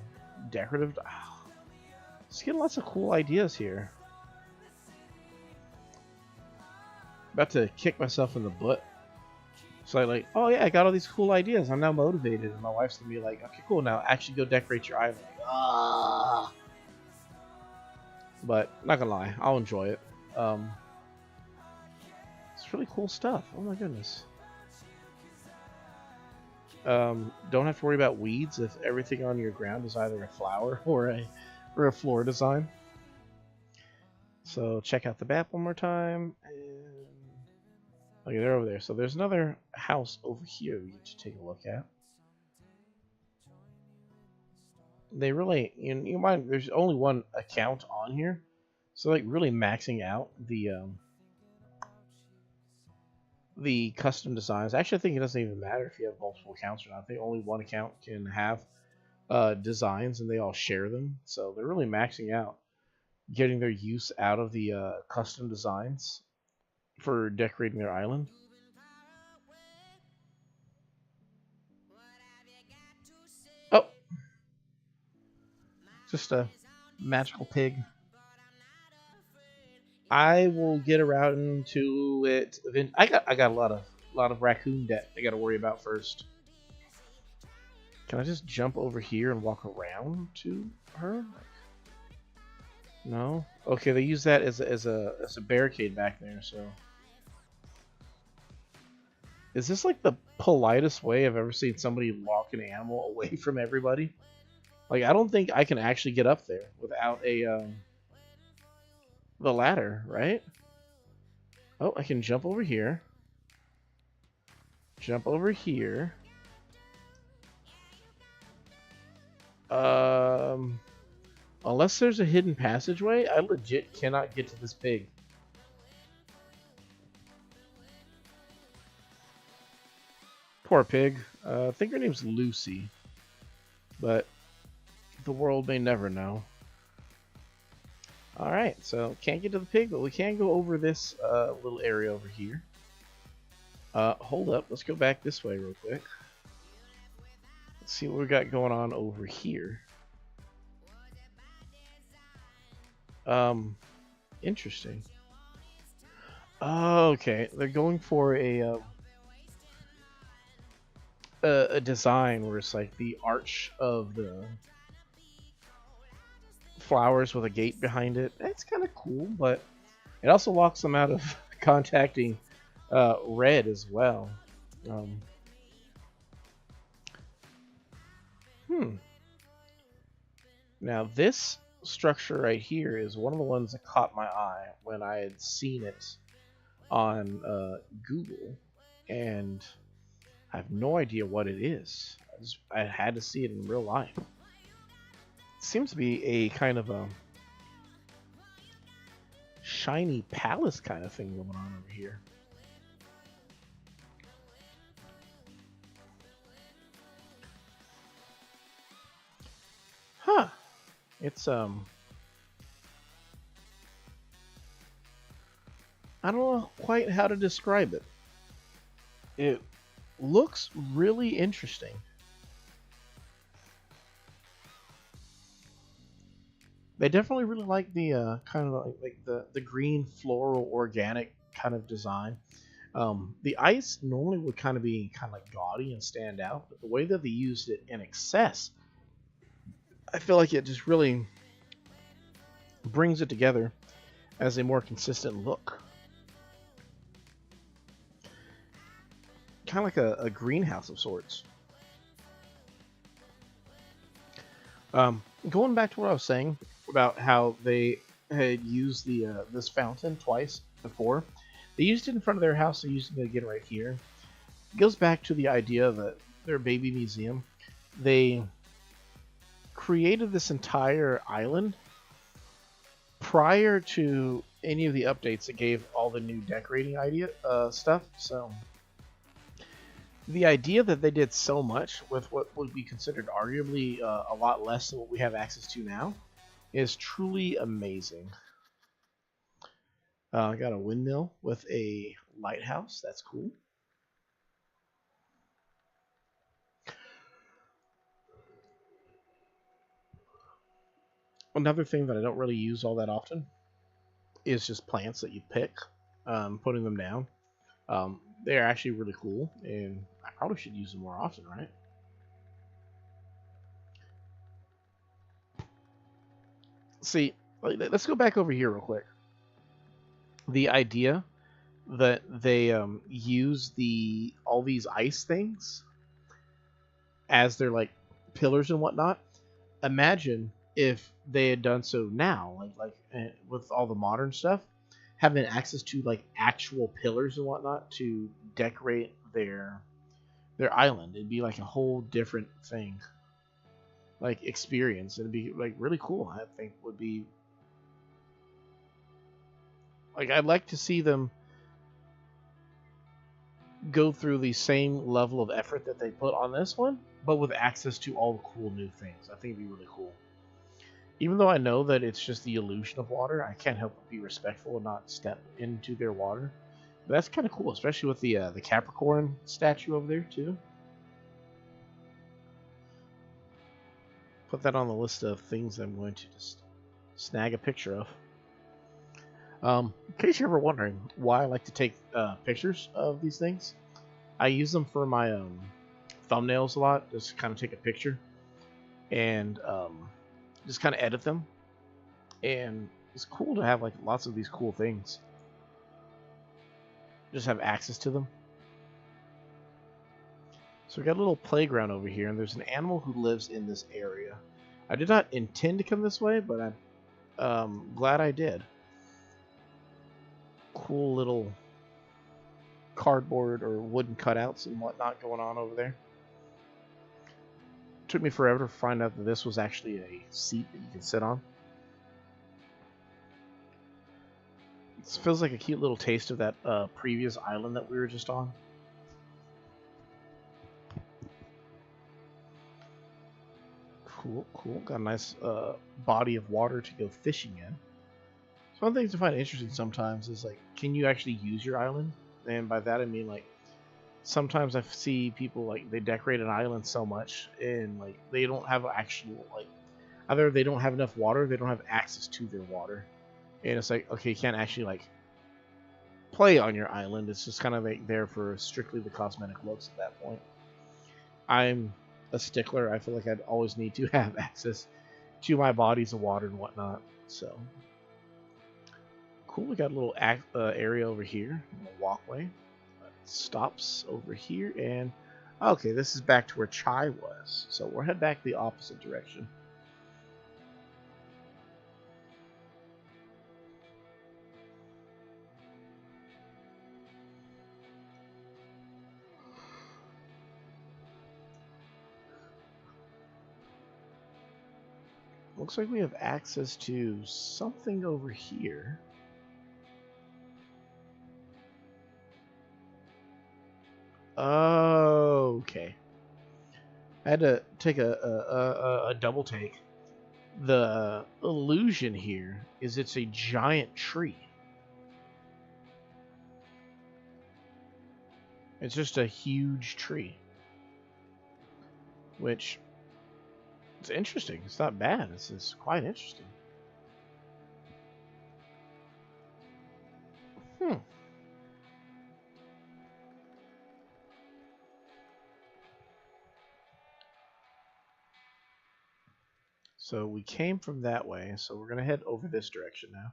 decorative. Oh, Just getting lots of cool ideas here. About to kick myself in the butt. So I like, oh yeah, I got all these cool ideas. I'm now motivated, and my wife's gonna be like, okay, cool. Now actually go decorate your island. Like, ah. But not gonna lie, I'll enjoy it. It's really cool stuff. Oh my goodness. Don't have to worry about weeds if everything on your ground is either a flower or a floor design. So check out the map one more time. And okay, they're over there. So there's another house over here we need to take a look at. They really, you mind, there's only one account on here, so like really maxing out the custom designs. Actually, I think it doesn't even matter if you have multiple accounts or not. I think only one account can have designs, and they all share them. So they're really maxing out, getting their use out of the custom designs for decorating their island. Oh, just a magical pig. I will get around to it. I got a lot of raccoon debt I got to worry about first. Can I just jump over here and walk around to her? No. Okay, they use that as a barricade back there. So, is this like the politest way I've ever seen somebody walk an animal away from everybody? Like, I don't think I can actually get up there without the ladder, right? Oh, I can jump over here. Jump over here. Unless there's a hidden passageway, I legit cannot get to this pig. Poor pig. I think her name's Lucy. But the world may never know. Alright, so can't get to the pig, but we can go over this little area over here. Hold up, let's go back this way real quick. Let's see what we got going on over here. Interesting. Okay, they're going for a design where it's like the arch of the flowers with a gate behind it. It's kind of cool, but it also locks them out of contacting red as well. Now this structure right here is one of the ones that caught my eye when I had seen it on Google, and I have no idea what it is. I had to see it in real life. It seems to be a kind of a shiny palace kind of thing going on over here. Huh. It's I don't know quite how to describe it. It looks really interesting. They definitely really like the kind of like the green floral organic kind of design. The ice normally would kind of be kind of like gaudy and stand out, but the way that they used it in excess, I feel like it just really brings it together as a more consistent look. Kind of like a greenhouse of sorts. Going back to what I was saying about how they had used the this fountain twice before. They used it in front of their house. They're using it again right here. It goes back to the idea that their baby museum. They created this entire island prior to any of the updates that gave all the new decorating stuff. So the idea that they did so much with what would be considered arguably a lot less than what we have access to now is truly amazing. I got a windmill with a lighthouse. That's cool. Another thing that I don't really use all that often is just plants that you pick, putting them down. They're actually really cool, and I probably should use them more often, right? See, let's go back over here real quick. The idea that they use all these ice things as their like pillars and whatnot. Imagine if they had done so now, with all the modern stuff, having access to like actual pillars and whatnot to decorate their island. It'd be like a whole different thing, like experience. It'd be like really cool. I think would be like I'd like to see them go through the same level of effort that they put on this one, but with access to all the cool new things. I think it'd be really cool. Even though I know that it's just the illusion of water, I can't help but be respectful and not step into their water. But that's kind of cool, especially with the Capricorn statue over there too. Put that on the list of things I'm going to just snag a picture of. In case you're ever wondering why I like to take pictures of these things, I use them for my thumbnails a lot. Just kind of take a picture and just kind of edit them. And it's cool to have like lots of these cool things. Just have access to them. So we got a little playground over here, and there's an animal who lives in this area. I did not intend to come this way, but I'm glad I did. Cool little cardboard or wooden cutouts and whatnot going on over there. Took me forever to find out that this was actually a seat that you can sit on. This feels like a cute little taste of that previous island that we were just on. Cool, cool. Got a nice body of water to go fishing in. So one thing to find interesting sometimes is like, can you actually use your island? And by that I mean like, sometimes I see people like they decorate an island so much and like they don't have actual like, either they don't have enough water, they don't have access to their water, and it's like, okay, you can't actually like play on your island. It's just kind of like there for strictly the cosmetic looks at that point. I'm a stickler. I feel like I'd always need to have access to my bodies of water and whatnot. So cool. We got a little area over here, a walkway. Stops over here, and okay, this is back to where Chai was. So we're heading back the opposite direction. Looks like we have access to something over here. Okay. I had to take a double take. The illusion here is it's a giant tree. It's just a huge tree. Which, it's interesting. It's not bad. It's quite interesting. So we came from that way, so we're going to head over this direction now.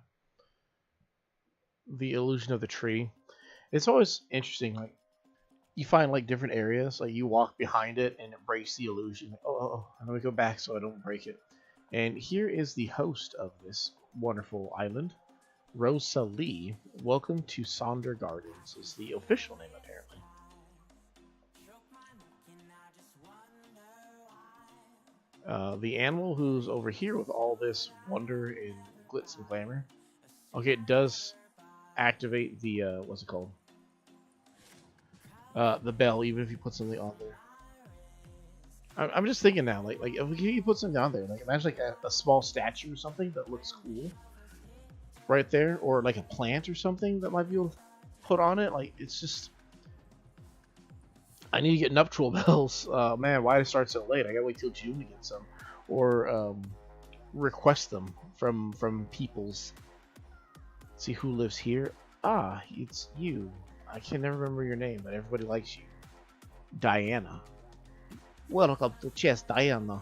The illusion of the tree. It's always interesting, like, you find, like, different areas, like, you walk behind it, and it breaks the illusion. Like, oh, let me go back so I don't break it. And here is the host of this wonderful island, Rosalie. Welcome to Sonder Gardens, is the official name, apparently. The animal who's over here with all this wonder and glitz and glamour. Okay, it does activate the, what's it called? The bell, even if you put something on there. I'm just thinking now, like if you put something on there, like imagine like a small statue or something that looks cool right there, or like a plant or something that might be able to put on it. Like, it's just, I need to get nuptial bells. Man, why did I start so late? I gotta wait till June to get some. Or request them from peoples. See who lives here. Ah, it's you. I can never remember your name, but everybody likes you. Diana. Welcome to Chess, Diana.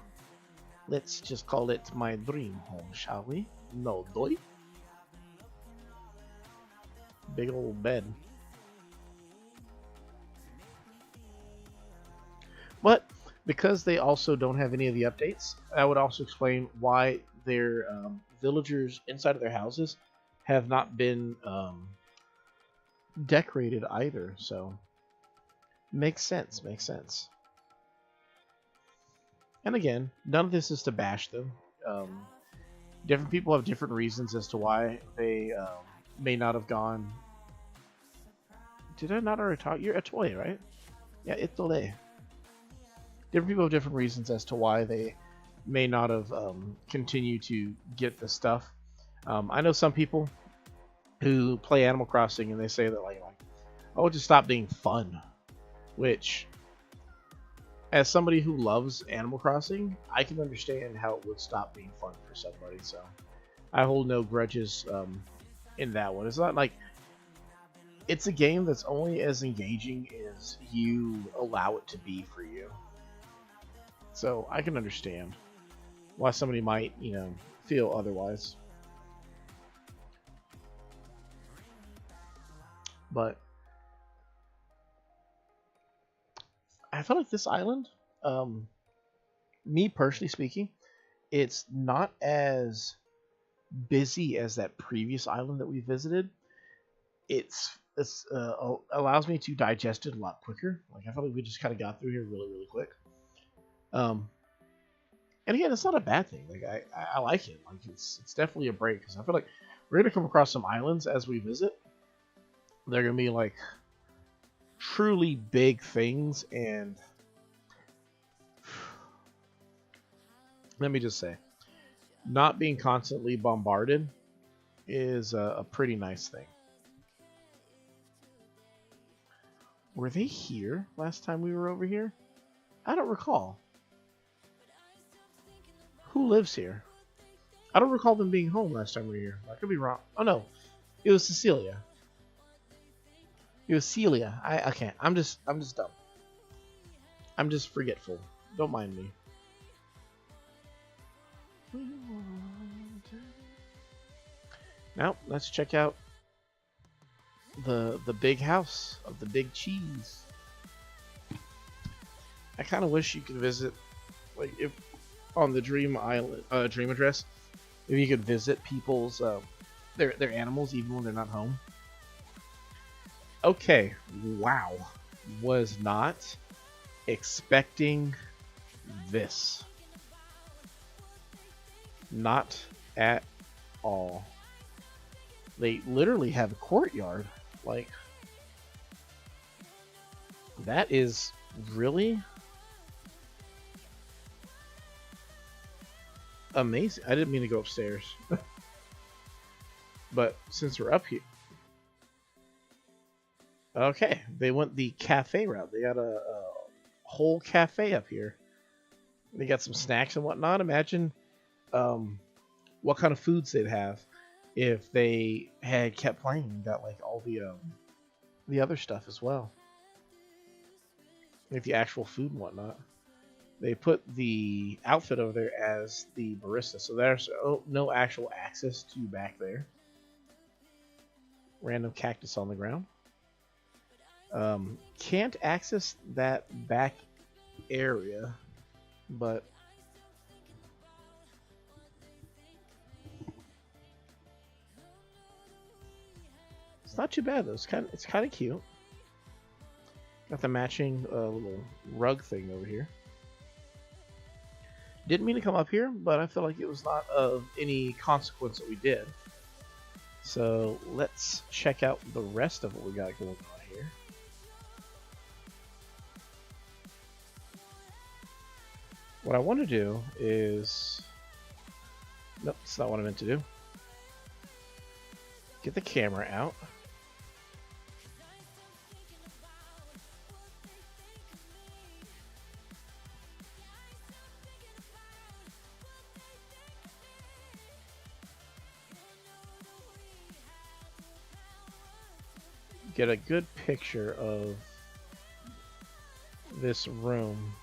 Let's just call it my dream home, shall we? No, doy. Big old bed. But because they also don't have any of the updates, I would also explain why their villagers inside of their houses have not been decorated either. So makes sense. Makes sense. And again, none of this is to bash them. Different people have different reasons as to why they may not have gone. Did I not already talk? You're Etoile, right? Yeah, Etoile. Different people have different reasons as to why they may not have continued to get the stuff. I know some people who play Animal Crossing and they say that like oh, it just stopped being fun. Which, as somebody who loves Animal Crossing, I can understand how it would stop being fun for somebody. So I hold no grudges in that one. It's not like it's a game that's only as engaging as you allow it to be for you. So I can understand why somebody might, feel otherwise. But I feel like this island, me personally speaking, it's not as busy as that previous island that we visited. It's allows me to digest it a lot quicker. Like I feel like we just kind of got through here really quick. And again, it's not a bad thing. Like I like it. Like it's definitely a break because I feel like we're gonna come across some islands as we visit. They're gonna be like truly big things, and let me just say, not being constantly bombarded is a pretty nice thing. Were they here last time we were over here? I don't recall. Who lives here? I don't recall them being home last time we were here. I could be wrong. Oh no, it was Cecilia. It was Celia. I can't. I'm just dumb. I'm just forgetful. Don't mind me. Now let's check out the big house of the big cheese. I kind of wish you could visit, like if on the Dream Island, Dream Address, if you could visit people's their animals even when they're not home. Okay, wow, was not expecting this. Not at all. They literally have a courtyard. Like, that is really amazing. I didn't mean to go upstairs. But since we're up here. Okay, they went the cafe route. They got a whole cafe up here. They got some snacks and whatnot. Imagine what kind of foods they'd have if they had kept playing. Got like all the other stuff as well, like the actual food and whatnot. They put the outfit over there as the barista, so there's no actual access to back there. Random cactus on the ground. Can't access that back area, but it's not too bad though. It's kind of cute. Got the matching little rug thing over here. Didn't mean to come up here, but I feel like it was not of any consequence that we did. So let's check out the rest of what we got going on here. What I want to do is... Nope, that's not what I meant to do. Get the camera out. get a good picture of this room.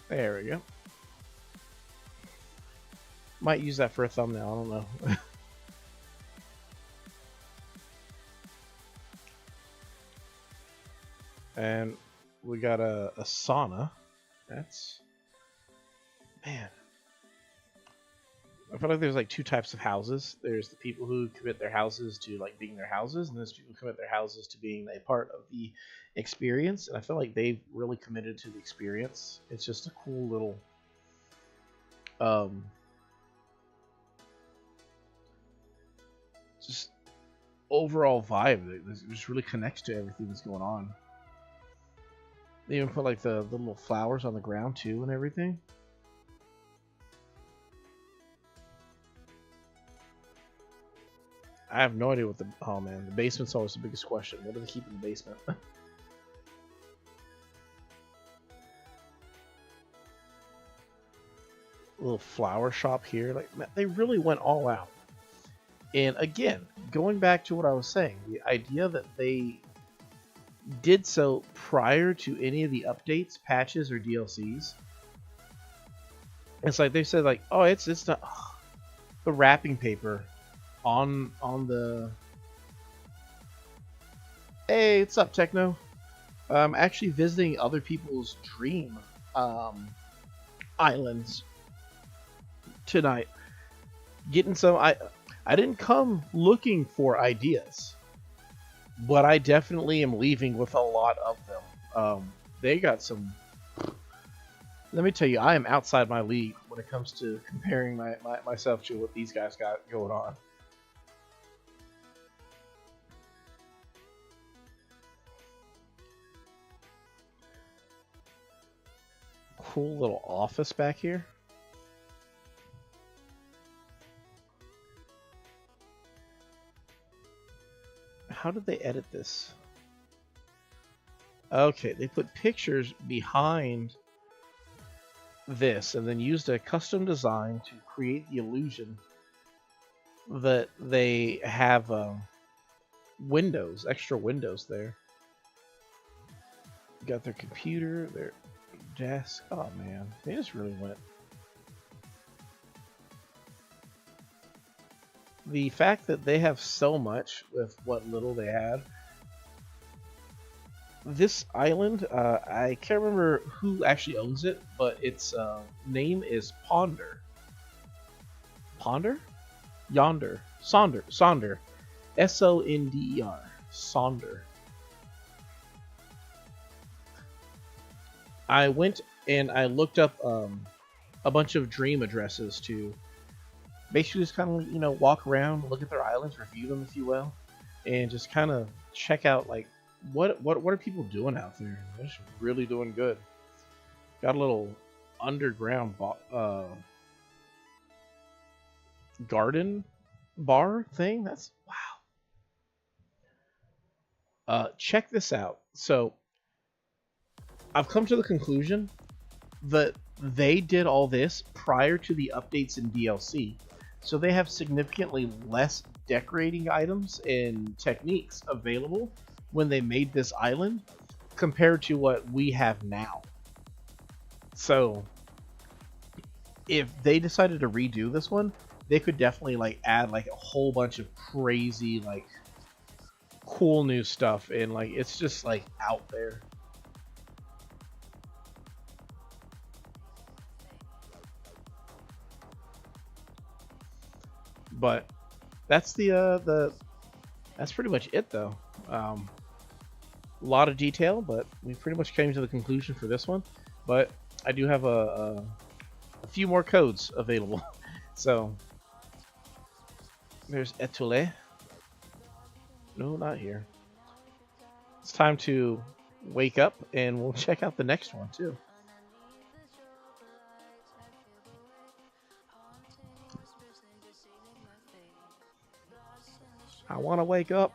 There we go. Might use that for a thumbnail, I don't know. And we got a sauna. That's... Man. I feel like there's like two types of houses. There's the people who commit their houses to like being their houses, and there's people who commit their houses to being a part of the experience. And I feel like they've really committed to the experience. It's just a cool little just overall vibe that just really connects to everything that's going on. They even put like the little flowers on the ground too and everything. I have no idea what the... Oh man, the basement's always the biggest question. What do they keep in the basement? Little flower shop here. Like, man, they really went all out. And again, going back to what I was saying, the idea that they did so prior to any of the updates, patches, or DLCs. It's like they said, like, oh, it's not the wrapping paper on the... Hey, what's up, Techno? I'm actually visiting other people's dream islands tonight. Getting some... I didn't come looking for ideas, but I definitely am leaving with a lot of them. They got some... Let me tell you, I am outside my league when it comes to comparing myself to what these guys got going on. Cool little office back here. How did they edit this? Okay, they put pictures behind this and then used a custom design to create the illusion that they have windows, extra windows there. Got their computer, their desk. Oh man, they just really went. The fact that they have so much with what little they had. This island, I can't remember who actually owns it, but its name is Ponder. Ponder? Yonder. Sonder. S-O-N-D-E-R. Sonder. I went and I looked up a bunch of dream addresses to basically just kind of, you know, walk around, look at their islands, review them if you will, and just kind of check out like what are people doing out there. They're just really doing good. Got a little underground garden bar thing. That's wow. Check this out. So I've come to the conclusion that they did all this prior to the updates in DLC. So they have significantly less decorating items and techniques available when they made this island compared to what we have now. So if they decided to redo this one, they could definitely like add like a whole bunch of crazy like cool new stuff, and like it's just like out there. But that's that's pretty much it though. A lot of detail, but we pretty much came to the conclusion for this one. But I do have a few more codes available. So there's Etule. No, not here. It's time to wake up and we'll check out the next one too. I want to wake up.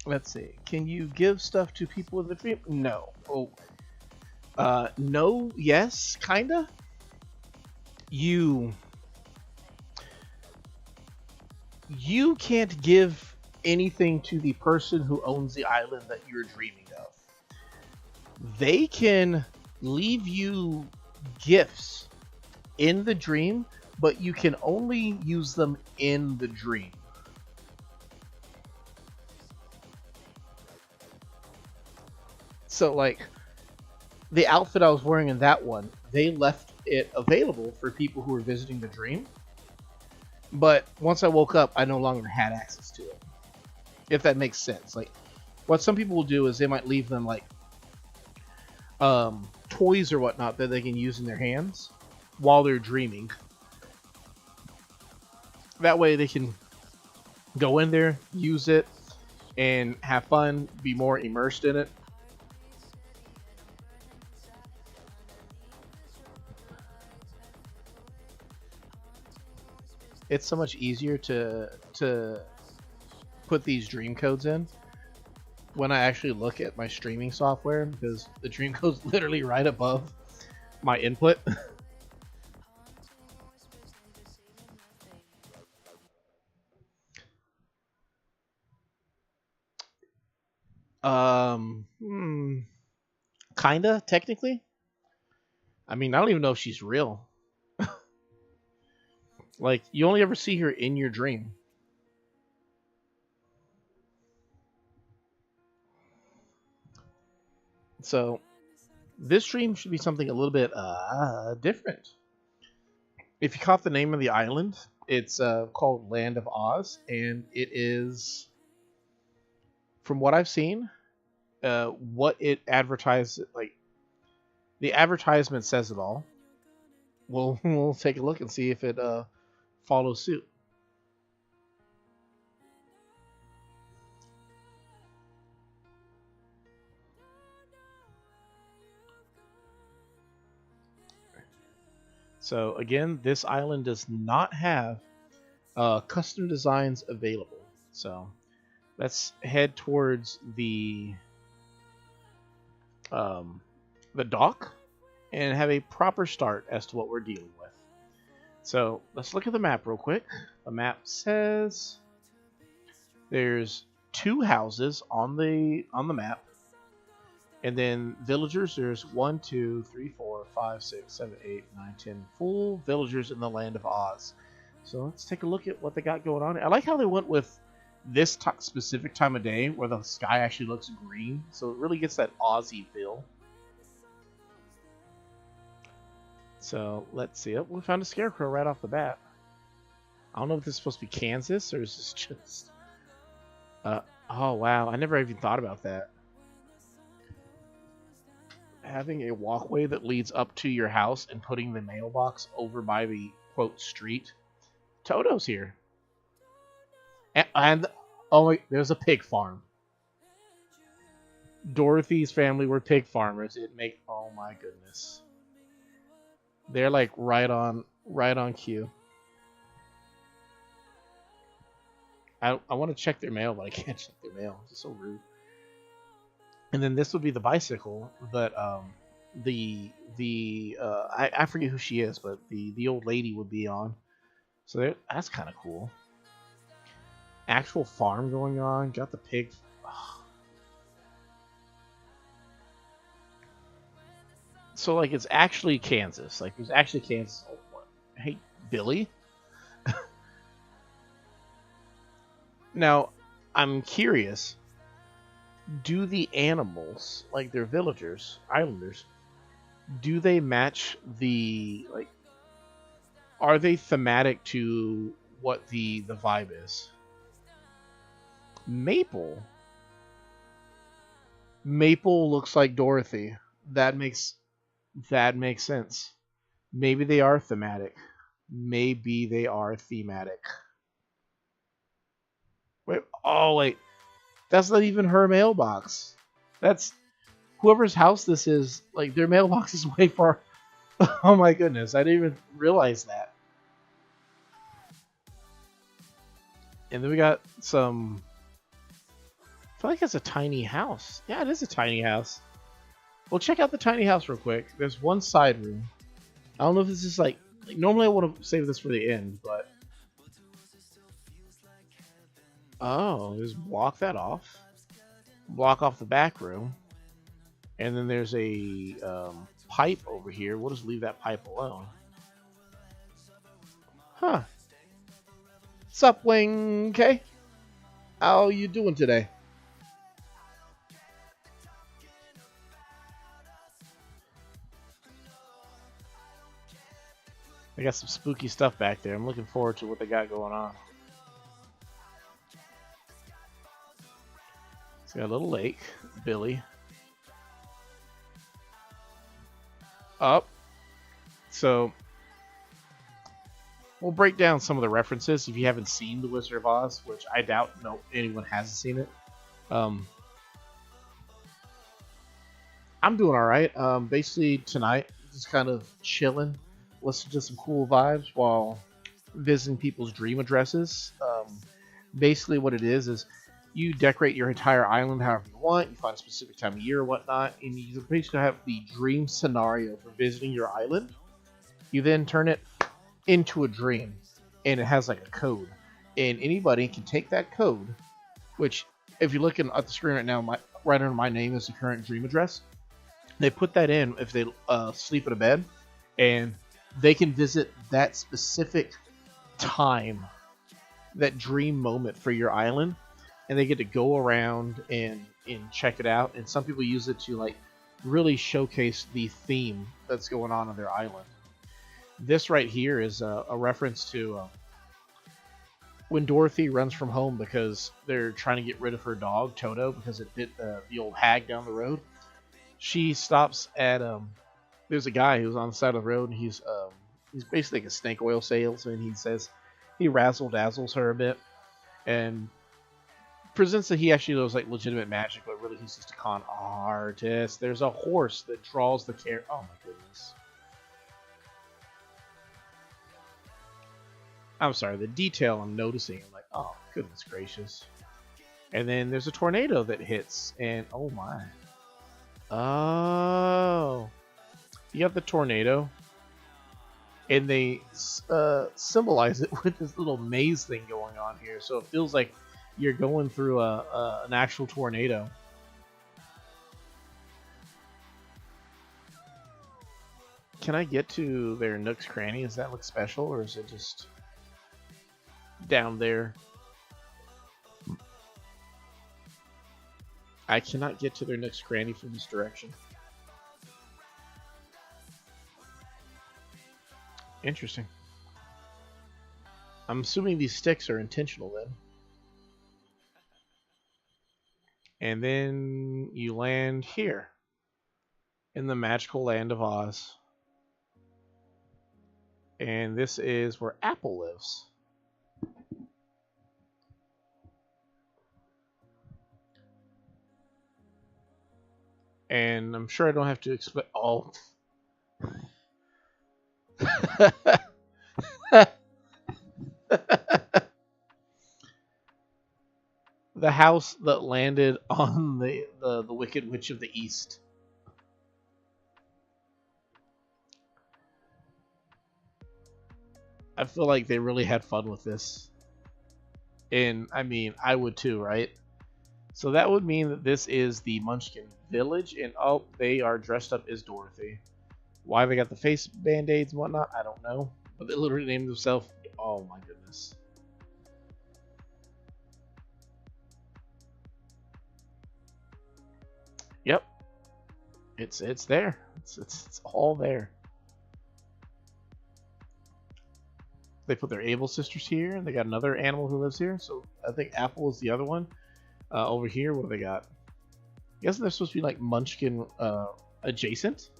Let's see. Can you give stuff to people in the dream? No. Oh, no. Yes, kinda. You you can't give anything to the person who owns the island that you're dreaming of. They can leave you gifts in the dream, but you can only use them in the dream. So, like, the outfit I was wearing in that one, they left it available for people who were visiting the dream. But once I woke up, I no longer had access to it. If that makes sense. Like, what some people will do is they might leave them, like, toys or whatnot that they can use in their hands while they're dreaming. That way they can go in there, use it, and have fun, be more immersed in it. It's so much easier to put these dream codes in when I actually look at my streaming software, because the dream code's literally right above my input. Kinda, technically. I mean, I don't even know if she's real. Like, you only ever see her in your dream. So, this dream should be something a little bit different. If you caught the name of the island, it's called Land of Oz, and it is, from what I've seen, what it advertised, like, the advertisement says it all. We'll take a look and see if it follows suit. So again, this island does not have custom designs available. So let's head towards the dock and have a proper start as to what we're dealing with. So let's look at the map real quick. The map says there's 2 houses on the map, and then villagers. There's 1, 2, 3, 4, 5, 6, 7, 8, 9, 10 full villagers in the Land of Oz. So let's take a look at what they got going on. I like how they went with this specific time of day where the sky actually looks green, so it really gets that Aussie feel. So let's see. Oh, we found a scarecrow right off the bat. I don't know if this is supposed to be Kansas or is this just... oh wow, I never even thought about that. Having a walkway that leads up to your house and putting the mailbox over by the, quote, street. Toto's here. And oh wait, there's a pig farm. Dorothy's family were pig farmers. Oh my goodness. They're like right on cue. I want to check their mail, but I can't check their mail. It's so rude. And then this would be the bicycle that I forget who she is, but the old lady would be on. So that's kind of cool. Actual farm going on. Got the pig. Oh. So like it's actually Kansas. Like there's actually Kansas. Oh, hey Billy. Now I'm curious. Do the animals, like their villagers, islanders, do they match the, like, are they thematic to what the vibe is? Maple looks like Dorothy. That makes sense. Maybe they are thematic. Wait. That's not even her mailbox. That's whoever's house this is. Like, their mailbox is way far. Oh my goodness, I didn't even realize that. And then we got some feel like it's a tiny house. Yeah, it is a tiny house. Well, check out the tiny house real quick. There's one side room. I don't know if this is like normally I would have saved this for the end, but oh, just block that off. Block off the back room, and then there's a pipe over here. We'll just leave that pipe alone. Huh? Sup, Wing? Okay. How you doing today? They got some spooky stuff back there. I'm looking forward to what they got going on. It's got a little lake, Billy. Up. So we'll break down some of the references if you haven't seen The Wizard of Oz, which I doubt anyone hasn't seen it. I'm doing all right. Basically tonight, just kind of chilling, listen to some cool vibes while visiting people's dream addresses. Basically, what it is you decorate your entire island however you want. You find a specific time of year or whatnot, and you basically have the dream scenario for visiting your island. You then turn it into a dream, and it has like a code, and anybody can take that code, which if you're looking at the screen right now, right under my name is the current dream address. They put that in if they sleep in a bed, and they can visit that specific time, that dream moment for your island, and they get to go around and check it out. And some people use it to like really showcase the theme that's going on their island. This right here is a reference to when Dorothy runs from home because they're trying to get rid of her dog Toto because it bit the old hag down the road. She stops at there's a guy who's on the side of the road, and he's basically like a snake oil salesman. He says he razzle dazzles her a bit and presents that he actually knows like legitimate magic, but really he's just a con artist. There's a horse that draws the care. Oh my goodness. I'm sorry, the detail I'm noticing, I'm like, oh goodness gracious. And then there's a tornado that hits, and oh my. Oh, you have the tornado, and they symbolize it with this little maze thing going on here, so it feels like you're going through an actual tornado. Can I get to their Nook's Cranny? Does that look special, or is it just down there? I cannot get to their Nook's Cranny from this direction. Interesting. I'm assuming these sticks are intentional then. And then you land here in the magical land of Oz. And this is where Apple lives. And I'm sure I don't have to explain. Oh. The house that landed on the Wicked Witch of the East. I feel like they really had fun with this. And I mean, I would too, right? So that would mean that this is the Munchkin Village, and oh, they are dressed up as Dorothy. Why they got the face band-aids and whatnot, I don't know. But they literally named themselves. Oh my goodness. Yep. It's there. It's all there. They put their Able sisters here, and they got another animal who lives here. So I think Apple is the other one. Over here, what do they got? I guess they're supposed to be like Munchkin adjacent.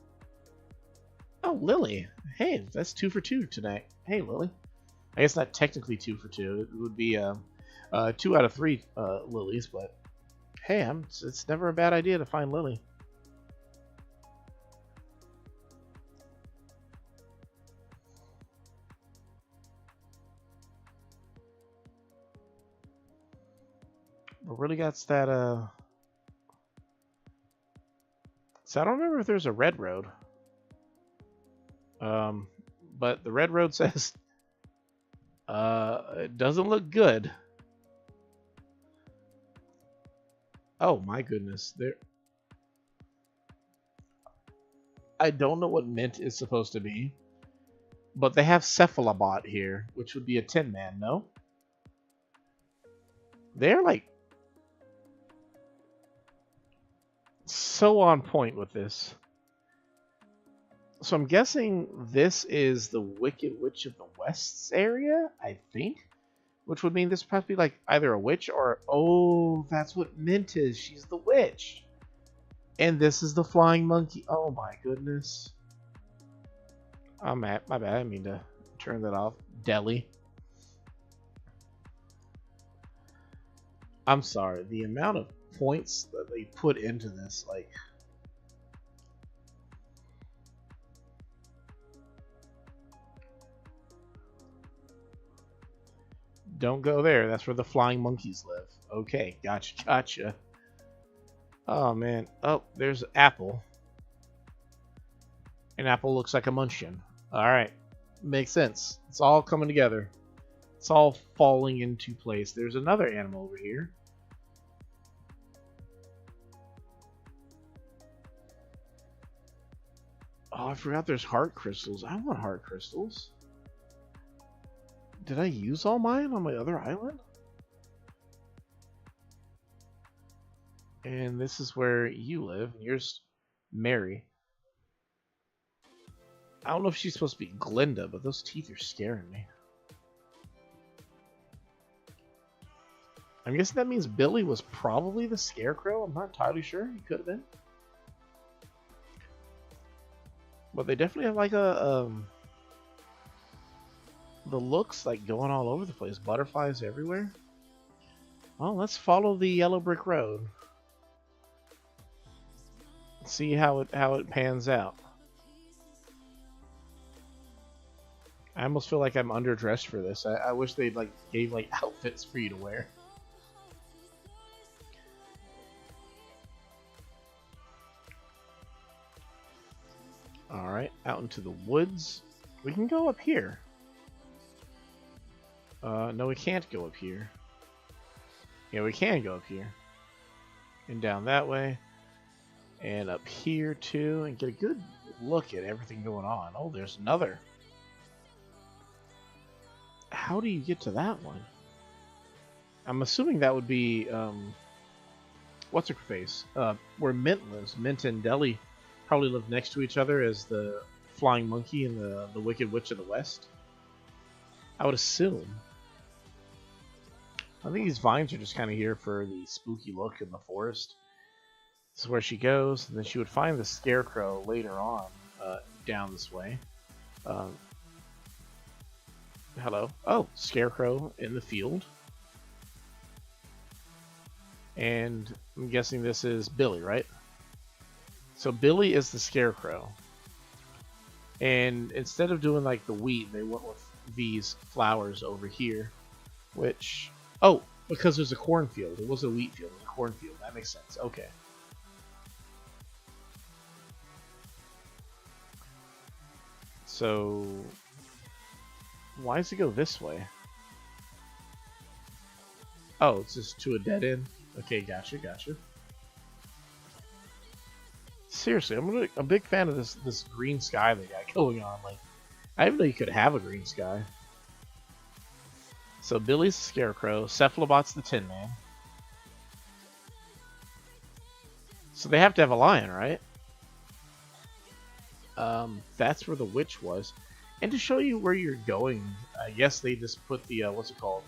Oh, Lily. Hey, that's 2 for 2 tonight. Hey, Lily. I guess not technically 2 for 2. It would be 2 out of 3 Lilies, but hey, it's never a bad idea to find Lily. The Never really got that, So I don't remember if there's a red road. But the red road says, it doesn't look good. Oh my goodness. I don't know what mint is supposed to be. But they have Cephalobot here, which would be a Tin Man, no? They're like so on point with this. So I'm guessing this is the Wicked Witch of the West's area, I think. Which would mean this would probably be like either a witch or... Oh, that's what Mint is. She's the witch. And this is the flying monkey. Oh my goodness. Oh, my bad. I didn't mean to turn that off. Deli. I'm sorry. The amount of points that they put into this, like... Don't go there. That's where the flying monkeys live. Okay, gotcha. Oh, man. Oh, there's Apple. An apple looks like a munchkin. Alright. Makes sense. It's all coming together. It's all falling into place. There's another animal over here. Oh, I forgot there's heart crystals. I want heart crystals. Did I use all mine on my other island? And this is where you live. Here's Mary. I don't know if she's supposed to be Glinda, but those teeth are scaring me. I'm guessing that means Billy was probably the Scarecrow. I'm not entirely sure. He could have been. But they definitely have like a... the looks like going all over the place. Butterflies everywhere. Well, let's follow the yellow brick road. See how it pans out. I almost feel like I'm underdressed for this. I wish they'd like gave like outfits for you to wear. Alright, out into the woods. We can go up here. No, we can't go up here. Yeah, we can go up here. And down that way. And up here too. And get a good look at everything going on. Oh, there's another. How do you get to that one? I'm assuming that would be, what's her face? Where Mint lives. Mint and Deli probably live next to each other as the flying monkey and the Wicked Witch of the West. I would assume. I think these vines are just kind of here for the spooky look in the forest. This is where she goes, and then she would find the Scarecrow later on, down this way. Hello. Oh, Scarecrow in the field. And I'm guessing this is Billy, right? So Billy is the Scarecrow. And instead of doing like the wheat, they went with these flowers over here. Which... Oh, because there's a cornfield. It wasn't a wheat field, it was a cornfield. That makes sense. Okay. So... Why does it go this way? Oh, it's just to a dead end? Okay, gotcha. Seriously, I'm a big fan of this green sky they got going on. Like, I didn't know you could have a green sky. So Billy's the Scarecrow, Cephalobot's the Tin Man. So they have to have a lion, right? That's where the witch was. And to show you where you're going, I guess they just put the, what's it called?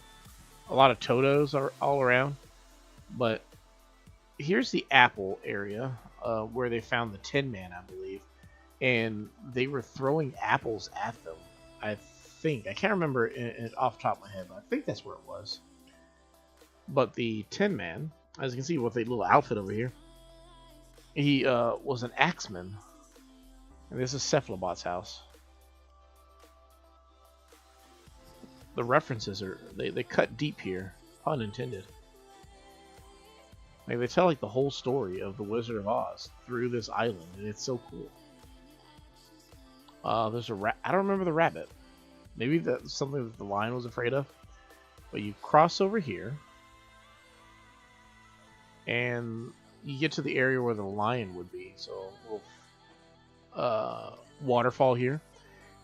A lot of Totos are all around. But here's the apple area, where they found the Tin Man, I believe. And they were throwing apples at them, I think. I can't remember it off the top of my head, but I think that's where it was. But the Tin Man, as you can see with the little outfit over here, he was an axeman. And this is Cephalobot's house. The references are, they cut deep here, pun intended. Like they tell like the whole story of the Wizard of Oz through this island, and it's so cool. There's a rat. I don't remember the rabbit. Maybe that's something that the lion was afraid of. But you cross over here, and you get to the area where the lion would be. So a little waterfall here.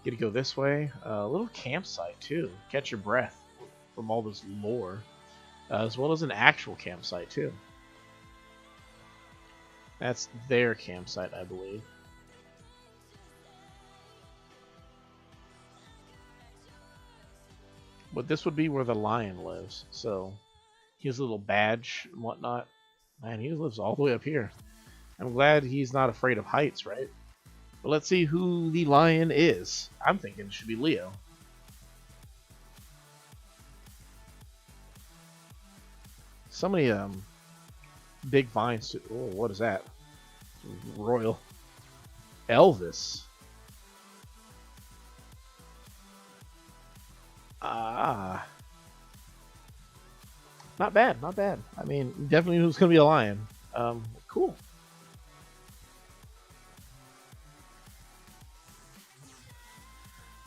You get to go this way. A little campsite too. Catch your breath from all this lore, as well as an actual campsite too. That's their campsite, I believe. But this would be where the lion lives. So his little badge and whatnot. Man, he lives all the way up here. I'm glad he's not afraid of heights, right? But let's see who the lion is. I'm thinking it should be Leo. So many big vines too. Oh, what is that? Royal Elvis. Ah, not bad, not bad. I mean, definitely who's gonna be a lion. Cool.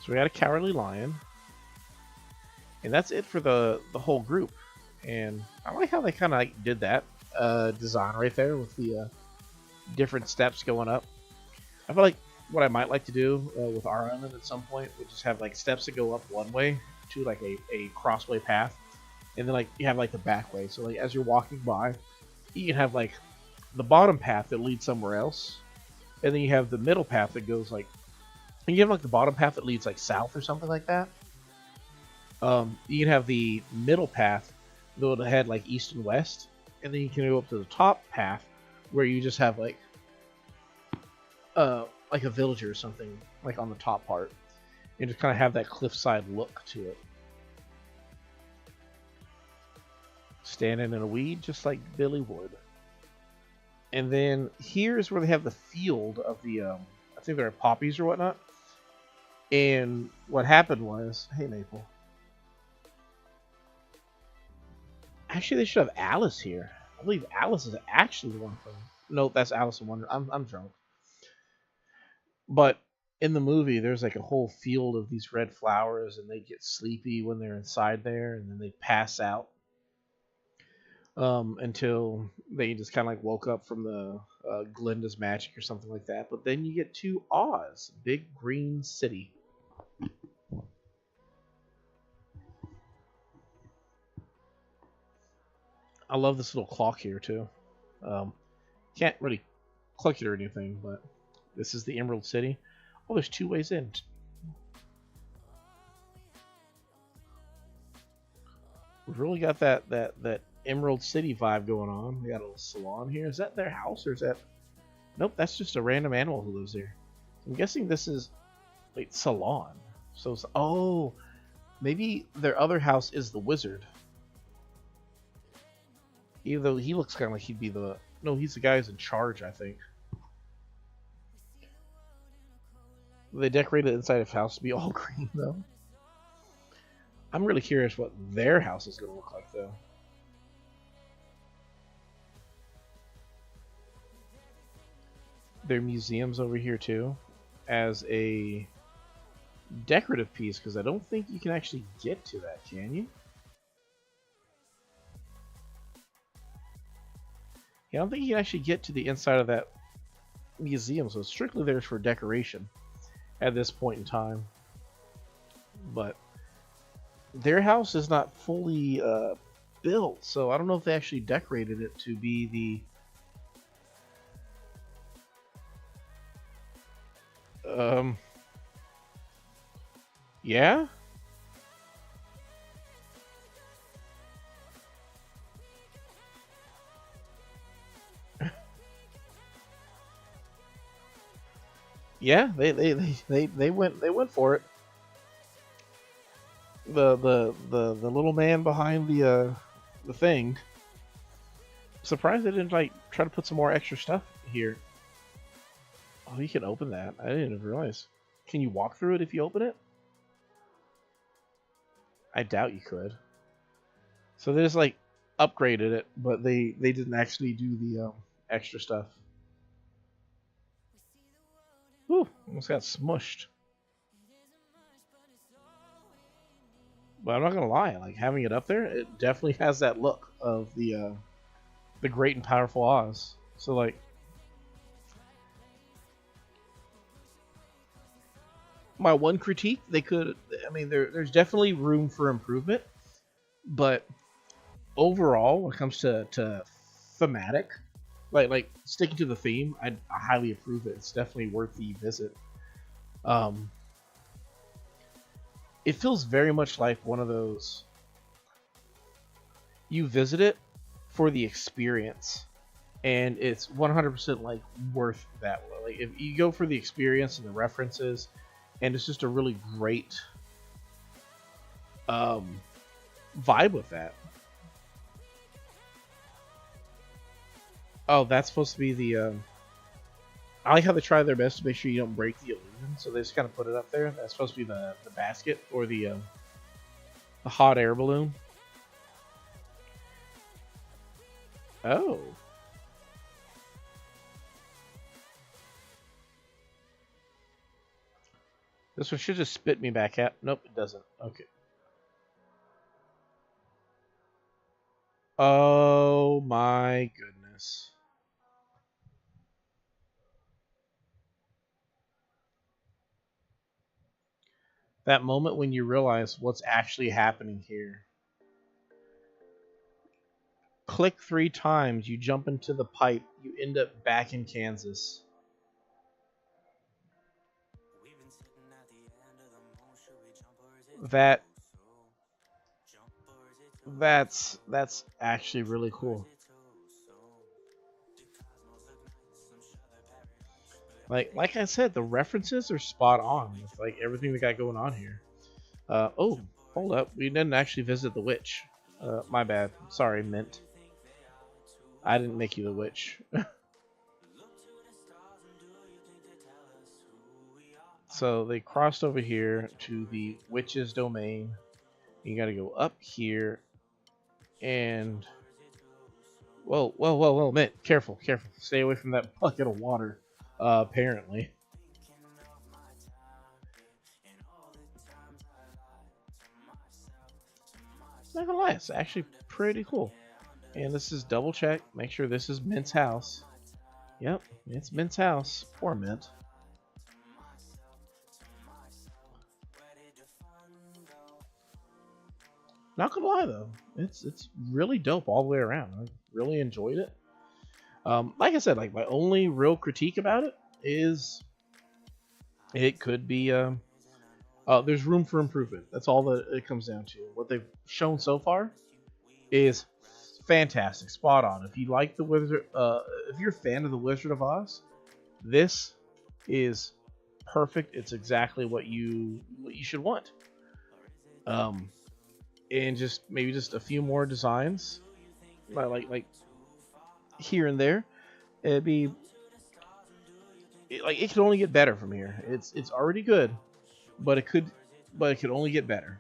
So we got a cowardly lion, and that's it for the whole group. And I like how they kind of like did that design right there with the different steps going up. I feel like what I might like to do with our island at some point would just have like steps that go up one way to like a crossway path, and then like you have like the back way. So like as you're walking by, you can have like the bottom path that leads somewhere else, and then you have the middle path that goes like, and you have like the bottom path that leads like south or something like that. You can have the middle path that would head like east and west, and then you can go up to the top path where you just have like a villager or something like on the top part, and just kind of have that cliffside look to it. Standing in a weed just like Billy would. And then here's where they have the field of the I think there are poppies or whatnot. And what happened was, hey Maple. Actually, they should have Alice here. I believe Alice is actually the one from. No, that's Alice in Wonder. I'm drunk. But in the movie, there's like a whole field of these red flowers, and they get sleepy when they're inside there, and then they pass out until they just kind of like woke up from the Glinda's magic or something like that. But then you get to Oz, big green city. I love this little clock here too. Can't really click it or anything, but this is the Emerald City. Oh, there's two ways in. We've really got that Emerald City vibe going on. We got a little salon here. Is that their house or is that? Nope, that's just a random animal who lives here. I'm guessing this is wait salon. So oh, maybe their other house is the wizard. Even though he looks kind of like he'd be the no, he's the guy who's in charge, I think. They decorated the inside of the house to be all green though. I'm really curious what their house is going to look like though. Their museum's over here too, as a decorative piece, because I don't think you can actually get to that, can you? Yeah, I don't think you can actually get to the inside of that museum, so it's strictly there for decoration at this point in time. But their house is not fully built, so I don't know if they actually decorated it to be the yeah. Yeah, they went for it. The little man behind the thing. Surprised they didn't like try to put some more extra stuff here. Oh, you can open that. I didn't even realize. Can you walk through it if you open it? I doubt you could. So there's like upgraded it, but they didn't actually do the extra stuff. Whew, almost got smushed. But I'm not gonna lie, like having it up there, it definitely has that look of the great and powerful Oz. So like, my one critique, they could, I mean, there's definitely room for improvement, but overall, when it comes to thematic, like sticking to the theme, I highly approve it. It's definitely worth the visit. Um, it feels very much like one of those, you visit it for the experience, and it's 100% like worth that. Like if you go for the experience and the references, and it's just a really great um, vibe with that. Oh, that's supposed to be the. I like how they try their best to make sure you don't break the illusion, so they just kind of put it up there. That's supposed to be the basket or the hot air balloon. Oh, this one should just spit me back out. Nope, it doesn't. Okay. Oh my goodness. That moment when you realize what's actually happening here. Click 3 times, you jump into the pipe, you end up back in Kansas. That that's actually really cool. Like I said, the references are spot on with like everything we got going on here. Oh, hold up, we didn't actually visit the witch. My bad. Sorry, Mint. I didn't make you the witch. So they crossed over here to the witch's domain. You got to go up here and whoa, whoa, whoa, whoa, Mint, careful, careful. Stay away from that bucket of water. Apparently. Not gonna lie, it's actually pretty cool. And this is double check. Make sure this is Mint's house. Yep, it's Mint's house. Poor Mint. Not gonna lie though, it's really dope all the way around. I really enjoyed it. Like I said, like my only real critique about it is it could be there's room for improvement. That's all that it comes down to. What they've shown so far is fantastic, spot on. If you like the Wizard, if you're a fan of the Wizard of Oz, this is perfect. It's exactly what you should want. Um, and just maybe just a few more designs, like here and there. It'd be like it could only get better from here. It's already good, but it could only get better.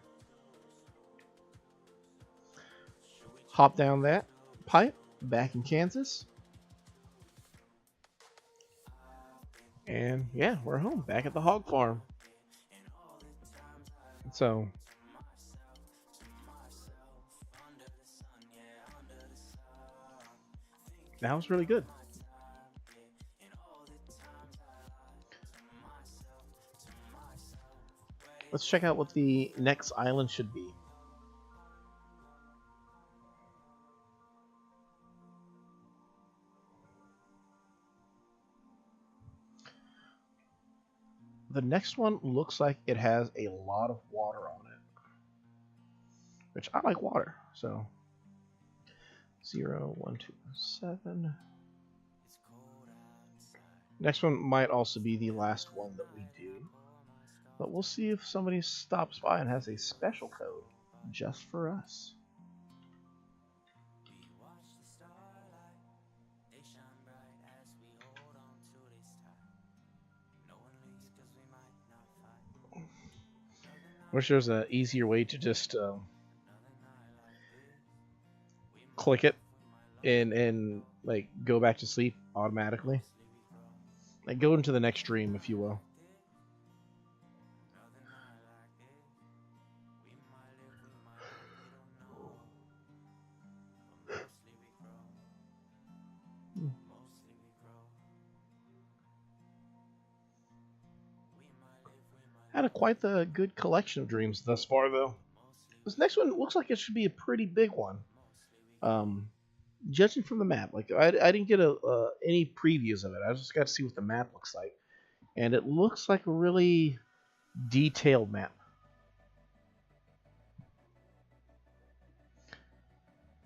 Hop down that pipe back in Kansas, and yeah, we're home back at the hog farm. So that was really good. Let's check out what the next island should be. The next one looks like it has a lot of water on it, which I like water. So 0127. Next one might also be the last one that we do, but we'll see if somebody stops by and has a special code just for us. Wish there's an easier way to just click it and like go back to sleep automatically. Like go into the next dream, if you will. Had quite the good collection of dreams thus far, though. This next one looks like it should be a pretty big one. Um, Judging from the map, like I didn't get any previews of it. I just got to see what the map looks like, and it looks like a really detailed map.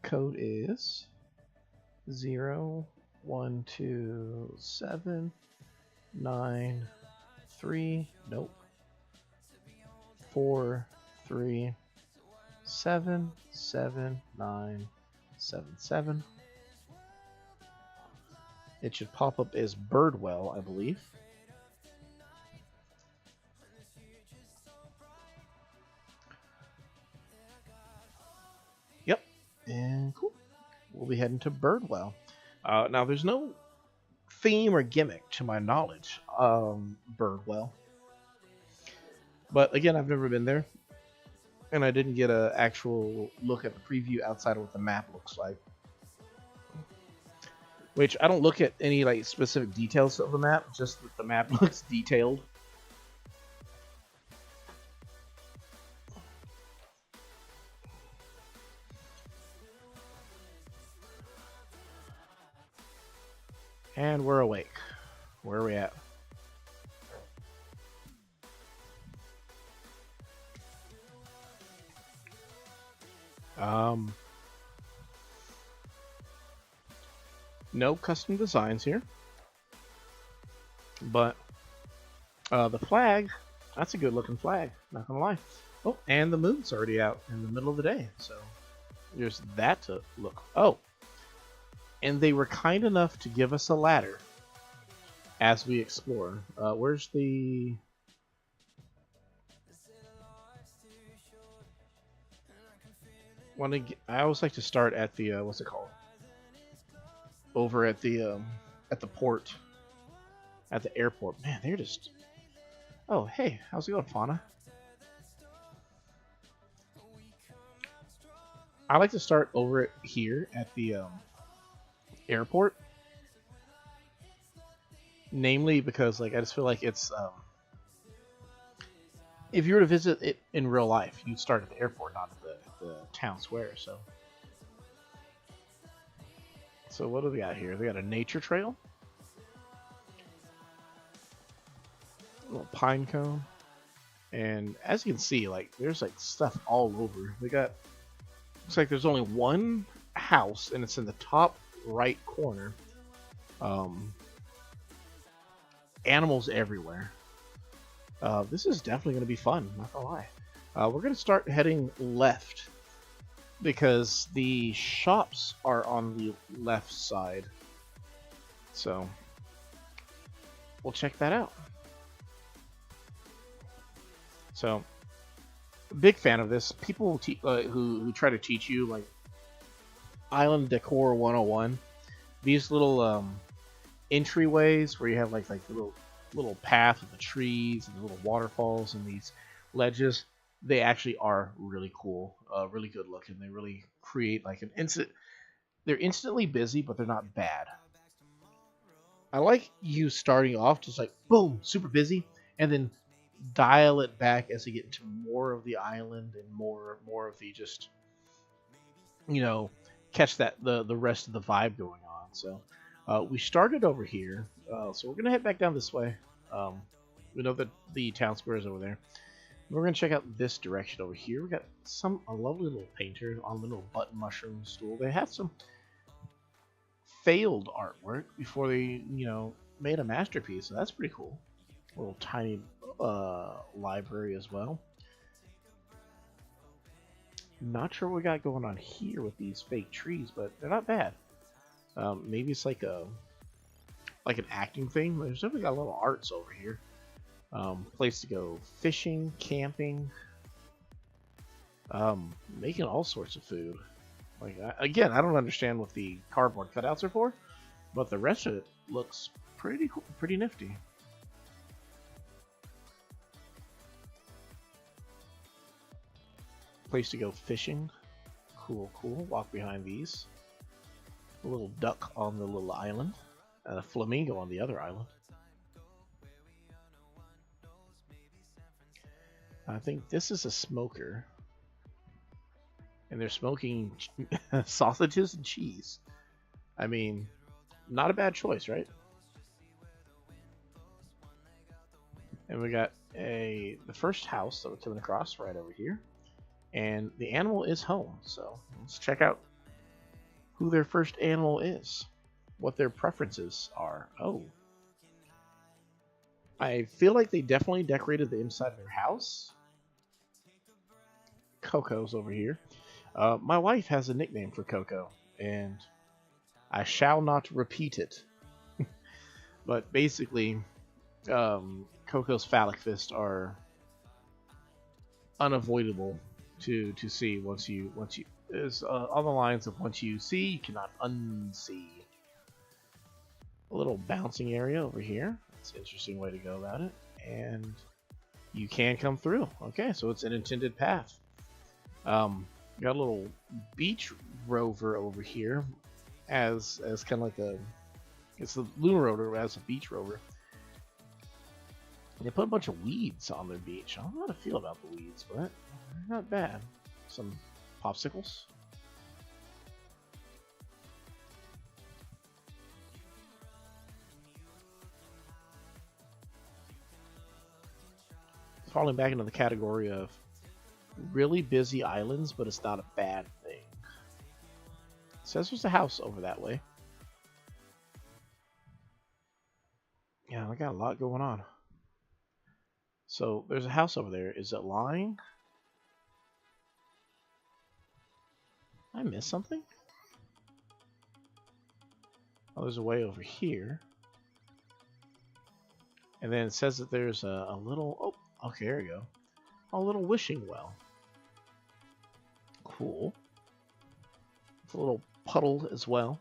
Code is 0127993. Nope. 4377977. It should pop up as Birdwell, I believe. Yep, and cool. We'll be heading to Birdwell. Now, there's no theme or gimmick to my knowledge, Birdwell. But again, I've never been there, and I didn't get an actual look at the preview outside of what the map looks like. Which I don't look at any like specific details of the map, just that the map looks detailed. And we're awake. Where are we at? No custom designs here, but the flag, that's a good looking flag, not gonna lie. Oh, and the moon's already out in the middle of the day, so there's that to look. Oh, and they were kind enough to give us a ladder as we explore. Where's the... I always like to start at the what's it called? Over at the port, at the airport. Man, they're just... Oh, hey, how's it going, Fauna? I like to start over here at the airport, namely because like I just feel like it's if you were to visit it in real life, you'd start at the airport, not at the town square. So what do we got here? We got a nature trail, a little pine cone, and as you can see, like there's like stuff all over. We got, looks like there's only one house, and it's in the top right corner. Animals everywhere. This is definitely going to be fun, not gonna lie. We're going to start heading left because the shops are on the left side. So we'll check that out. So, big fan of this. People who try to teach you like Island Decor 101. These little entryways where you have like the little path with the trees and the little waterfalls and these ledges. They actually are really cool, really good looking. They really create like an instant. They're instantly busy, but they're not bad. I like you starting off just like boom, super busy, and then dial it back as you get into more of the island and more of the just, you know, catch that the rest of the vibe going on. So we started over here, so we're gonna head back down this way. We know that the town square is over there. We're going to check out this direction over here. We got a lovely little painter on the little button mushroom stool. They had some failed artwork before they, made a masterpiece. So that's pretty cool. A little tiny library as well. Not sure what we got going on here with these fake trees, but they're not bad. Maybe it's like an acting thing. There's definitely got a little arts over here. Place to go fishing, camping, making all sorts of food. Like, again, I don't understand what the cardboard cutouts are for, but the rest of it looks pretty cool, pretty nifty. Place to go fishing. Cool, cool. Walk behind these. A little duck on the little island, and a flamingo on the other island. I think this is a smoker, and they're smoking sausages and cheese. I mean, not a bad choice, right? And we got the first house that we're coming across right over here, and the animal is home. So let's check out who their first animal is, what their preferences are. Oh, I feel like they definitely decorated the inside of their house. Coco's over here. My wife has a nickname for Coco, and I shall not repeat it. But basically, Coco's phallic fists are unavoidable to see once you is on the lines of once you see, you cannot unsee. A little bouncing area over here. That's an interesting way to go about it, and you can come through. Okay, so it's an intended path. Got a little beach rover over here, as kind of like it's the lunar rover as a beach rover. They put a bunch of weeds on their beach. I don't know how to feel about the weeds, but they're not bad. Some popsicles. Falling back into the category of really busy islands, but it's not a bad thing. It says there's a house over that way. Yeah, I got a lot going on. So there's a house over there. Is it lying? I missed something? Oh, there's a way over here. And then it says that there's a little... Oh, okay, there we go. A little wishing well. Cool. It's a little puddle as well.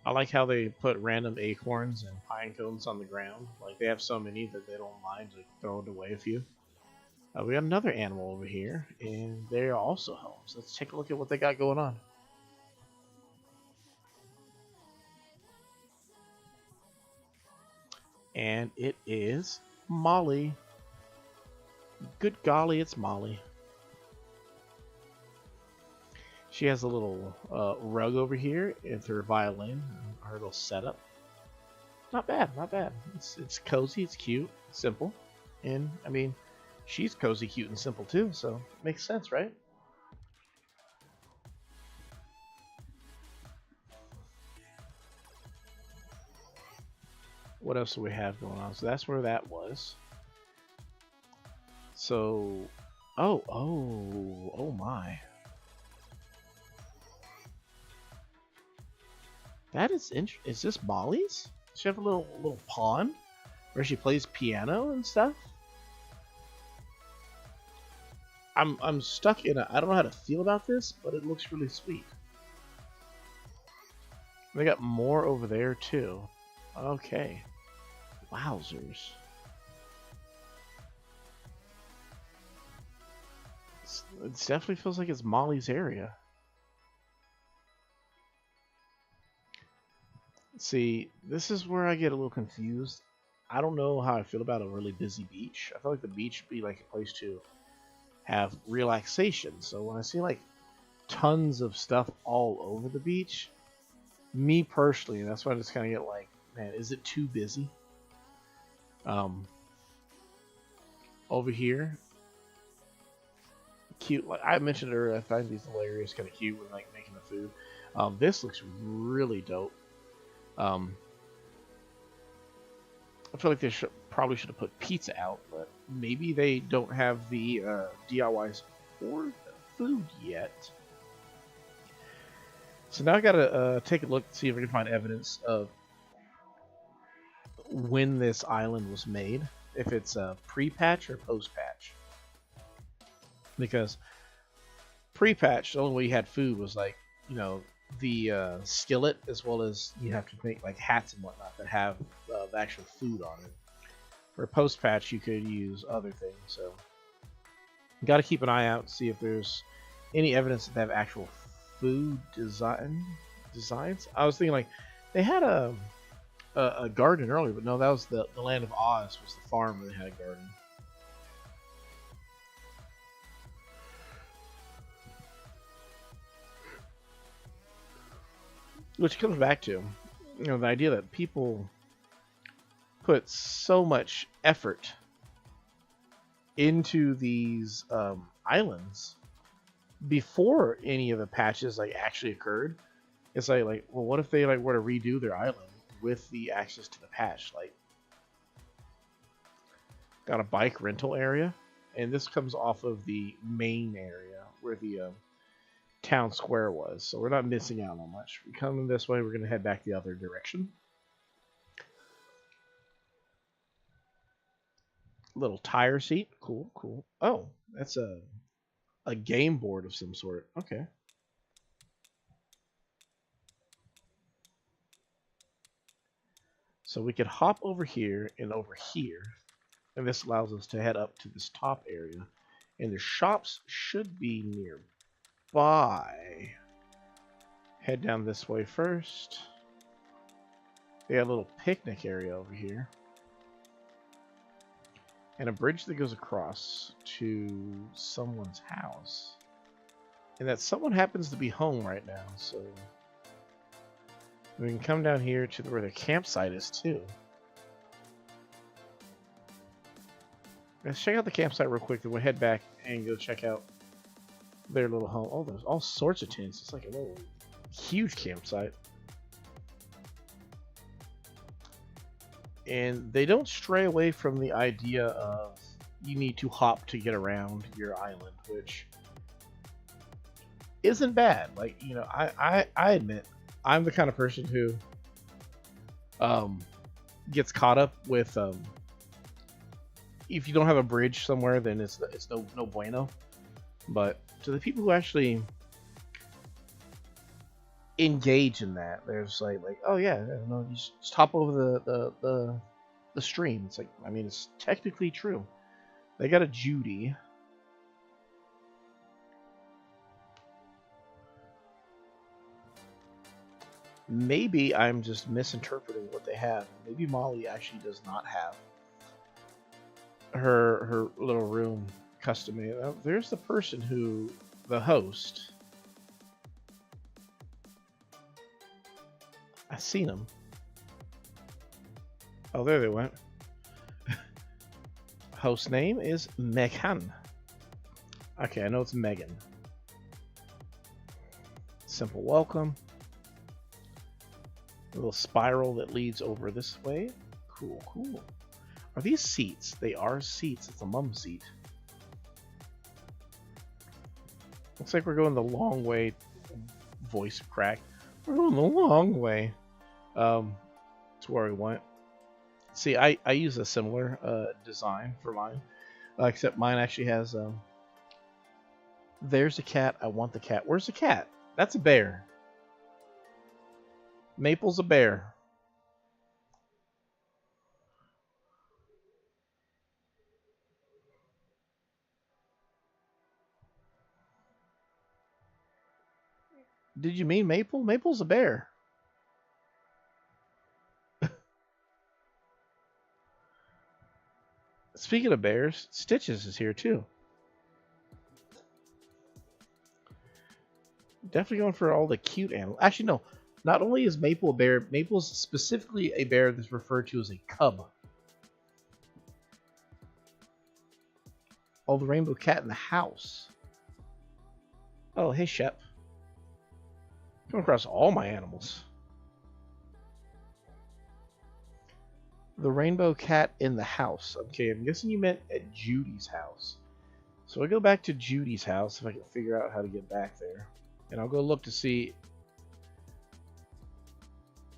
I like how they put random acorns and pine cones on the ground. Like, they have so many that they don't mind like throwing away a few. We got another animal over here, and they're also home. So let's take a look at what they got going on. And it is Molly. Good golly, it's Molly. She has a little rug over here with her violin, her little setup. Not bad, not bad. It's cozy, it's cute, simple, and I mean, she's cozy, cute, and simple too. So it makes sense, right? What else do we have going on? So that's where that was. So, oh my. That is interesting. Is this Molly's? Does she have a little pond where she plays piano and stuff? I'm stuck in I don't know how to feel about this, but it looks really sweet. They got more over there too. Okay. Wowzers. It definitely feels like it's Molly's area. See, this is where I get a little confused. I don't know how I feel about a really busy beach. I feel like the beach would be like a place to have relaxation. So when I see like tons of stuff all over the beach, me personally, that's why I just kind of get like, man, is it too busy? Over here, cute. Like I mentioned earlier, I find these hilarious, kind of cute when like making the food. This looks really dope. I feel like they probably should have put pizza out, but maybe they don't have the DIYs for the food yet. So now I gotta take a look, see if we can find evidence of when this island was made. if it's a pre-patch or post-patch. Because pre-patch, the only way you had food was like, you know, the skillet, as well as you have to make like hats and whatnot that have the actual food on it. For post-patch, you could use other things. So you got to keep an eye out, see if there's any evidence that they have actual food designs. I was thinking like they had a garden earlier, but no, that was the Land of Oz was the farm where they had a garden. Which comes back to, you know, the idea that people put so much effort into these islands before any of the patches like actually occurred. It's like, well, what if they like were to redo their island with the access to the patch? Like, got a bike rental area, and this comes off of the main area where the town square was, so we're not missing out on much. We're coming this way, we're going to head back the other direction. Little tire seat, cool, cool. Oh, that's a game board of some sort. Okay. So we could hop over here and over here, and this allows us to head up to this top area, and the shops should be nearby. Head down this way first. They got a little picnic area over here. And a bridge that goes across to someone's house. And that someone happens to be home right now, so we can come down here to where the campsite is too. Let's check out the campsite real quick, then we'll head back and go check out their little home. Oh, there's all sorts of tents. It's like a little huge campsite. And they don't stray away from the idea of you need to hop to get around your island, which isn't bad. Like, you know, I admit I'm the kind of person who gets caught up with if you don't have a bridge somewhere, then it's no bueno. But to the people who actually engage in that, there's like oh yeah, no, you just hop over the stream. It's like, I mean, it's technically true. They got a Judy. Maybe I'm just misinterpreting what they have. Maybe Molly actually does not have her little room custom made. There's the person who, the host. I seen them. Oh, there they went. Host name is Megan. Okay, I know it's Megan. Simple welcome. A little spiral that leads over this way. Cool, cool. Are these seats? They are seats. It's a mum seat. Looks like we're going the long way. Voice crack. We're going the long way. To where we went. See, I use a similar design for mine. Except mine actually has there's a cat. I want the cat. Where's the cat? That's a bear. Maple's a bear. Did you mean Maple? Maple's a bear. Speaking of bears, Stitches is here too. Definitely going for all the cute animals. Actually, no. Not only is Maple a bear, Maple's specifically a bear that's referred to as a cub. Oh, the rainbow cat in the house. Oh, hey, Shep. Come across all my animals. The rainbow cat in the house. Okay, I'm guessing you meant at Judy's house. So I go back to Judy's house if I can figure out how to get back there. And I'll go look to see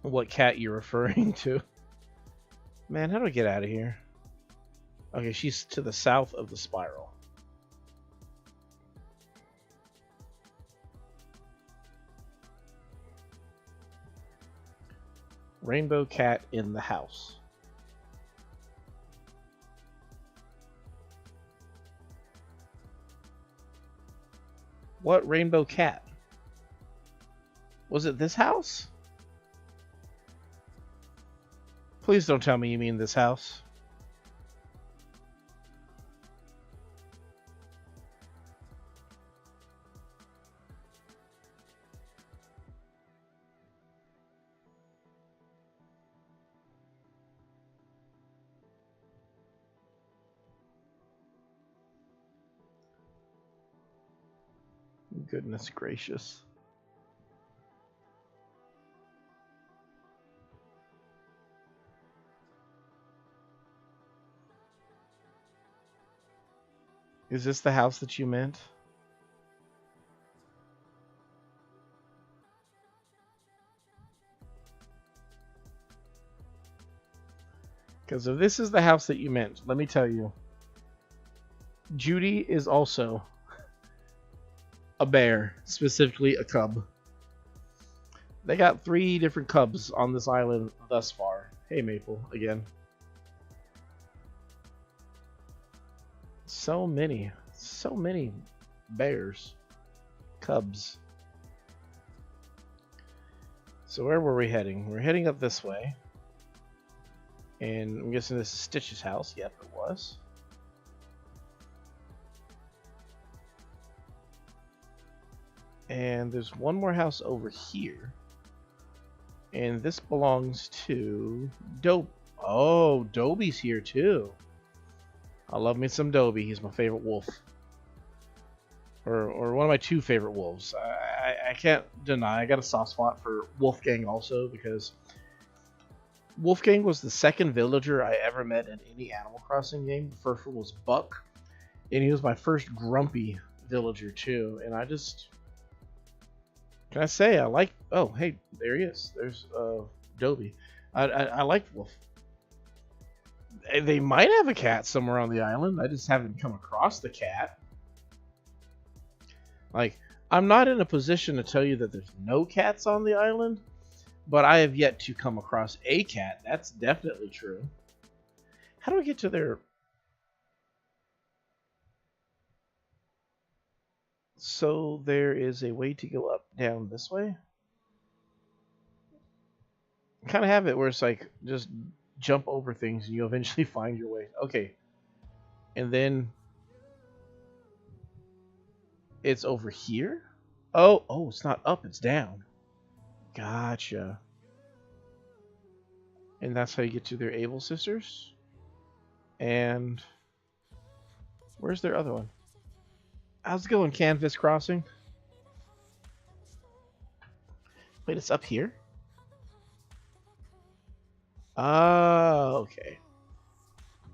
what cat you're referring to. Man, how do I get out of here? Okay, she's to the south of the spiral. Rainbow cat in the house. What rainbow cat? Was it this house? Please don't tell me you mean this house. Goodness gracious. Is this the house that you meant? Because if this is the house that you meant, let me tell you, Judy is also a bear, specifically a cub. They got 3 different cubs on this island thus far. Hey, Maple, again. So many bears, cubs. So where were we heading? We're heading up this way. And I'm guessing this is Stitch's house. Yep, it was. And there's one more house over here. And this belongs to Dope. Oh, Dobie's here too. I love me some Dobie. He's my favorite wolf. Or one of my 2 favorite wolves. I can't deny I got a soft spot for Wolfgang also, because Wolfgang was the second villager I ever met in any Animal Crossing game. The first one was Buck, and he was my first grumpy villager too. And I just, can I say I like? Oh, hey, there he is. There's Dobie. I like Wolf. They might have a cat somewhere on the island. I just haven't come across the cat. Like, I'm not in a position to tell you that there's no cats on the island, but I have yet to come across a cat. That's definitely true. How do I get to their... So there is a way to go up, down this way? I kind of have it where it's like, just jump over things and you eventually find your way. Okay. And then... it's over here? Oh, it's not up, it's down. Gotcha. And that's how you get to their Able sisters. And where's their other one? How's it going, Canvas Crossing? Wait, it's up here? Oh, okay.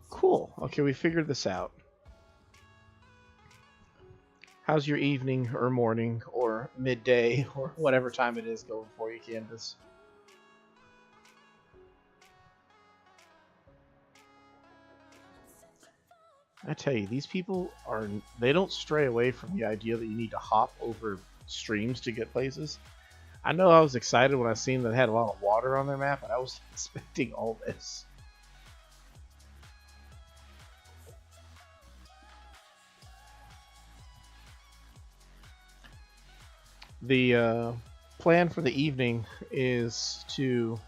Cool. Okay, we figured this out. How's your evening or morning or midday or whatever time it is going for you, Canvas? I tell you, these people they don't stray away from the idea that you need to hop over streams to get places. I know I was excited when I seen that they had a lot of water on their map, and I was expecting all this. The plan for the evening is to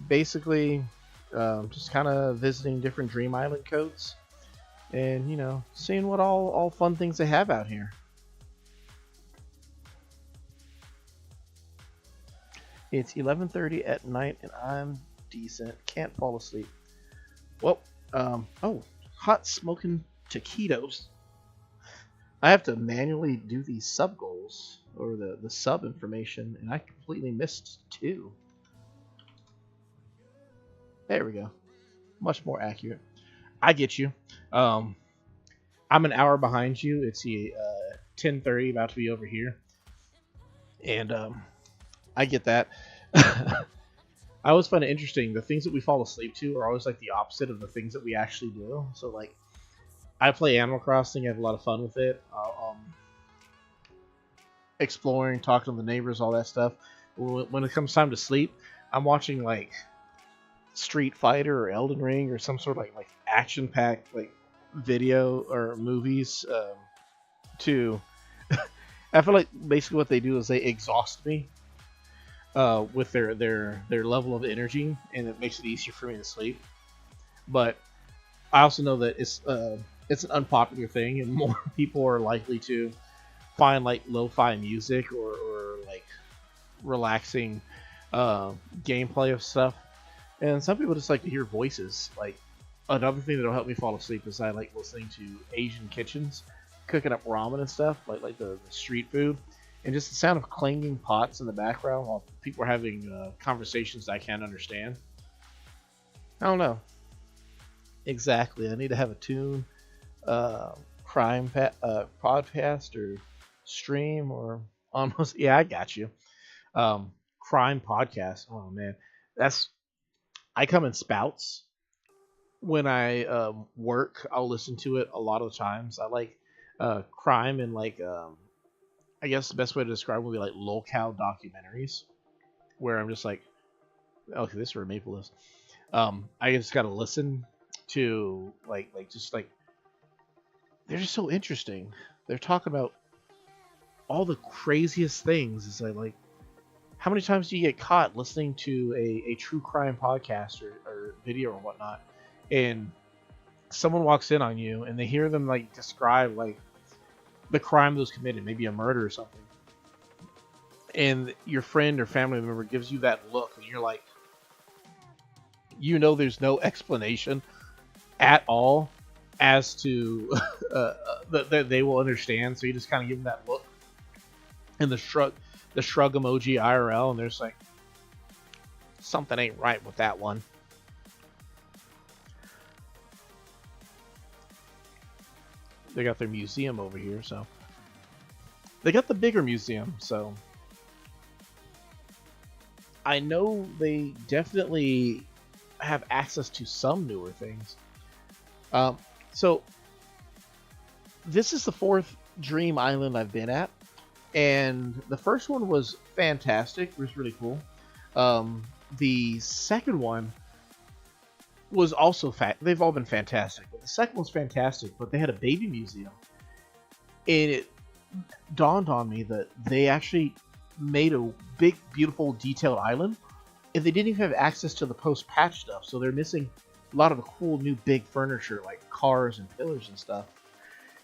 basically just kind of visiting different Dream Island codes and, you know, seeing what all fun things they have out here. It's 11:30 at night and I'm decent. Can't fall asleep. Well, oh, hot smoking taquitos. I have to manually do these sub goals or the sub information, and I completely missed 2. There we go. Much more accurate. I get you. I'm an hour behind you. It's 10:30, about to be over here, and I get that. I always find it interesting. The things that we fall asleep to are always like the opposite of the things that we actually do. So like, I play Animal Crossing. I have a lot of fun with it. Exploring, talking to the neighbors, all that stuff. When it comes time to sleep, I'm watching like Street Fighter or Elden Ring or some sort of like action packed like video or movies. To I feel like basically what they do is they exhaust me with their level of energy, and it makes it easier for me to sleep. But I also know that it's an unpopular thing, and more people are likely to find like lo-fi music or like relaxing gameplay of stuff. And some people just like to hear voices. Like another thing that'll help me fall asleep is I like listening to Asian kitchens cooking up ramen and stuff, like the street food, and just the sound of clanging pots in the background while people are having conversations I can't understand. I don't know exactly. I need to have a tune, uh, podcast or stream or almost. Yeah, I got you. Crime podcast. Oh man, that's I come in spouts. When I work, I'll listen to it a lot of the times. I like crime and like I guess the best way to describe would be like locale documentaries, where I'm just like, okay, this is where Maple is. I just gotta listen to just like they're just so interesting. They're talking about all the craziest things. It's like how many times do you get caught listening to a true crime podcast or video or whatnot, and someone walks in on you and they hear them like describe like the crime that was committed, maybe a murder or something, and your friend or family member gives you that look, and you're like, there's no explanation at all as to that they will understand. So you just kind of give them that look and the shrug emoji IRL, and there's like something ain't right with that one. They got their museum over here, so they got the bigger museum. So I know they definitely have access to some newer things. So this is the fourth Dream Island I've been at, and the first one was fantastic. It was really cool. The second one was also they've all been fantastic, but the second one's fantastic. But they had a baby museum, and it dawned on me that they actually made a big, beautiful, detailed island, and they didn't even have access to the post-patch stuff, so they're missing a lot of the cool new big furniture like cars and pillars and stuff.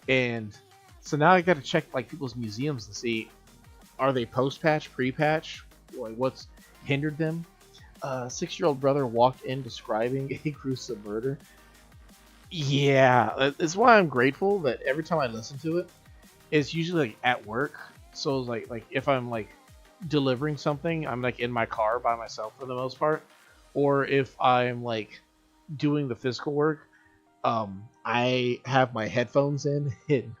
And so now I got to check like people's museums to see, are they post-patch, pre-patch, like what's hindered them. 6-year-old brother walked in describing a gruesome murder. Yeah, that's why I'm grateful that every time I listen to it, it's usually like at work. So like if I'm like delivering something, I'm like in my car by myself for the most part, or if I'm like doing the physical work, I have my headphones in, and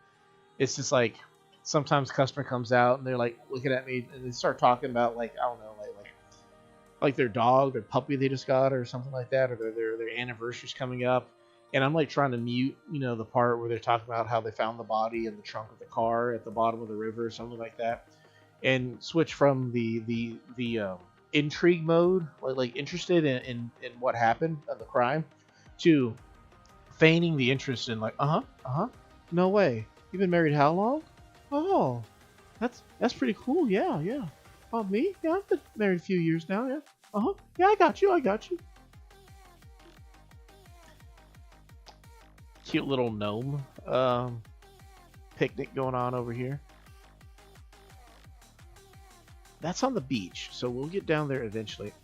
it's just like sometimes customer comes out and they're like looking at me and they start talking about like I don't know like their dog, their puppy they just got or something like that, or their anniversary's coming up, and I'm like trying to mute the part where they're talking about how they found the body in the trunk of the car at the bottom of the river or something like that, and switch from the intrigue mode, like interested in what happened of the crime, to feigning the interest in like no way, you've been married how long? Oh, that's pretty cool. Yeah. Oh, me? Yeah, I've been married a few years now. Yeah. Yeah, I got you. Cute little gnome picnic going on over here. That's on the beach, so we'll get down there eventually.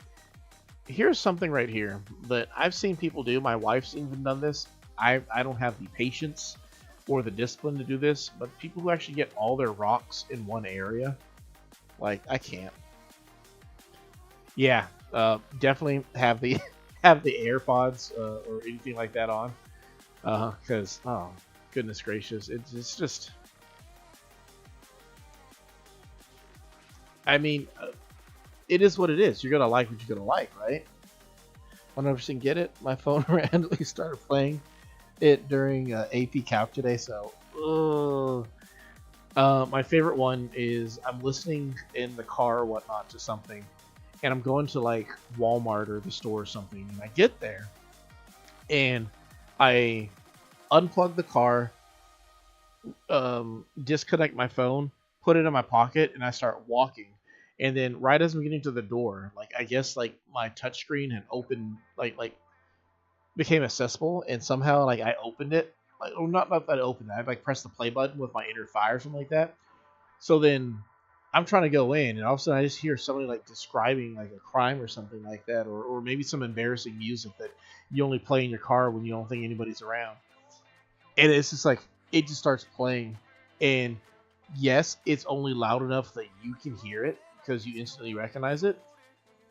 Here's something right here that I've seen people do. My wife's even done this. I don't have the patience or the discipline to do this, but people who actually get all their rocks in one area, like I can't. Yeah, definitely have the have the AirPods or anything like that on, because oh goodness gracious, it's just. I mean, it is what it is. You're gonna like what you're gonna like, right? 100% get it. My phone randomly started playing it during AP Calc today, so my favorite one is I'm listening in the car or whatnot to something, and I'm going to like Walmart or the store or something, and I get there, and I unplug the car, disconnect my phone, put it in my pocket, and I start walking. And then right as I'm getting to the door, like I guess like my touchscreen had opened, like became accessible, and somehow like I opened it. Like, oh, not that I opened it. I like pressed the play button with my inner thigh or something like that. So then I'm trying to go in, and all of a sudden I just hear somebody like describing like a crime or something like that, or maybe some embarrassing music that you only play in your car when you don't think anybody's around. And it's just like it just starts playing, and yes, it's only loud enough that you can hear it because you instantly recognize it,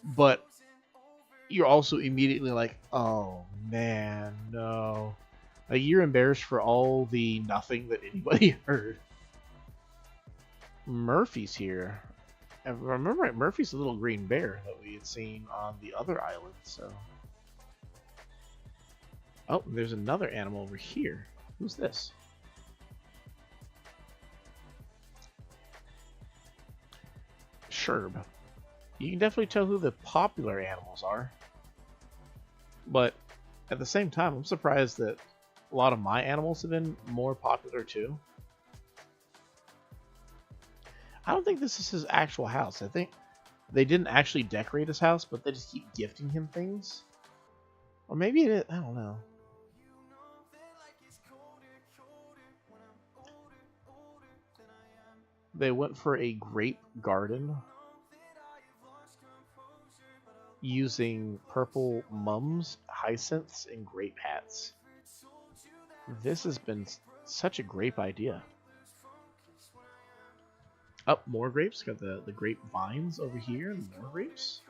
but you're also immediately like, oh man, no. Like you're embarrassed for all the nothing that anybody heard. Murphy's here. If I remember right, Murphy's the little green bear that we had seen on the other island, so. Oh, there's another animal over here. Who's this? Sherb. You can definitely tell who the popular animals are. But at the same time, I'm surprised that a lot of my animals have been more popular too. I don't think this is his actual house. I think they didn't actually decorate his house, but they just keep gifting him things. Or maybe it is, I don't know. They went for a grape garden using purple mums, hyacinths, and grape hats. This has been such a grape idea. Up more grapes. Got the grape vines over here, and more grapes.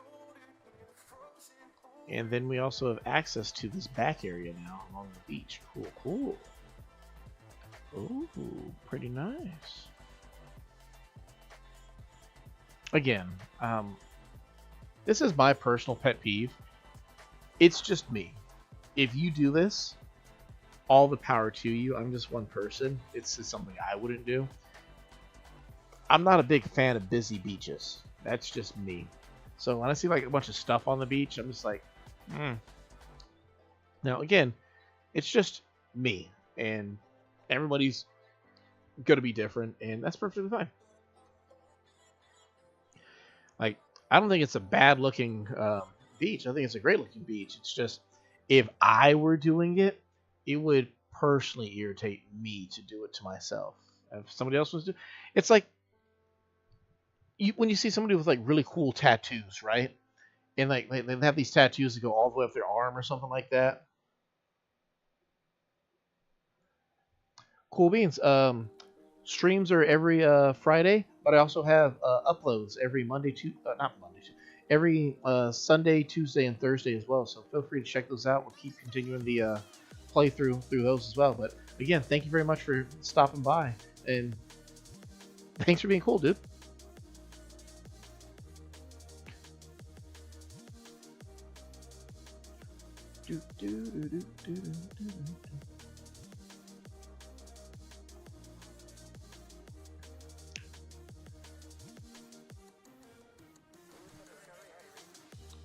And then we also have access to this back area now along the beach. Cool, cool. Ooh, pretty nice. Again, this is my personal pet peeve. It's just me. If you do this, all the power to you. I'm just one person. It's just something I wouldn't do. I'm not a big fan of busy beaches. That's just me. So when I see like a bunch of stuff on the beach, I'm just like, Now again, it's just me, and everybody's gonna be different, and that's perfectly fine. Like, I don't think it's a bad looking beach. I think it's a great looking beach. It's just if I were doing it, it would personally irritate me to do it to myself. If somebody else was doing, it's like when you see somebody with like really cool tattoos, right? And like they have these tattoos that go all the way up their arm or something like that. Cool beans. Streams are every Friday, but I also have uploads every Monday to not Monday, every Sunday, Tuesday, and Thursday as well. So feel free to check those out. We'll keep continuing the playthrough through those as well. But again, thank you very much for stopping by, and thanks for being cool, dude.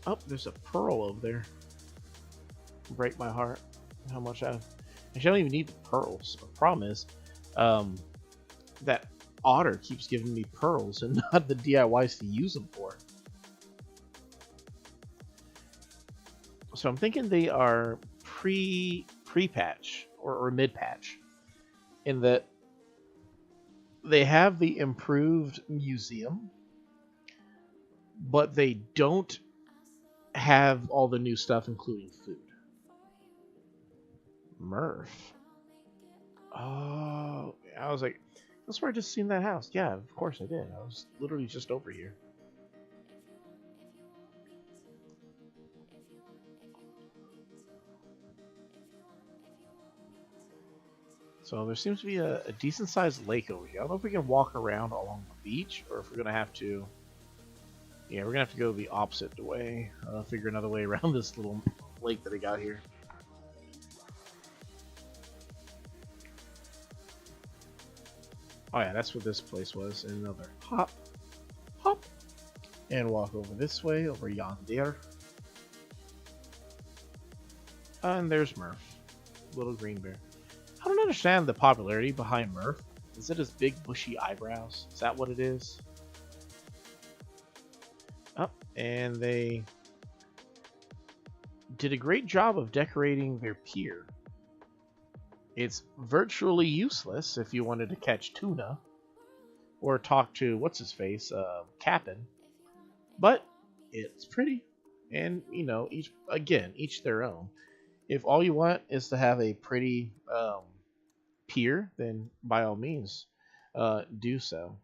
Oh, there's a pearl over there. Break my heart. How much I don't even need the pearls. The problem is, that otter keeps giving me pearls and not the DIYs to use them for. So I'm thinking they are pre-patch or mid-patch, in that they have the improved museum, but they don't have all the new stuff, including food. Murph. Oh, I was like, that's where I just seen that house. Yeah, of course I did. I was literally just over here. So there seems to be a decent sized lake over here. I don't know if we can walk around along the beach or if we're going to have to Yeah, we're gonna have to go the opposite way. Figure another way around this little lake that I got here. Oh yeah, that's what this place was. Another hop, hop, and walk over this way, over yonder. And there's Murph, little green bear. I don't understand the popularity behind Murph. Is it his big bushy eyebrows? Is that what it is? Oh, and they did a great job of decorating their pier. It's virtually useless if you wanted to catch tuna or talk to what's his face, Captain, but it's pretty. And you know, each their own. If all you want is to have a pretty pier, then by all means, do so.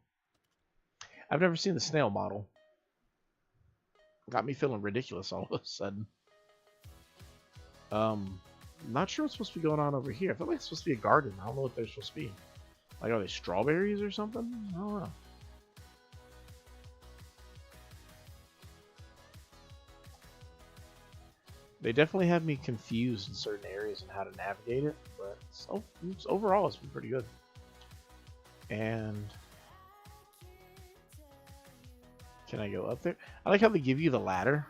I've never seen the snail model. Got me feeling ridiculous all of a sudden. Not sure what's supposed to be going on over here. I feel like it's supposed to be a garden. I don't know what they're supposed to be. Like, are they strawberries or something? I don't know. They definitely have me confused in certain areas and how to navigate it, but overall it's been pretty good. And can I go up there? I like how they give you the ladder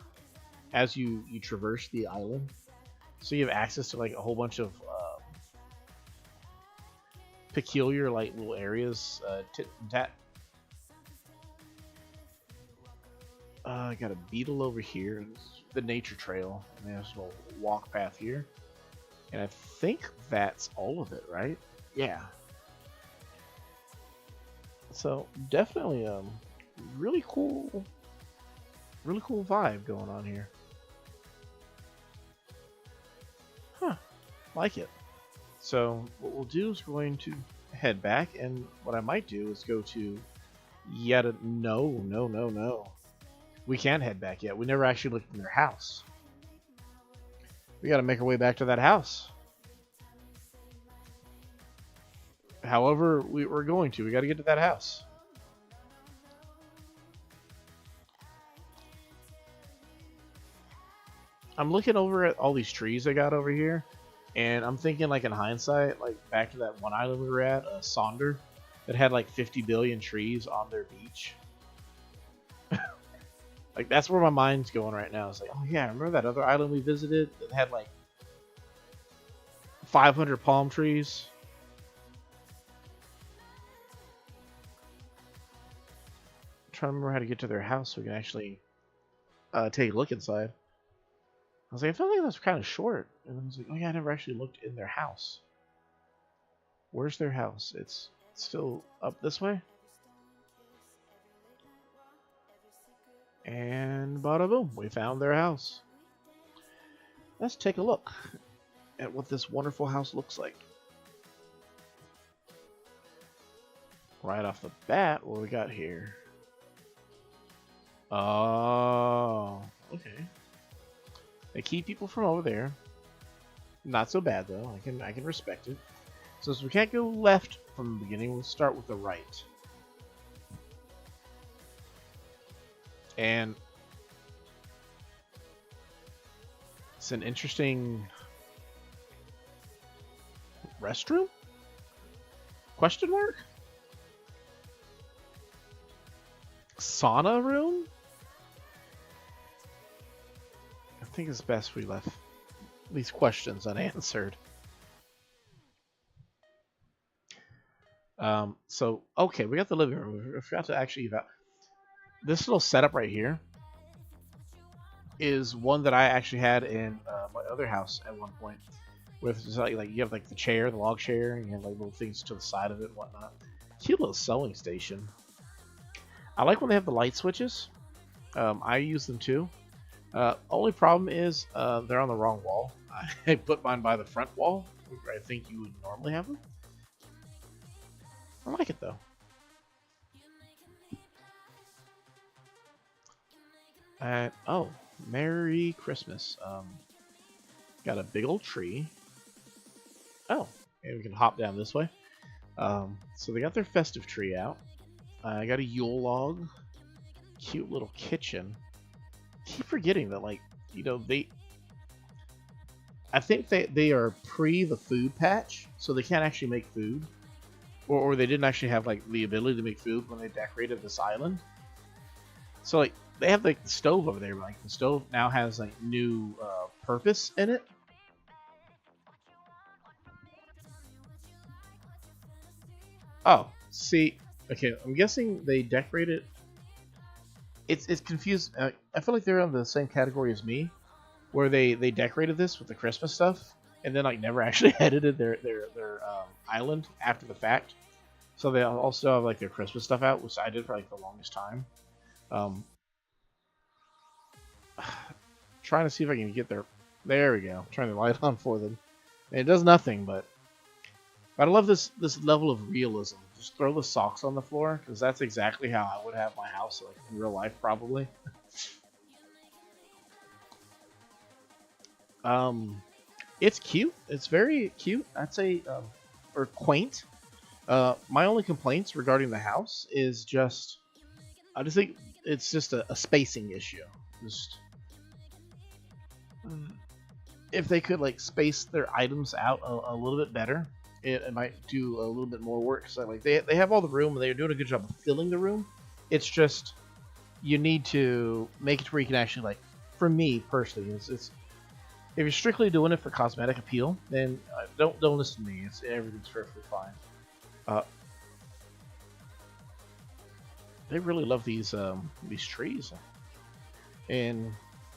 as you traverse the island, so you have access to like a whole bunch of peculiar like little areas. Tit and tat. I got a beetle over here. The nature trail, and there's a little walk path here, and I think that's all of it, right? Yeah. So definitely really cool vibe going on here. Huh, like it. So what we'll do is we're going to head back, and what I might do is go to no. We can't head back yet. We never actually looked in their house. We got to make our way back to that house. However, we're going to. We got to get to that house. I'm looking over at all these trees I got over here, and I'm thinking, like, in hindsight, like back to that one island we were at, Sonder, that had like 50 billion trees on their beach. Like, that's where my mind's going right now. It's like, oh yeah, remember that other island we visited that had like 500 palm trees? I'm trying to remember how to get to their house so we can actually take a look inside. I was like, I felt like that was kind of short. And I was like, oh yeah, I never actually looked in their house. Where's their house? It's still up this way? And bada boom, we found their house. Let's take a look at what this wonderful house looks like. Right off the bat, what we got here? Oh, okay. They keep people from over there. Not so bad though. I can respect it. So we can't go left from the beginning. We'll start with the right. And it's an interesting restroom? Question mark? Sauna room? I think it's best we left these questions unanswered. So, okay, we got the living room. We forgot to actually evaluate. This little setup right here is one that I actually had in my other house at one point. With like you have like the chair, the log chair, and you have like little things to the side of it and whatnot. Cute little sewing station. I like when they have the light switches. I use them too. Only problem is they're on the wrong wall. I put mine by the front wall, where I think you would normally have them. I like it though. Oh, Merry Christmas. Got a big old tree. Oh, and we can hop down this way. So they got their festive tree out. I got a Yule log. cute little kitchen. Keep forgetting that, like, they. I think they are pre the food patch, so they can't actually make food, or they didn't actually have like the ability to make food when they decorated this island. So like they have like the stove over there, but like the stove now has like new purpose in it. Oh, see, okay, I'm guessing they decorated. It's confused. I feel like they're in the same category as me, where they decorated this with the Christmas stuff, and then like never actually edited their island after the fact. So they also have like their Christmas stuff out, which I did for like the longest time. Um, trying to see if I can get there. There we go. Trying to light on for them. And it does nothing, but I love this level of realism. Just throw the socks on the floor, because that's exactly how I would have my house like in real life, probably. It's cute. It's very cute. I'd say, or quaint. My only complaints regarding the house is just, I just think it's just a spacing issue. Just if they could like space their items out a little bit better, it might do a little bit more work. So like they have all the room, and they're doing a good job of filling the room. It's just you need to make it where you can actually like. For me personally, it's if you're strictly doing it for cosmetic appeal, then don't listen to me. Everything's perfectly fine. They really love these trees, and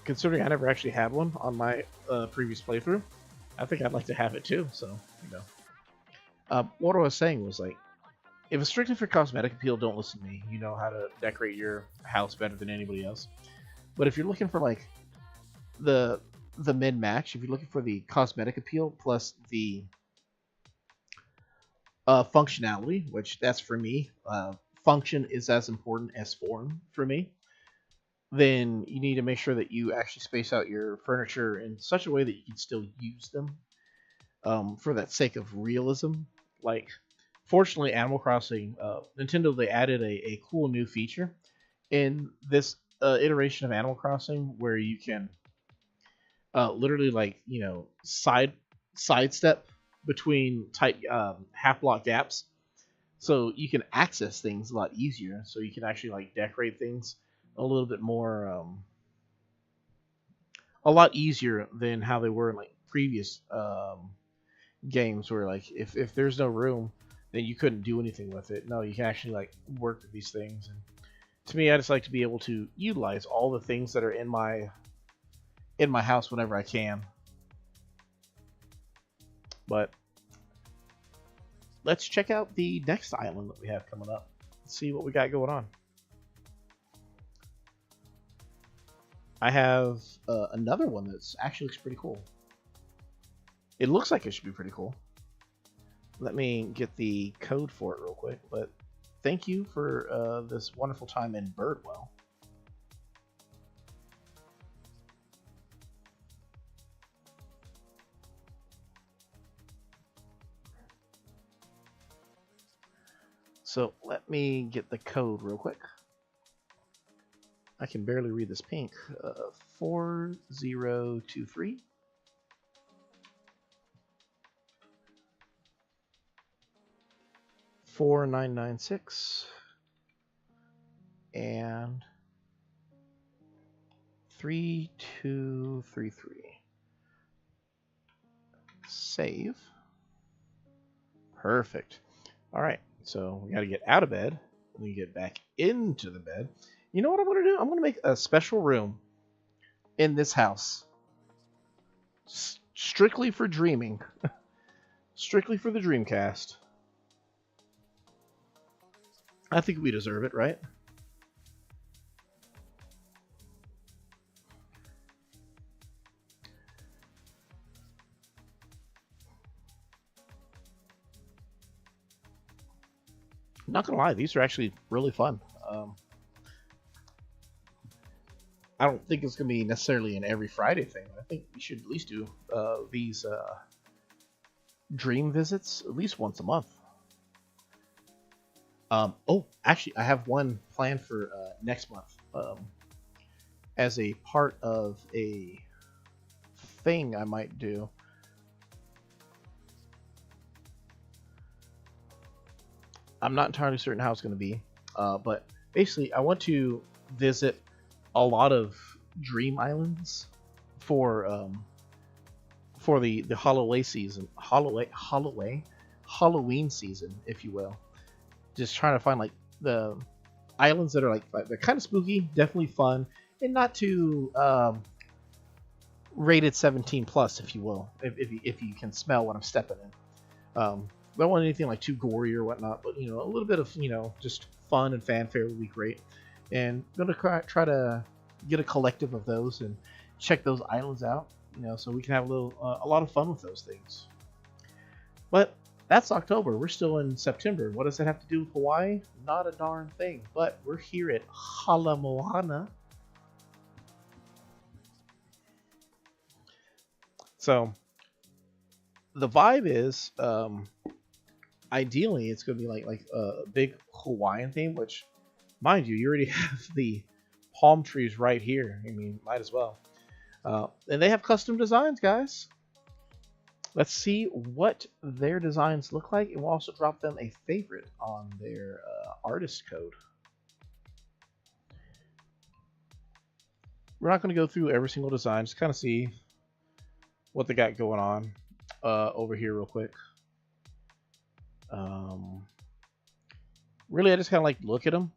considering I never actually had one on my previous playthrough, I think I'd like to have it too. So what I was saying was like, if it's strictly for cosmetic appeal, don't listen to me. You know how to decorate your house better than anybody else. But if you're looking for like the mid-match, if you're looking for the cosmetic appeal plus the functionality, which that's for me, function is as important as form for me, then you need to make sure that you actually space out your furniture in such a way that you can still use them, for that sake of realism. Like, fortunately, Animal Crossing, Nintendo, they added a cool new feature in this iteration of Animal Crossing where you can literally like sidestep between tight half block gaps, so you can access things a lot easier. So you can actually like decorate things a little bit more, a lot easier than how they were in like previous games, where like if there's no room, then you couldn't do anything with it. No, you can actually like work with these things. And to me, I just like to be able to utilize all the things that are in my house whenever I can. But let's check out the next island that we have coming up. Let's see what we got going on. I have another one that's actually looks pretty cool. It looks like it should be pretty cool. Let me get the code for it real quick. But thank you for this wonderful time in Birdwell. So let me get the code real quick. I can barely read this pink. 4023 4996 and 3233. Save. Perfect. All right. So we got to get out of bed. We get back into the bed. You know what I'm going to do? I'm going to make a special room in this house. Strictly for dreaming. Strictly for the Dreamcast. I think we deserve it, right? Not gonna lie, these are actually really fun. I don't think it's gonna be necessarily an every Friday thing. I think we should at least do these dream visits at least once a month. Oh, actually, I have one planned for next month. as a part of a thing I might do. I'm not entirely certain how it's going to be, but basically I want to visit a lot of dream islands for the Halloween season, if you will. Just trying to find like the islands that are like they're kind of spooky, definitely fun, and not too rated 17 plus, if you will, if you can smell what I'm stepping in. Don't want anything like too gory or whatnot, but you know, a little bit of, you know, just fun and fanfare would be great. And I'm gonna try to get a collective of those and check those islands out, you know, so we can have a lot of fun with those things. But that's October. We're still in September. What does that have to do with Hawaii? Not a darn thing. But we're here at Hala Moana. So the vibe is, ideally, it's going to be like a big Hawaiian theme, which, mind you, you already have the palm trees right here. I mean, might as well. And they have custom designs, guys. Let's see what their designs look like, and we'll also drop them a favorite on their artist code. We're not going to go through every single design, just kind of see what they got going on over here real quick. Really, I just kind of like look at them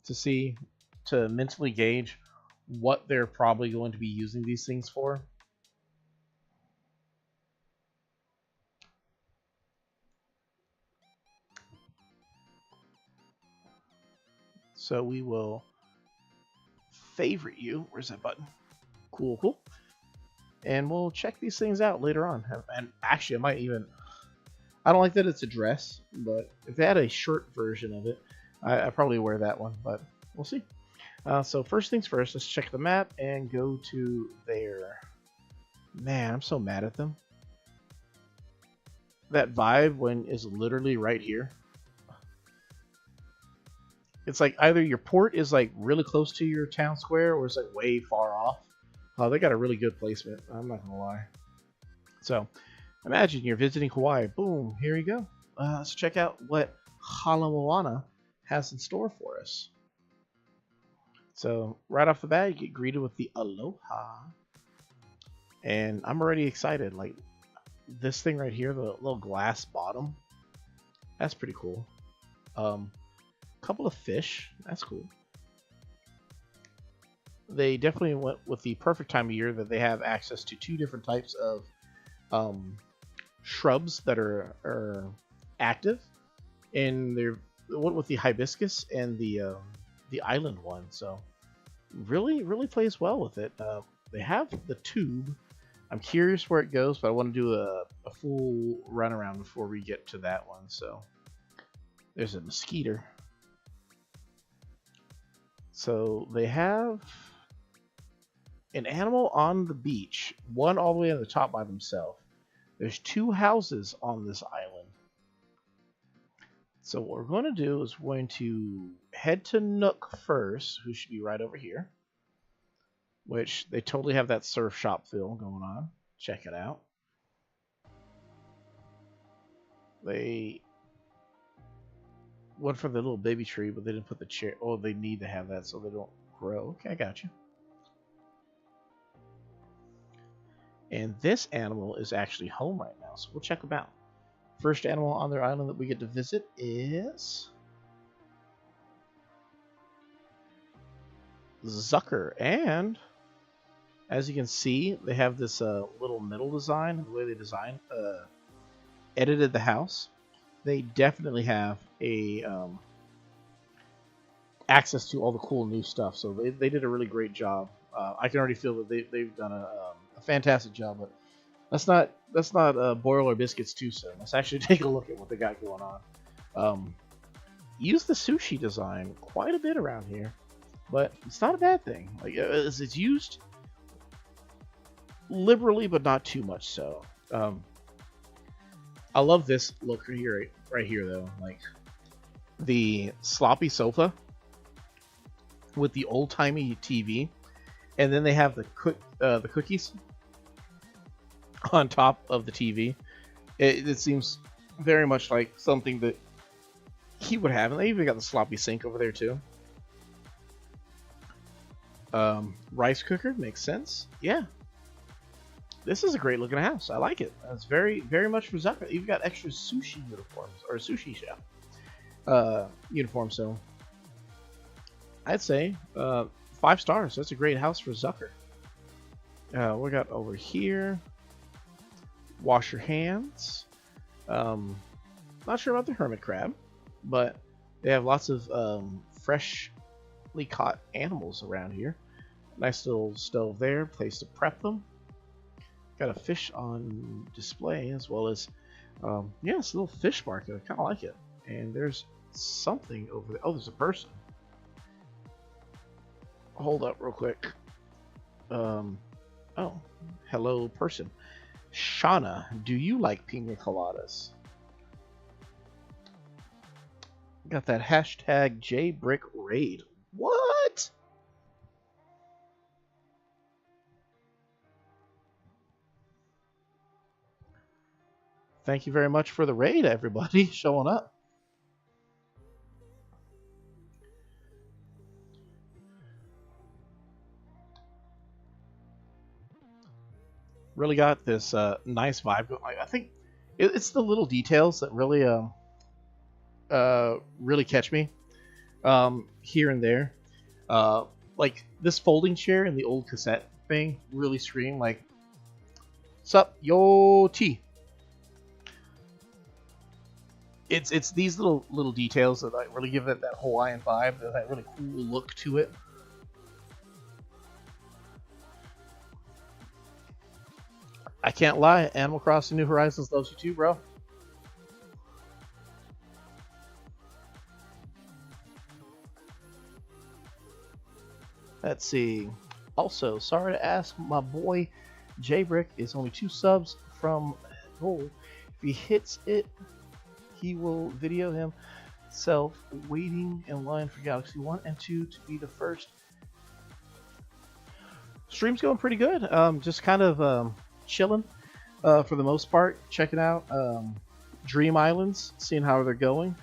to mentally gauge what they're probably going to be using these things for. So we will favorite you. Where's that button? Cool, cool. And we'll check these things out later on. And actually, I might even... I don't like that it's a dress, but if they had a shirt version of it, I'd probably wear that one, but we'll see. So first things first, let's check the map and go to there. Man, I'm so mad at them. That vibe when is literally right here. It's like either your port is like really close to your town square or it's like way far off. They got a really good placement, I'm not gonna lie. So imagine you're visiting Hawaii. Boom, here you go. Let's check out what Hala Moana has in store for us. So right off the bat, you get greeted with the aloha. And I'm already excited. Like this thing right here, the little glass bottom. That's pretty cool. Couple of fish. That's cool. They definitely went with the perfect time of year that they have access to two different types of shrubs that are active, and they went with the hibiscus and the island one. So really plays well with it. They have the tube. I'm curious where it goes, but I want to do a full run around before we get to that one. So there's a mosquito. So they have an animal on the beach, one all the way on the top by themselves. There's two houses on this island. So what we're going to do is we're going to head to Nook first, who should be right over here. Which they totally have that surf shop feel going on. Check it out. They went for the little baby tree, but they didn't put the chair. Oh, they need to have that so they don't grow. Okay, I got you. And this animal is actually home right now, so we'll check them out. First animal on their island that we get to visit is Zucker. And as you can see, they have this little middle design. The way they designed, edited the house. They definitely have a access to all the cool new stuff. So they did a really great job. I can already feel that they've done a fantastic job. But let's not boil our biscuits too soon. Let's actually take a look at what they got going on. Use the sushi design quite a bit around here, but it's not a bad thing. Like it's used liberally, but not too much so. I love this look right here though. Like the sloppy sofa with the old timey TV, and then they have the cookies on top of the TV. It seems very much like something that he would have, and they even got the sloppy sink over there too. Rice cooker makes sense. Yeah, this is a great looking house. I like it. It's very, very much for Zucker. You've got extra sushi uniforms or sushi chef uniform. So I'd say 5 stars. That's a great house for Zucker. We got over here. Wash your hands. Not sure about the hermit crab, but they have lots of freshly caught animals around here. Nice little stove there, place to prep them. Got a fish on display, as well as yeah, it's a little fish market. I kind of like it. And there's something over there. Oh, there's a person. Hold up real quick. Oh, hello person. Shauna, do you like pina coladas? Got that hashtag JBrick raid. What? Thank you very much for the raid, everybody, showing up. Really got this nice vibe. I think it's the little details that really really catch me here and there. Like this folding chair and the old cassette thing really scream like, "Sup, yo T." It's these little details that like really give it that Hawaiian vibe, that really cool look to it. I can't lie, Animal Crossing New Horizons loves you too, bro. Let's see. Also, sorry to ask, my boy JBrick is only 2 subs from goal. If he hits it, he will video himself waiting in line for Galaxy 1 and 2 to be the first. Stream's going pretty good. Just kind of chilling for the most part. Checking out Dream Islands, seeing how they're going.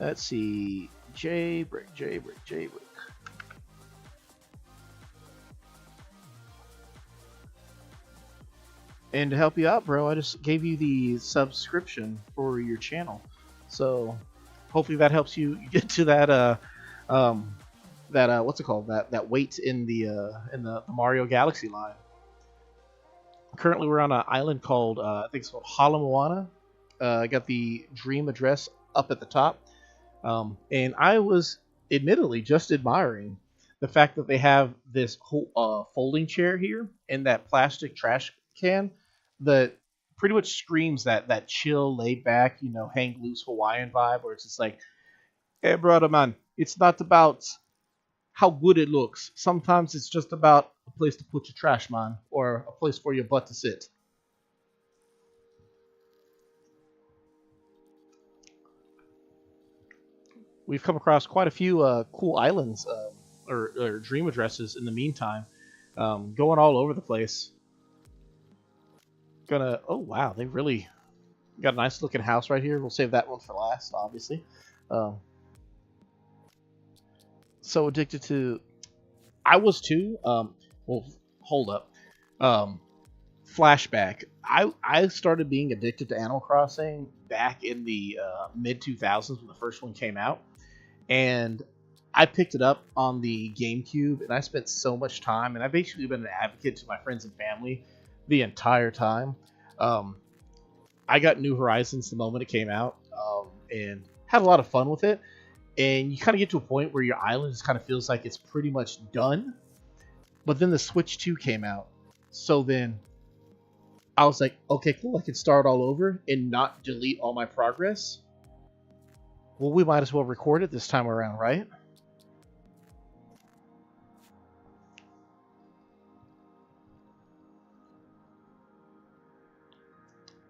Let's see. JBrick. And to help you out, bro, I just gave you the subscription for your channel. So hopefully that helps you get to that what's it called? That weight in the Mario Galaxy line. Currently we're on an island called I think it's called Hala Moana. I got the dream address up at the top. And I was admittedly just admiring the fact that they have this whole folding chair here and that plastic trash can that pretty much screams that chill, laid back, hang loose Hawaiian vibe, where it's just like, hey, brother, man, it's not about how good it looks. Sometimes it's just about a place to put your trash, man, or a place for your butt to sit. We've come across quite a few cool islands or dream addresses in the meantime, going all over the place. Oh wow, they really got a nice looking house right here. We'll save that one for last, obviously. So addicted to, I was too. Well, hold up. Flashback. I started being addicted to Animal Crossing back in the mid 2000s when the first one came out, and I picked it up on the GameCube, and I spent so much time, and I've basically been an advocate to my friends and family the entire time. I got New Horizons the moment it came out, and had a lot of fun with it. And you kind of get to a point where your island just kind of feels like it's pretty much done. But then the Switch 2 came out. So then I was like, okay, cool, I can start all over and not delete all my progress. Well, we might as well record it this time around, right?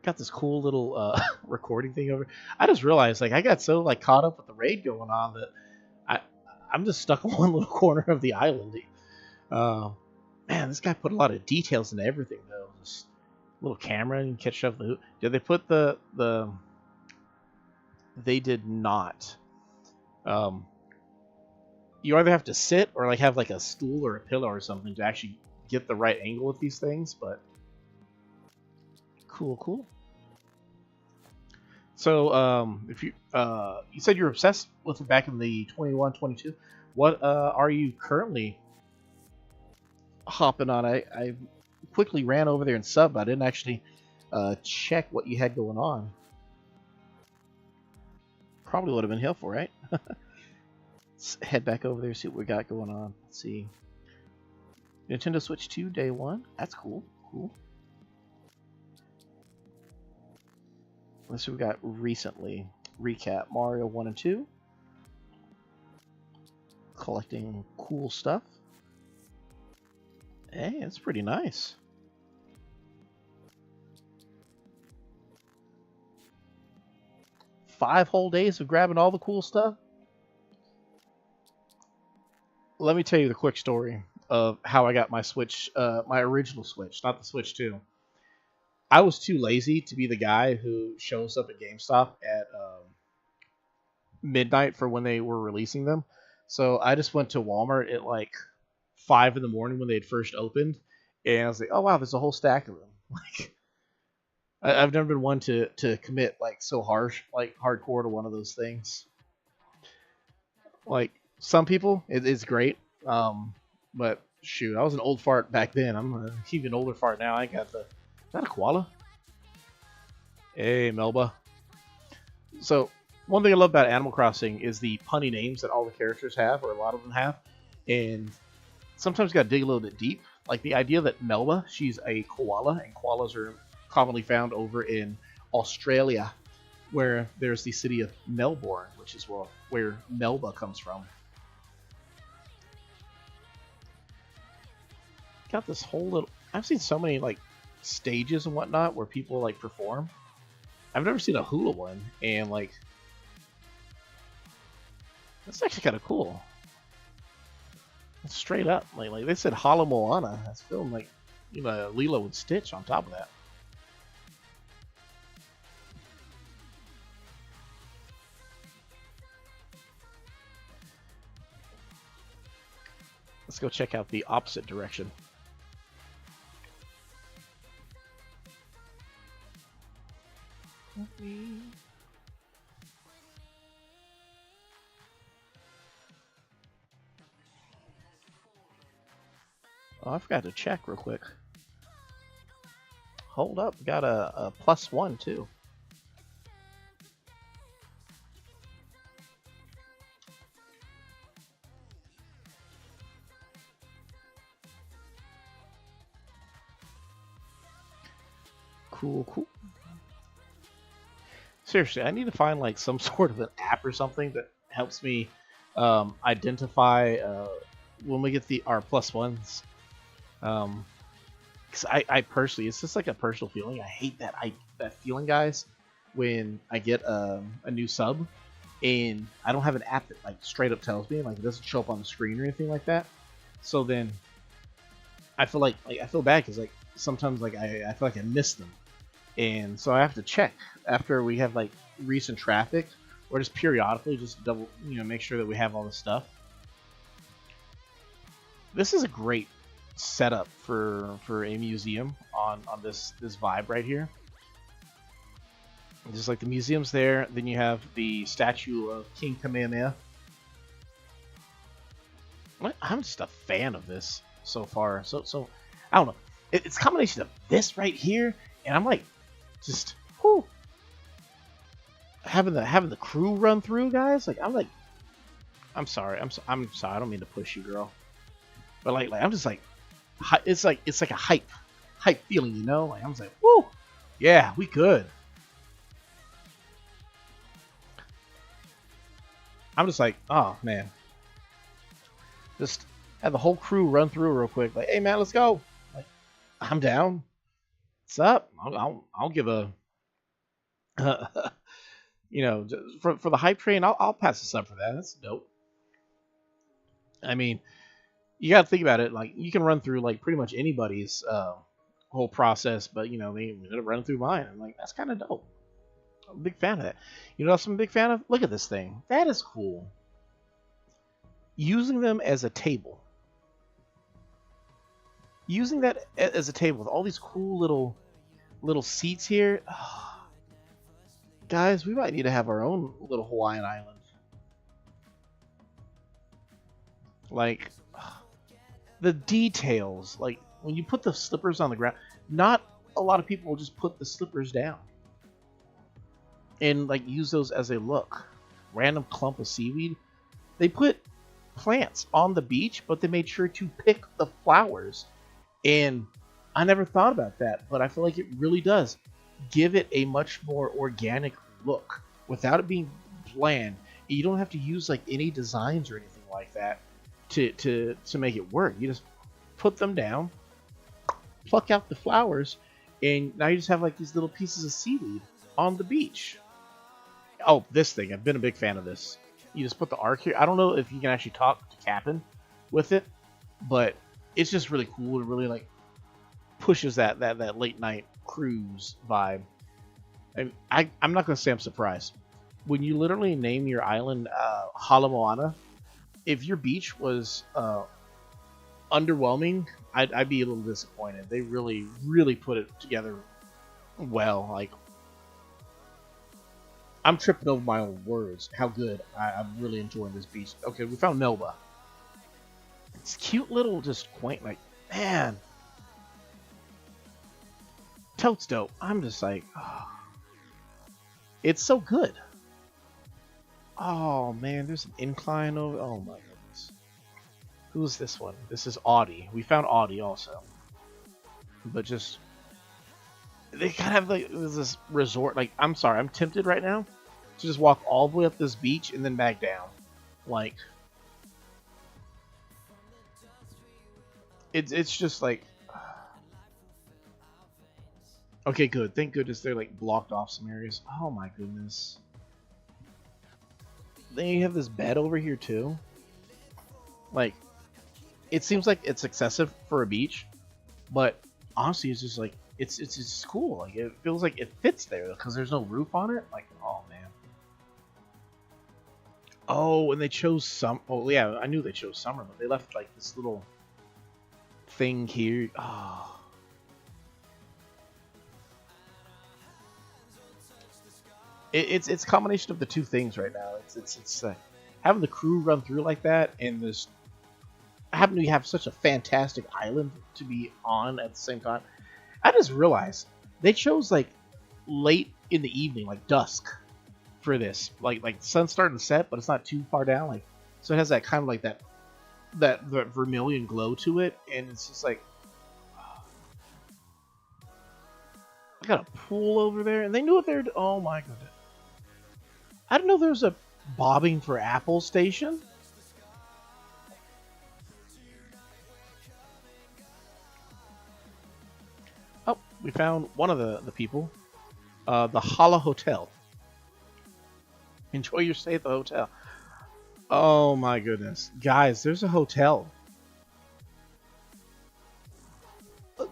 Got this cool little recording thing over. I just realized, like, I got so caught up with the raid going on that I'm just stuck in one little corner of the island. Uh, Man, this guy put a lot of details into everything though. This little camera and catch up the. Did they put the? They did not. Um, you either have to sit or like have like a stool or a pillow or something to actually get the right angle with these things. But cool. So, if you said you're obsessed with it back in the 21, 22. What are you currently hopping on? I quickly ran over there and subbed. I didn't actually check what you had going on. Probably would have been helpful, right? Let's head back over there, see what we got going on. Let's see. Nintendo Switch 2 day 1. That's cool. Let's see what we got recently. Recap Mario 1 and 2. Collecting cool stuff. Hey, that's pretty nice. Five whole days of grabbing all the cool stuff. Let me tell you the quick story of how I got my Switch, my original Switch, not the Switch 2. I was too lazy to be the guy who shows up at GameStop at midnight for when they were releasing them. So I just went to Walmart at like 5 in the morning when they had first opened, and I was like, "Oh wow, there's a whole stack of them." Like, I've never been one to commit like so harsh, like hardcore to one of those things. Like some people, it's great, but shoot, I was an old fart back then. I'm an even older fart now. I got the. Is that a koala? Hey, Melba. So one thing I love about Animal Crossing is the punny names that all the characters have, or a lot of them have, and sometimes you gotta dig a little bit deep. Like the idea that Melba, she's a koala, and koalas are commonly found over in Australia, where there's the city of Melbourne, which is where Melba comes from. Got this whole little. I've seen so many like stages and whatnot where people like perform. I've never seen a hula one, and like that's actually kind of cool. Straight up, like they said, Hala Moana. That's filmed like Lilo and Stitch on top of that. Let's go check out the opposite direction. Oh, I forgot to check real quick. Hold up, got a +1 too. Cool. Seriously, I need to find like some sort of an app or something that helps me identify when we get our +1s. Because I personally, it's just like a personal feeling. I hate that feeling, guys, when I get a new sub and I don't have an app that like straight up tells me, like it doesn't show up on the screen or anything like that. So then I feel like I feel bad because like sometimes like I feel like I miss them, and so I have to check after we have like recent traffic, or just periodically just double make sure that we have all the stuff. This is a great setup for a museum on this vibe right here. Just like the museum's there, then you have the statue of King Kamehameha. I'm just a fan of this so far. So I don't know. It's a combination of this right here, and I'm like, just whoo, having the crew run through, guys. Like I'm sorry. I'm sorry. I don't mean to push you, girl. But like I'm just like, it's like a hype feeling, Like I'm just like, woo, yeah, we good. I'm just like, oh man, just have the whole crew run through real quick. Like, hey man, let's go. Like, I'm down. What's up? I'll give a, for the hype train. I'll pass this up for that. That's dope. I mean, you got to think about it. Like, you can run through like pretty much anybody's whole process, but they ended up running through mine. I'm like, that's kind of dope. I'm a big fan of that. You know what else I'm a big fan of? Look at this thing. That is cool. Using them as a table. Using that as a table with all these cool little seats here. Guys, we might need to have our own little Hawaiian island. Like, the details. Like, when you put the slippers on the ground, not a lot of people will just put the slippers down and like use those as a look. Random clump of seaweed. They put plants on the beach, but they made sure to pick the flowers. And I never thought about that, but I feel like it really does give it a much more organic look without it being bland. You don't have to use like any designs or anything like that to make it work. You just put them down, pluck out the flowers, and now you just have like these little pieces of seaweed on the beach. Oh, this thing. I've been a big fan of this. You just put the arc here. I don't know if you can actually talk to Captain with it, but it's just really cool. It really like pushes that late night cruise vibe. And I'm not going to say I'm surprised. When you literally name your island Hala Moana, if your beach was underwhelming, I'd be a little disappointed. They really, really put it together well. Like, I'm tripping over my own words. How good. I'm really enjoying this beach. Okay, we found Melba. It's cute little, just quaint, like, man. Totes dope. I'm just like, oh. It's so good. Oh, man, there's an incline over. Oh, my goodness. Who's this one? This is Audie. We found Audie also. But just, they kind of have like this resort. Like, I'm sorry, I'm tempted right now to just walk all the way up this beach and then back down. Like, it's just like, okay, good. Thank goodness they're like blocked off some areas. Oh my goodness. Then you have this bed over here too. Like, it seems like it's excessive for a beach, but honestly, it's just like it's just cool. Like, it feels like it fits there because there's no roof on it. Like, oh man. Oh, and they chose some. Oh yeah, I knew they chose summer, but they left like this little thing here. Oh. It's a combination of the two things right now. It's having the crew run through like that, and this having to have such a fantastic island to be on at the same time. I just realized they chose like late in the evening, like dusk, for this. Like the sun's starting to set, but it's not too far down. Like, so it has that kind of like that vermilion glow to it, and it's just like, I got a pool over there, and they knew what they're. Oh my goodness. I didn't know there was a bobbing for apple station. Oh, we found one of the people. The Hala Hotel. Enjoy your stay at the hotel. Oh my goodness. Guys, there's a hotel.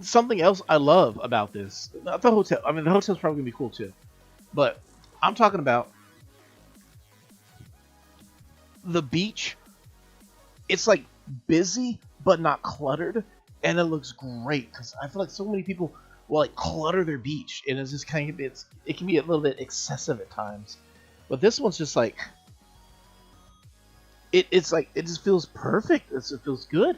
Something else I love about this. Not the hotel. I mean, the hotel's probably going to be cool too. But I'm talking about the beach. It's like busy but not cluttered, and it looks great because I feel like so many people will like clutter their beach, and it's just kind of it can be a little bit excessive at times. But this one's just like it's like it just feels perfect. It feels good.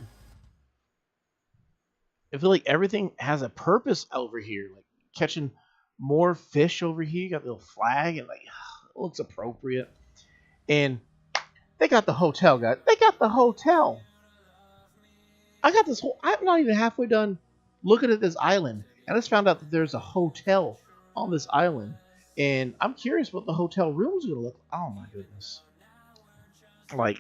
I feel like everything has a purpose over here. Like catching more fish over here. You got the little flag, and like it looks appropriate. And they got the hotel, guys. They got the hotel. I got this whole. I'm not even halfway done looking at this island, and I just found out that there's a hotel on this island, and I'm curious what the hotel room's gonna look. Oh my goodness! Like,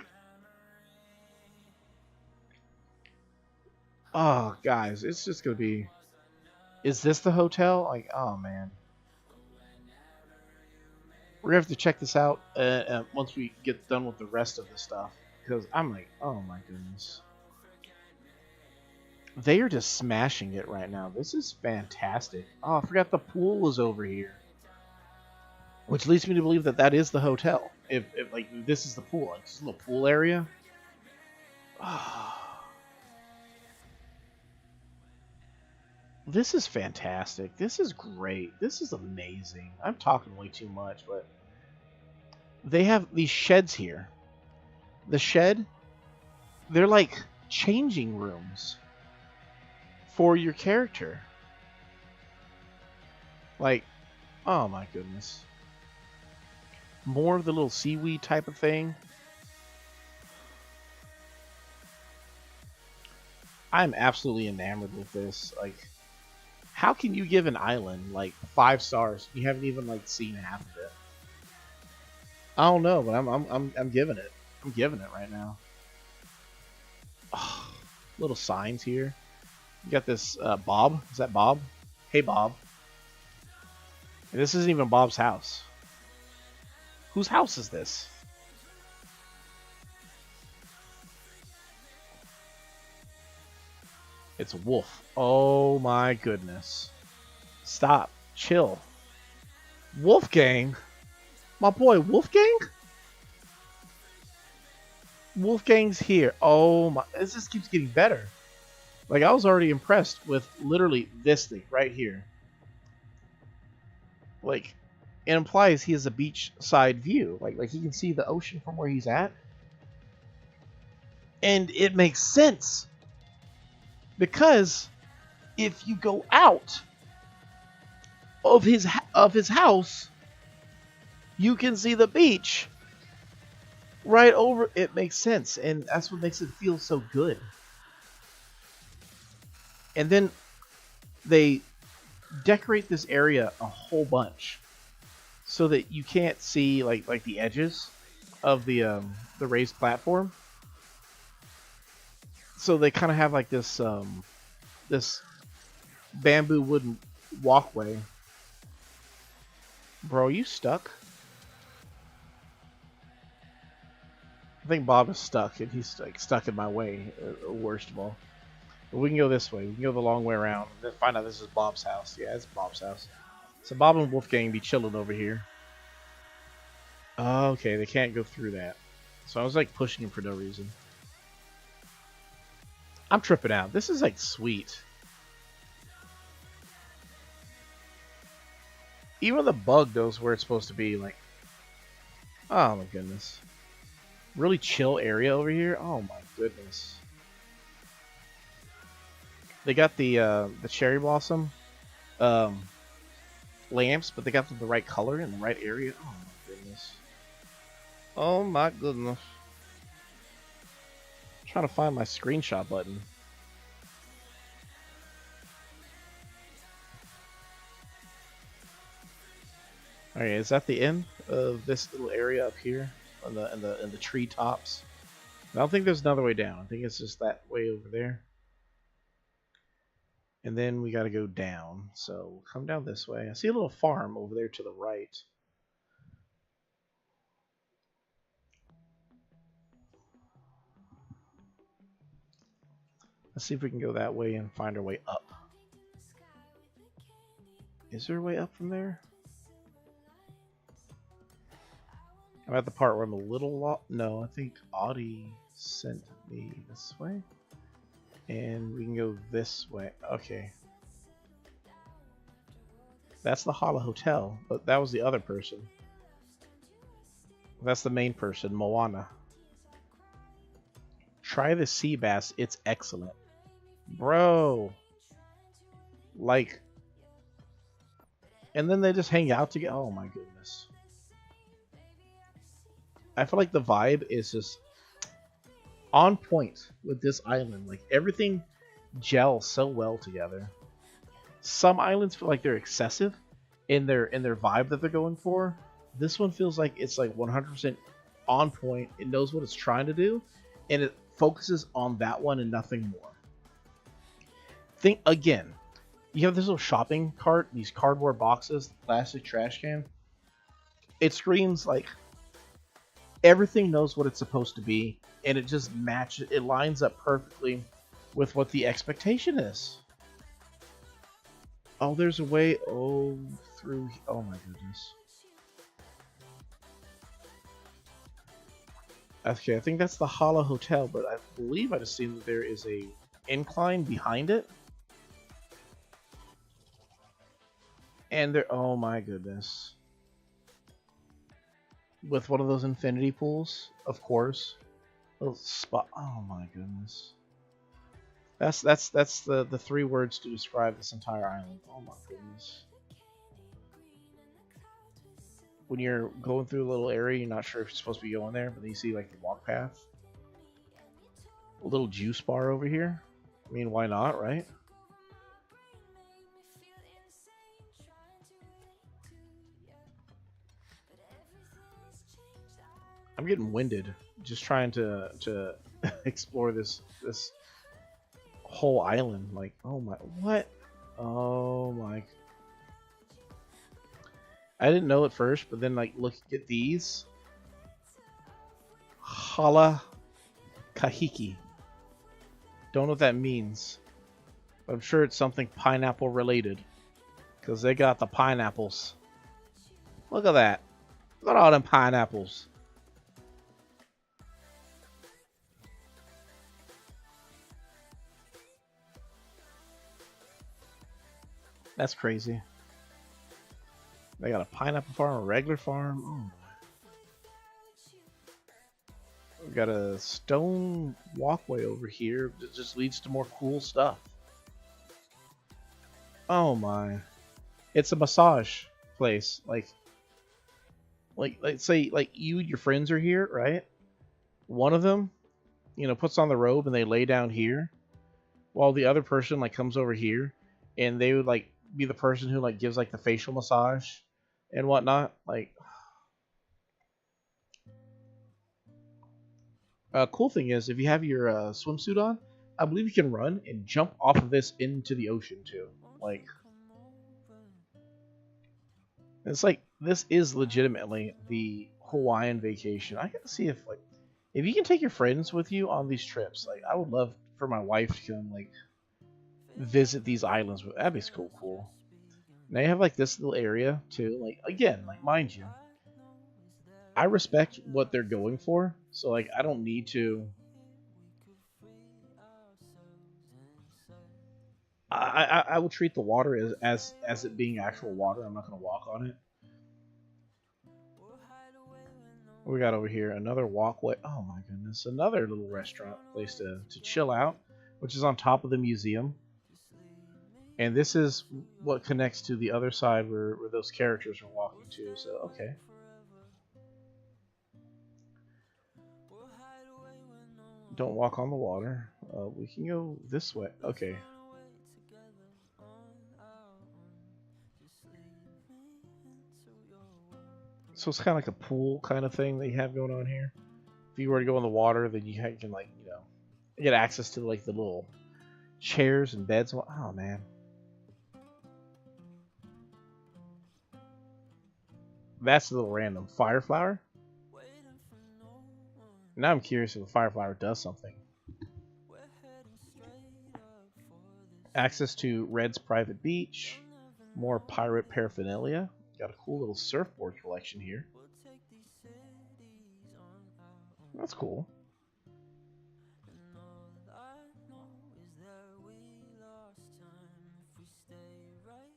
oh guys, it's just gonna be. Is this the hotel? Like, oh man. We're gonna have to check this out once we get done with the rest of the stuff. because I'm like, oh my goodness. They are just smashing it right now. This is fantastic. Oh, I forgot the pool was over here. Which leads me to believe that that is the hotel. If like, this is the pool. Like, this little pool area. Oh. This is fantastic. This is great. This is amazing. I'm talking way too much, but they have these sheds here. The shed, they're like changing rooms for your character. Like, oh my goodness. More of the little seaweed type of thing. I'm absolutely enamored with this. Like, how can you give an island like 5 stars? You haven't even like seen half of it. I don't know, but I'm giving it. I'm giving it right now. Oh, little signs here. You got this Bob. Is that Bob? Hey Bob. And this isn't even Bob's house. Whose house is this? It's a wolf. Oh my goodness. Stop. Chill. Wolfgang? My boy Wolfgang? Wolfgang's here. Oh my. This just keeps getting better. Like, I was already impressed with literally this thing right here. Like, it implies he has a beachside view. Like he can see the ocean from where he's at. And it makes sense. Because if you go out of his house, you can see the beach right over. It makes sense, and that's what makes it feel so good. And then they decorate this area a whole bunch so that you can't see like the edges of the raised platform. So they kind of have like this this bamboo wooden walkway. Bro, are you stuck? I think Bob is stuck, and he's like stuck in my way. Worst of all, but we can go this way. We can go the long way around. And then find out this is Bob's house. Yeah, it's Bob's house. So Bob and Wolfgang be chilling over here. Okay, they can't go through that. So I was like pushing him for no reason. I'm tripping out. This is like sweet. Even the bug knows where it's supposed to be. Like, oh my goodness. Really chill area over here. Oh my goodness. They got the cherry blossom lamps, but they got them the right color in the right area. Oh my goodness. Oh my goodness. I'm trying to find my screenshot button. Alright, is that the end of this little area up here in the tree tops? I don't think there's another way down. I think it's just that way over there. And then we got to go down. So we'll come down this way. I see a little farm over there to the right. Let's see if we can go that way and find our way up. Is there a way up from there? I'm at the part where I'm a little no, I think Audie sent me this way. And we can go this way. Okay. That's the Hala Hotel, but that was the other person. That's the main person, Moana. Try the sea bass, it's excellent. Bro. Like. And then they just hang out together. Oh my goodness. I feel like the vibe is just on point with this island. Like, everything gels so well together. Some islands feel like they're excessive in their vibe that they're going for. This one feels like it's like 100% on point. It knows what it's trying to do, and it focuses on that one and nothing more. Think again. You have this little shopping cart, these cardboard boxes, plastic trash can. It screams like Everything knows what it's supposed to be, and it just matches. It lines up perfectly with what the expectation is. Oh, there's a way. Oh, through. Oh my goodness. Okay, I think that's the Hala Hotel, but I believe I just seen that there is a incline behind it. And there, oh my goodness. With one of those infinity pools, of course. Little spot. Oh my goodness. That's the 3 words to describe this entire island. Oh my goodness. When you're going through a little area, you're not sure if you're supposed to be going there, but then you see like the walk path. A little juice bar over here. I mean, why not, right? I'm getting winded just trying to explore this whole island. Like, oh my, what? Oh my. I didn't know at first, but then like look at these. Hala Kahiki. Don't know what that means, but I'm sure it's something pineapple related, because they got the pineapples. Look at that. Look at all them pineapples. That's crazy. They got a pineapple farm, a regular farm. Oh. We've got a stone walkway over here that just leads to more cool stuff. Oh my. It's a massage place. Like say like you and your friends are here, right? One of them, you know, puts on the robe and they lay down here, while the other person like comes over here, and they would like be the person who like gives like the facial massage and whatnot. Like, cool thing is, if you have your swimsuit on, I believe you can run and jump off of this into the ocean too. Like, it's like this is legitimately the Hawaiian vacation. I gotta see if like if you can take your friends with you on these trips. Like, I would love for my wife to come like visit these islands. That'd be so cool. Now you have like this little area too. Like, again, like, mind you, I respect what they're going for, so like I don't need to. I will treat the water as it being actual water. I'm not gonna walk on it. What we got over here? Another walkway. Oh my goodness! Another little restaurant place to chill out, which is on top of the museum. And this is what connects to the other side where those characters are walking to. So okay. Don't walk on the water. We can go this way. Okay. So it's kind of like a pool kind of thing that you have going on here. If you were to go in the water, then you can, like, you know, get access to like the little chairs and beds. Oh man. That's a little random. Fire flower? Now I'm curious if a fire flower does something. Access to Red's private beach. More pirate paraphernalia. Got a cool little surfboard collection here. That's cool.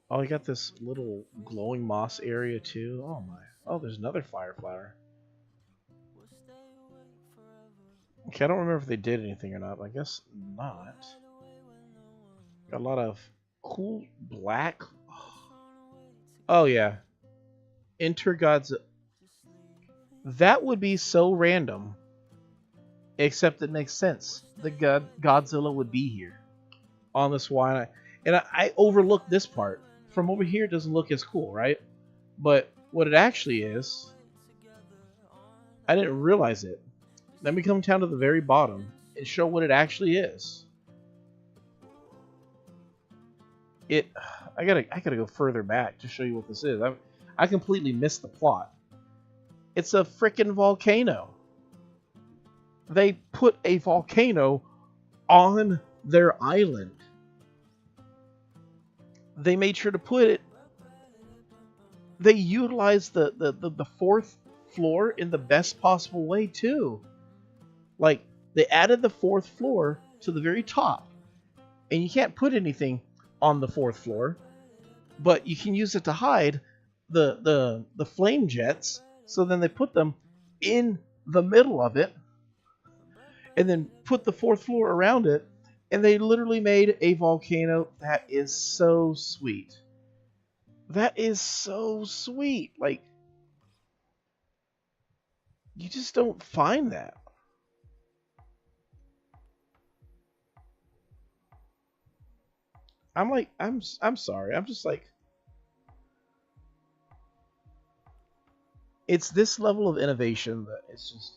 Oh, you got this little glowing moss area too. Oh my. Oh, there's another fire flower. Okay, I don't remember if they did anything or not, but I guess not. Got a lot of cool black. Oh yeah. Enter Godzilla. That would be so random. Except it makes sense. The Godzilla would be here on this Hawaiian. And I overlooked this part. From over here, it doesn't look as cool, right? But what it actually is, I didn't realize it. Let me come down to the very bottom and show what it actually is. I gotta go further back to show you what this is. I completely missed the plot. It's a frickin' volcano. They put a volcano on their island. They made sure to put it. They utilized the fourth floor in the best possible way too. Like, they added the fourth floor to the very top, and you can't put anything on the fourth floor, but you can use it to hide the flame jets. So then they put them in the middle of it, and then put the fourth floor around it, and they literally made a volcano that is so sweet. That is so sweet. Like, you just don't find that. I'm sorry. I'm just like, it's this level of innovation that it's just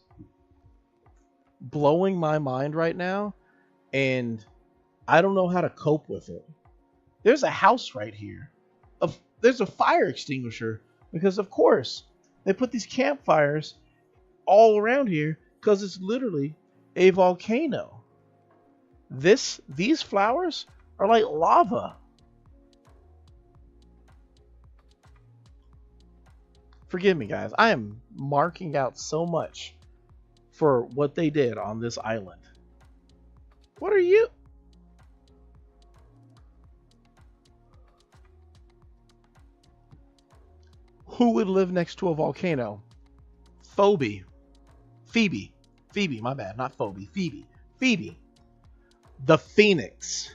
blowing my mind right now, and I don't know how to cope with it. There's a house right here. There's a fire extinguisher because, of course, they put these campfires all around here because it's literally a volcano. These flowers are like lava. Forgive me, guys. I am marking out so much for what they did on this island. What are you? Who would live next to a volcano? Phoebe. Phoebe. Phoebe, my bad. Not Phoebe. Phoebe. Phoebe. The Phoenix.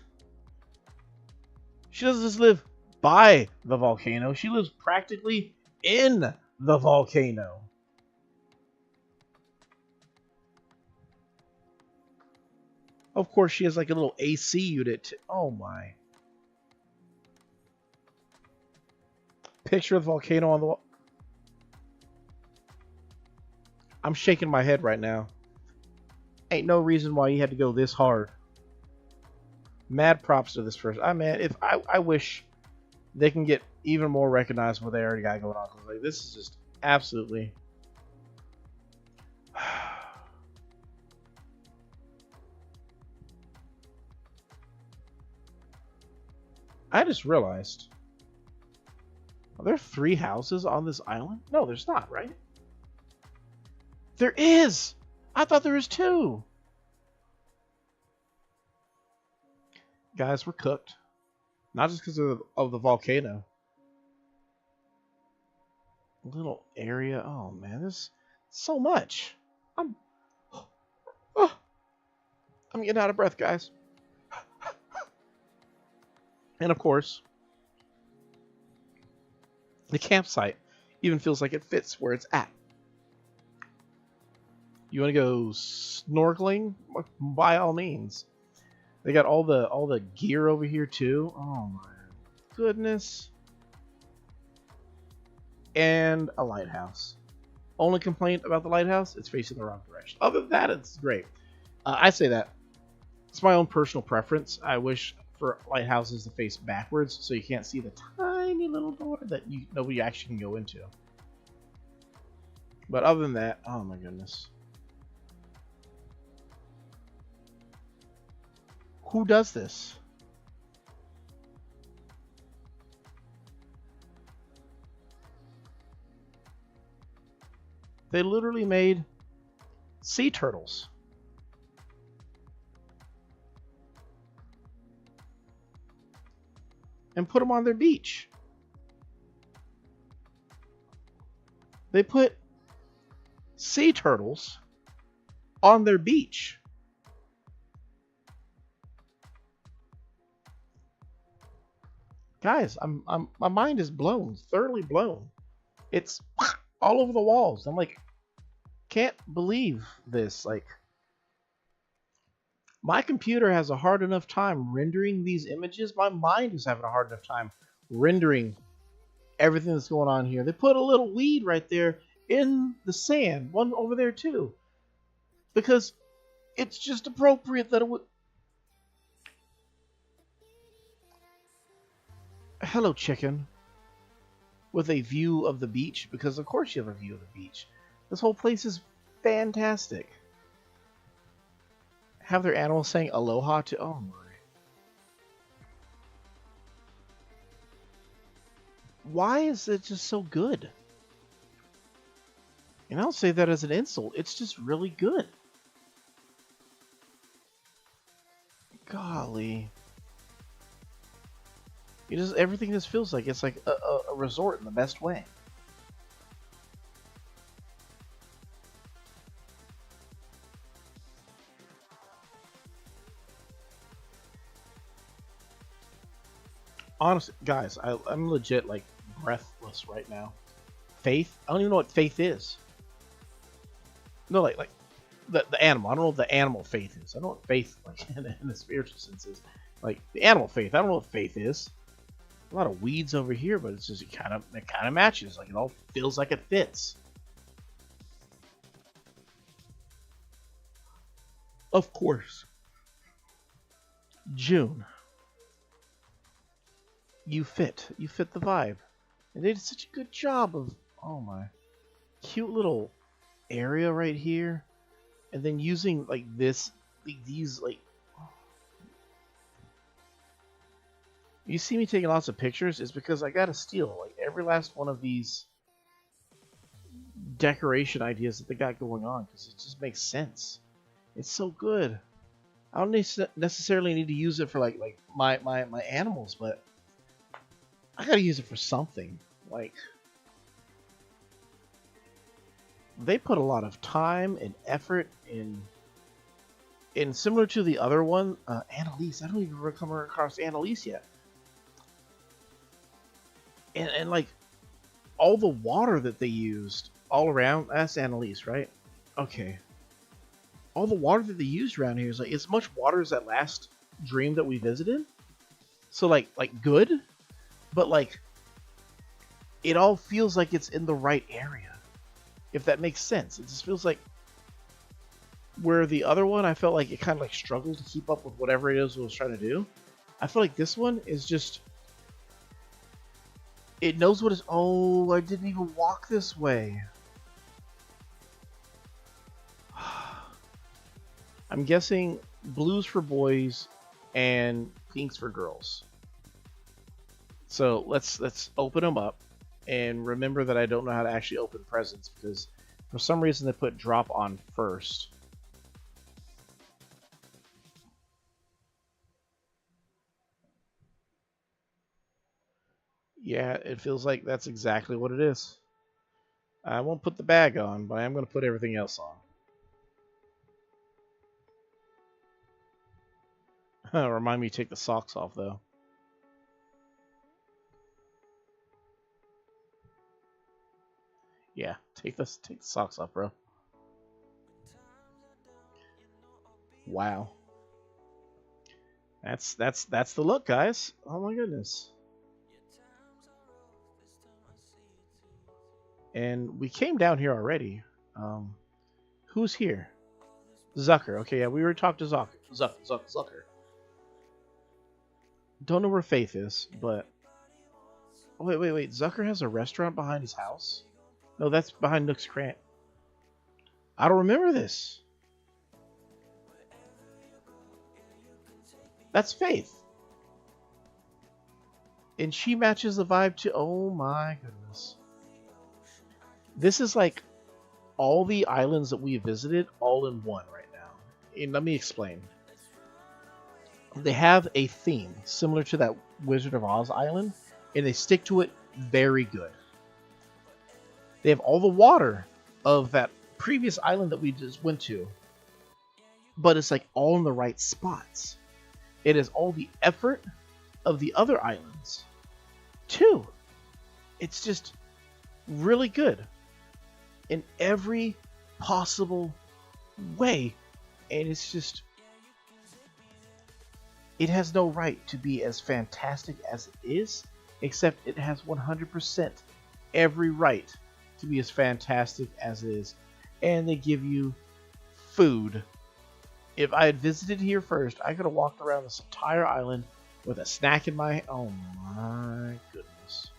She doesn't just live by the volcano. She lives practically in the volcano. Of course, she has like a little AC unit. Oh my. Picture of the volcano on the wall. I'm shaking my head right now. Ain't no reason why you had to go this hard. Mad props to this person. I wish they can get even more recognized what they already got going on. Like, this is just absolutely. I just realized. Are there 3 houses on this island? No, there's not, right? There is! I thought there was 2. Guys, we're cooked. Not just because of the volcano. Little area. Oh, man, there's so much. I'm getting out of breath, guys. And of course, the campsite even feels like it fits where it's at. You want to go snorkeling? By all means. They got all the gear over here too. Oh my goodness. And a lighthouse. Only complaint about the lighthouse, it's facing the wrong direction. Other than that, it's great. I say that. It's my own personal preference. I wish for lighthouses to face backwards so you can't see the tiny little door that nobody actually can go into. But other than that, oh my goodness. Who does this? They literally made sea turtles. And put them on their beach. They put sea turtles on their beach. Guys, my mind is blown, thoroughly blown. It's all over the walls. I'm like, can't believe this. Like, my computer has a hard enough time rendering these images. My mind is having a hard enough time rendering everything that's going on here. They put a little weed right there in the sand, one over there too, because it's just appropriate that it would. Hello, chicken. With a view of the beach, because of course you have a view of the beach. This whole place is fantastic. have their animals saying aloha to. Oh my. Why is it just so good? And I don't say that as an insult. It's just really good. Golly. It just everything just feels like it's like a resort in the best way. Honestly, guys, I'm legit like breathless right now. Faith? I don't even know what faith is. No, like the animal. I don't know what the animal faith is. I don't know what faith like in the spiritual sense is. Like the animal faith. I don't know what faith is. A lot of weeds over here, but it's just it kind of matches. Like it all feels like it fits. Of course. June. You fit. You fit the vibe. And they did such a good job of, oh my, cute little area right here. And then using like this, these like, you see me taking lots of pictures is because I gotta steal like every last one of these decoration ideas that they got going on because it just makes sense. It's so good. I don't necessarily need to use it for like my animals, but I gotta use it for something. Like, they put a lot of time and effort in similar to the other one, Annalise. I don't even remember coming across Annalise yet. And like all the water that they used all around, that's Annalise, right? Okay. All the water that they used around here is like as much water as that last dream that we visited. So like good, but like it all feels like it's in the right area. If that makes sense. It just feels like where the other one I felt like it kind of like struggled to keep up with whatever it is it was trying to do. I feel like this one is just it knows what is. Oh, I didn't even walk this way. I'm guessing blues for boys and pinks for girls. So let's open them up and remember that I don't know how to actually open presents because for some reason they put drop on first. Yeah, it feels like that's exactly what it is. I won't put the bag on, but I am going to put everything else on. Remind me to take the socks off, though. Yeah, take the socks off, bro. Wow. That's the look, guys. Oh my goodness. And we came down here already. Who's here? Zucker. Okay, yeah, we were talking to Zucker. Don't know where Faith is, but oh, wait. Zucker has a restaurant behind his house. No, that's behind Nook's Crank. I don't remember this. That's Faith. And she matches the vibe too. Oh my goodness. This is like all the islands that we visited all in one right now. And let me explain. They have a theme similar to that Wizard of Oz island, and they stick to it very good. They have all the water of that previous island that we just went to, but it's like all in the right spots. It is all the effort of the other islands, too. It's just really good in every possible way, and it's just it has no right to be as fantastic as it is, except it has 100% every right to be as fantastic as it is. And they give you food. If I had visited here first, I could have walked around this entire island with a snack in my... Oh my goodness.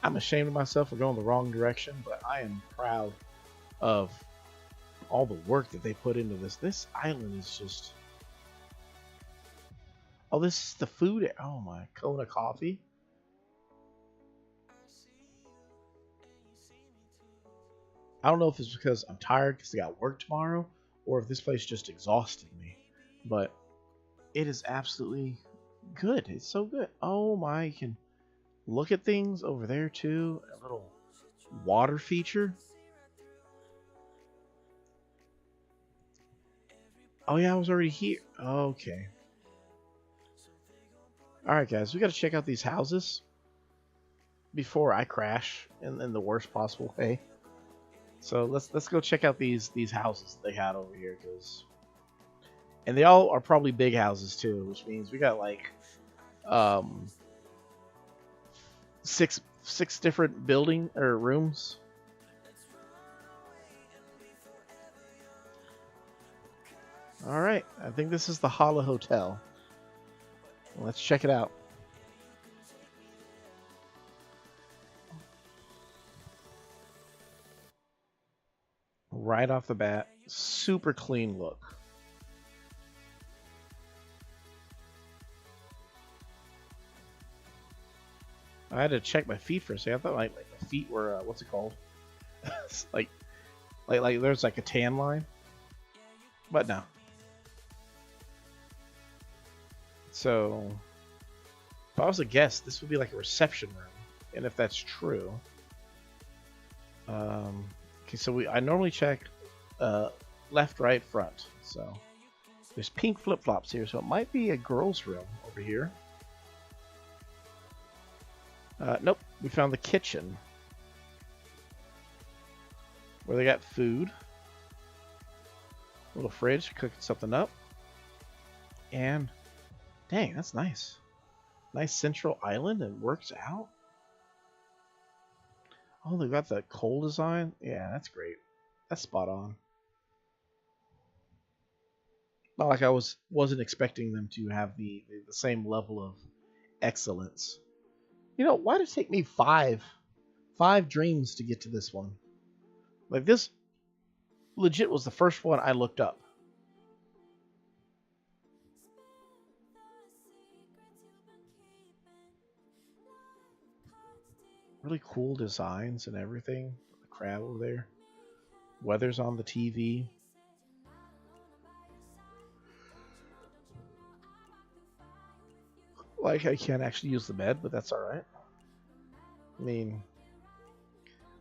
I'm ashamed of myself for going the wrong direction, but I am proud of all the work that they put into this. This island is just... Oh, this is the food. Oh my, Kona coffee. I don't know if it's because I'm tired because I got work tomorrow, or if this place just exhausted me. But it is absolutely good. It's so good. Oh my, you can look at things over there too. A little water feature. Oh yeah, I was already here. Okay. Alright guys, we gotta check out these houses before I crash in the worst possible way. So let's go check out these houses they had over here, and they all are probably big houses too, which means we got like six different building or rooms. All right, I think this is the Hala Hotel. Let's check it out. Right off the bat, super clean look. I had to check my feet for a second. I thought like my feet were what's it called? like there's like a tan line, but no. So if I was a guest, this would be like a reception room, and if that's true, okay. So I normally check left, right, front. So there's pink flip flops here, so it might be a girl's room over here. Nope, we found the kitchen where they got food. Little fridge, cooking something up. And dang, that's nice. Nice central island. It works out. Oh, they got the coal design. Yeah, that's great. That's spot on. Not like I wasn't expecting them to have the same level of excellence. You know, why did it take me five dreams to get to this one? Like, this legit was the first one I looked up. Really cool designs and everything. The crab over there. Weather's on the TV. Like, I can't actually use the bed, but that's alright. I mean,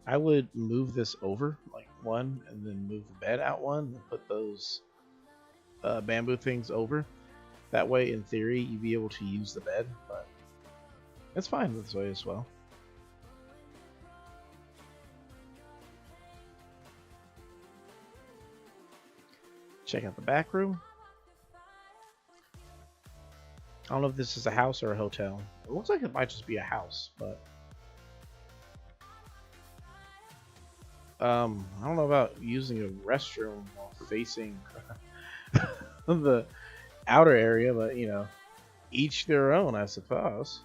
I would move this over, like one, and then move the bed out one, and put those bamboo things over. That way, in theory, you'd be able to use the bed, but it's fine this way as well. Check out the back room. I don't know if this is a house or a hotel. It looks like it might just be a house, but I don't know about using a restroom while facing the outer area, but you know, each their own, I suppose.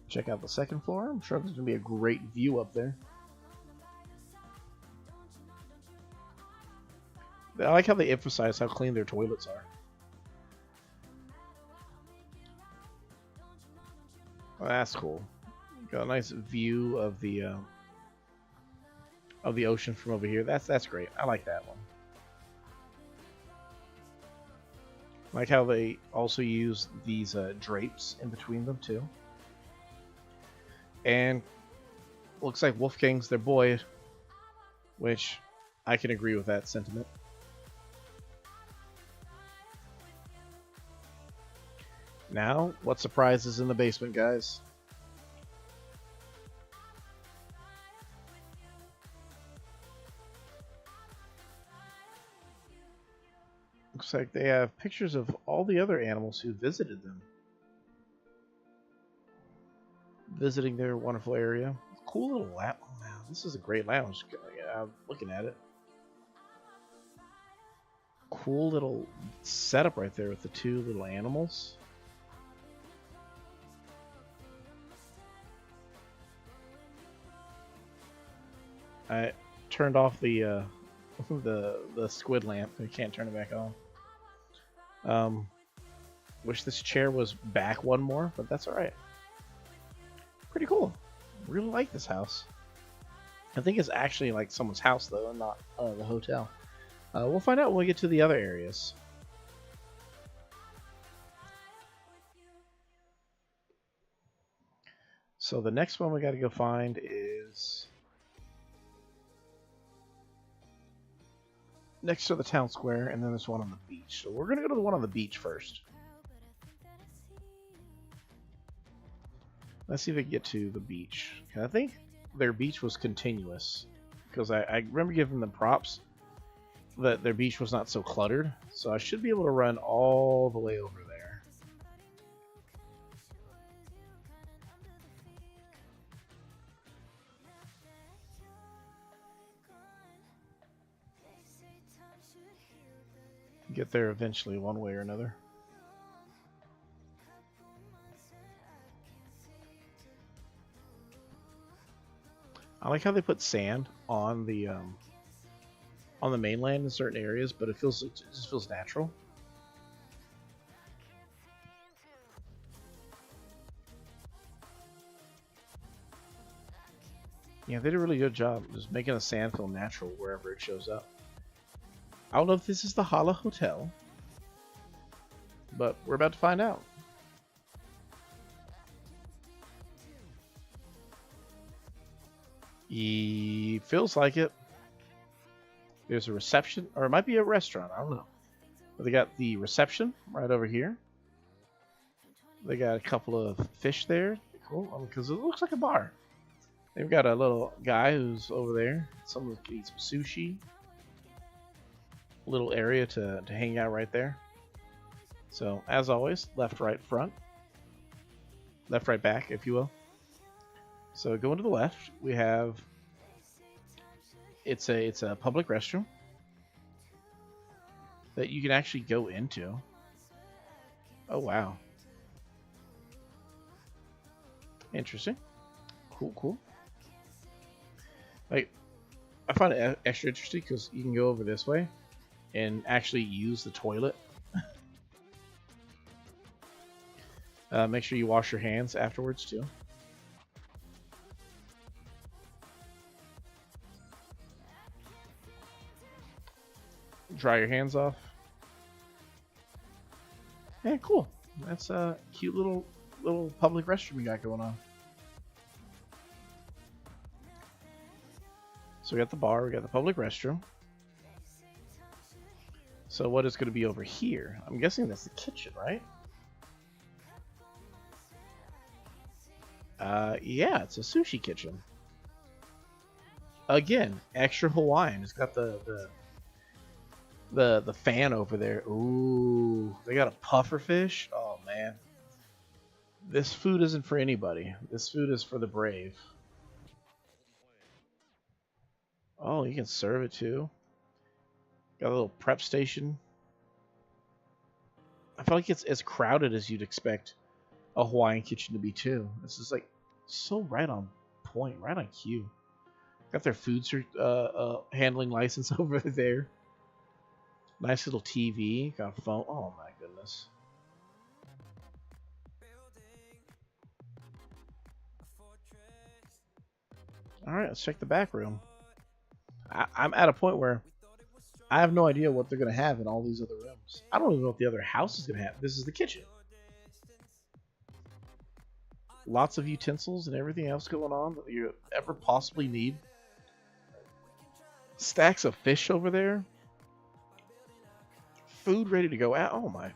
Check out the second floor. I'm sure there's gonna be a great view up there. I like how they emphasize how clean their toilets are. Oh, that's cool. Got a nice view of the ocean from over here. That's great. I like that one. I like how they also use these drapes in between them too. And looks like Wolfgang's their boy, which I can agree with that sentiment. Now, what surprises in the basement, guys? Looks like they have pictures of all the other animals who visited them. Visiting their wonderful area. Cool little lounge. Oh, wow, this is a great lounge. I'm looking at it. cool little setup right there with the two little animals. I turned off the the squid lamp. I can't turn it back on. Wish this chair was back one more, but that's alright. Pretty cool. Really like this house. I think it's actually like someone's house though, and not the hotel. We'll find out when we get to the other areas. So the next one we got to go find is next to the town square, and then there's one on the beach. So we're going to go to the one on the beach first. Let's see if we can get to the beach. I think their beach was continuous, because I remember giving them props that their beach was not so cluttered. So I should be able to run all the way over there. Get there eventually, one way or another. I like how they put sand on the mainland in certain areas, but it just feels natural. Yeah, they did a really good job just making the sand feel natural wherever it shows up. I don't know if this is the Hala Hotel, but we're about to find out. Feels like it. There's a reception, or it might be a restaurant, I don't know. But they got the reception right over here. They got a couple of fish there. Cool, because it looks like a bar. They've got a little guy who's over there. Someone can eat some sushi. Little area to hang out right there. So, as always, left, right, front. Left, right, back, if you will. So, going to the left, we have... It's a public restroom that you can actually go into. Oh, wow. Interesting. Cool. Like, I find it extra interesting because you can go over this way and actually use the toilet. Make sure you wash your hands afterwards too. Dry your hands off. Yeah, cool. That's a cute little public restroom we got going on. So we got the bar, we got the public restroom. So what is going to be over here? I'm guessing that's the kitchen, right? Yeah, it's a sushi kitchen. Again, extra Hawaiian. It's got the fan over there. Ooh, they got a puffer fish. Oh man, this food isn't for anybody. This food is for the brave. Oh, you can serve it too. Got a little prep station. I feel like it's as crowded as you'd expect a Hawaiian kitchen to be too. This is like so right on point, right on cue. Got their food handling license over there. Nice little TV. Got a phone. Oh my goodness. Alright, let's check the back room. I'm at a point where I have no idea what they're going to have in all these other rooms. I don't even know what the other house is going to have. This is the kitchen. Lots of utensils and everything else going on that you ever possibly need. Stacks of fish over there. Food ready to go out. Oh my.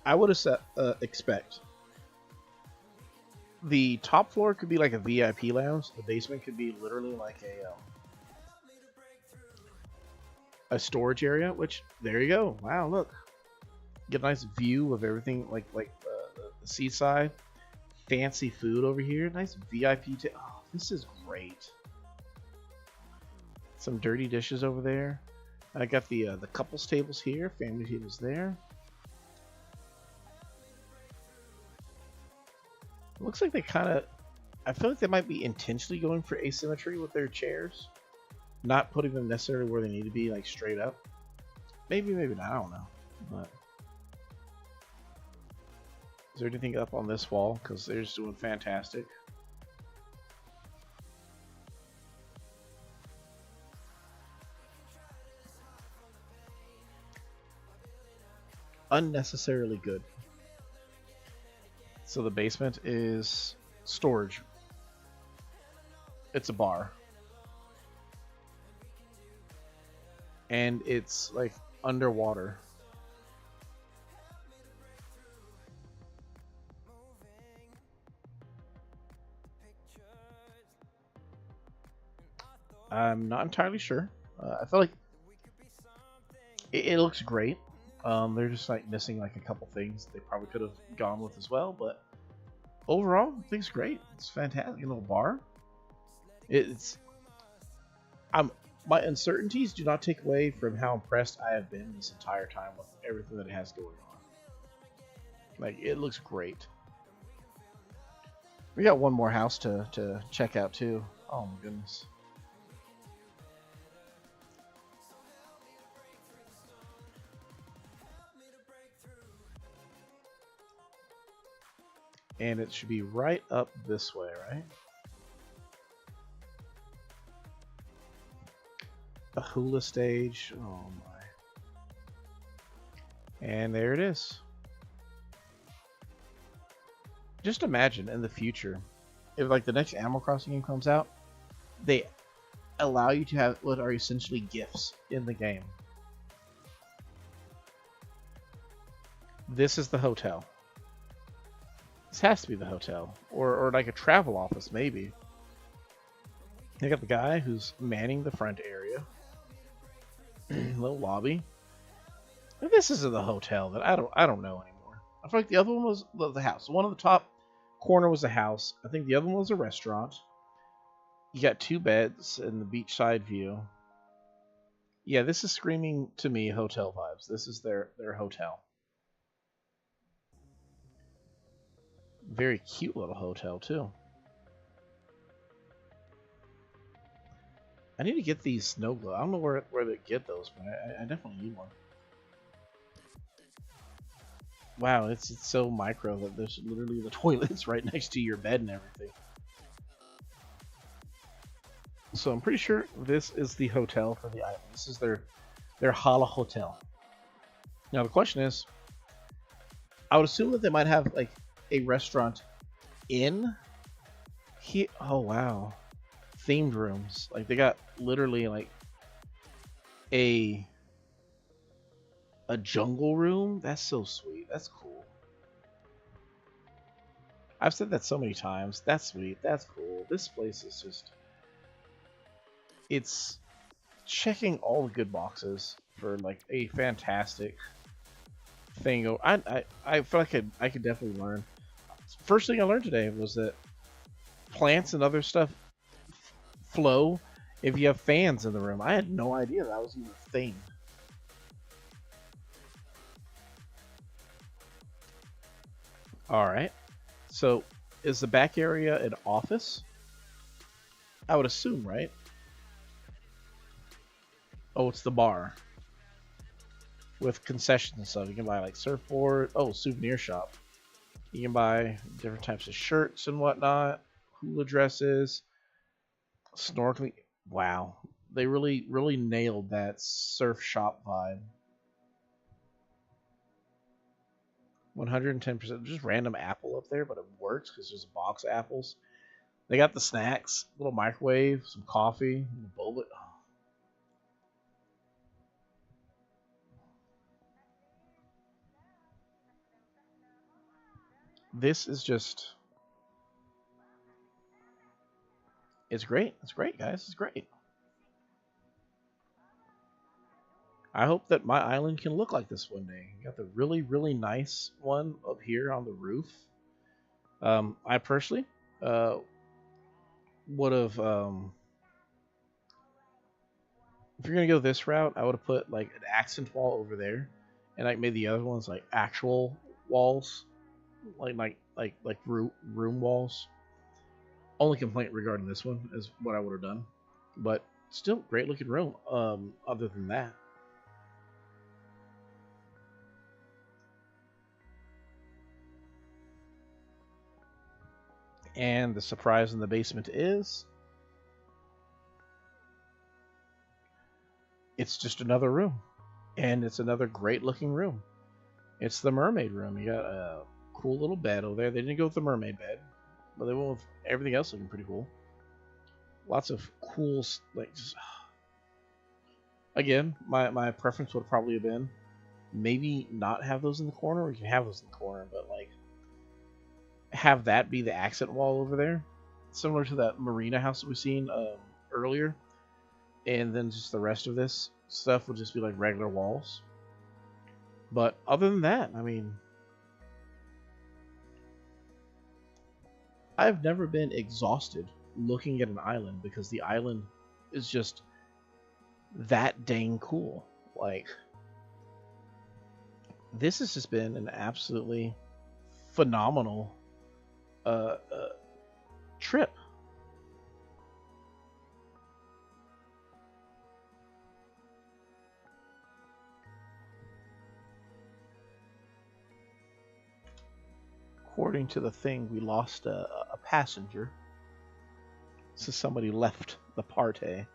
I would have expect the top floor could be like a VIP lounge. The basement could be literally like a storage area. Which there you go. Wow, look, get a nice view of everything. Like the seaside, fancy food over here. Nice VIP. Oh, this is great. Some dirty dishes over there. I got the couples tables here, family tables there. Looks like they kind of, I feel like they might be intentionally going for asymmetry with their chairs, not putting them necessarily where they need to be, like straight up. Maybe, maybe not. I don't know. But is there anything up on this wall? Because they're just doing fantastic. Unnecessarily good. So the basement is storage. It's a bar. And it's like underwater. I'm not entirely sure. I feel like it looks great. They're just like missing like a couple things they probably could have gone with as well, but overall, I think it's great. It's fantastic. A little bar. It's my uncertainties do not take away from how impressed I have been this entire time with everything that it has going on. Like, it looks great. We got one more house to check out too. Oh my goodness. And it should be right up this way, right? A hula stage. Oh my. And there it is. Just imagine in the future, if like the next Animal Crossing game comes out, they allow you to have what are essentially gifts in the game. This is the hotel. This has to be the hotel. Or like a travel office, maybe. You got the guy who's manning the front area. Little lobby. This isn't the hotel that I don't know anymore. I feel like the other one was the house. One on the top corner was a house. I think the other one was a restaurant. You got 2 beds in the beachside view. Yeah, this is screaming to me hotel vibes. This is their hotel. Very cute little hotel too. I need to get these snow globe. I don't know where to get those, but I definitely need one. Wow, it's so micro that there's literally the toilets right next to your bed and everything. So I'm pretty sure this is the hotel for the island. This is their Hala Hotel. Now the question is, I would assume that they might have like a restaurant in here. Oh wow, themed rooms. Like they got literally like a jungle room. That's so sweet. That's cool. I've said that so many times. That's sweet. That's cool. This place is just, it's checking all the good boxes for like a fantastic thing. I feel like I could definitely learn. First thing I learned today was that plants and other stuff flow if you have fans in the room. I had no idea that was even a thing. Alright. So, is the back area an office? I would assume, right? Oh, it's the bar. With concessions and stuff. You can buy like surfboard. Oh, souvenir shop. You can buy different types of shirts and whatnot. Hula dresses. Snorkeling. Wow. They really, really nailed that surf shop vibe. 110%. Just random apple up there, but it works because there's a box of apples. They got the snacks, little microwave, some coffee, boba. Oh. This is just, it's great. It's great, guys. It's great. I hope that my island can look like this one day. You got the really, really nice one up here on the roof. I personally would have If you're gonna go this route, I would have put like an accent wall over there, and like made the other ones like actual walls, like room walls. Only complaint regarding this one is what I would have done, but still great looking room. Other than that, and the surprise in the basement is it's just another room, and it's another great looking room. It's the mermaid room. You got a cool little bed over there. They didn't go with the mermaid bed, but they went with everything else looking pretty cool. Lots of cool, like, just, again, my preference would probably have been maybe not have those in the corner, or you can have those in the corner, but like have that be the accent wall over there, similar to that marina house that we've seen earlier, and then just the rest of this stuff would just be like regular walls. But other than that, I mean, I've never been exhausted looking at an island because the island is just that dang cool. Like, this has just been an absolutely phenomenal trip. According to the thing, we lost a passenger. So somebody left the party.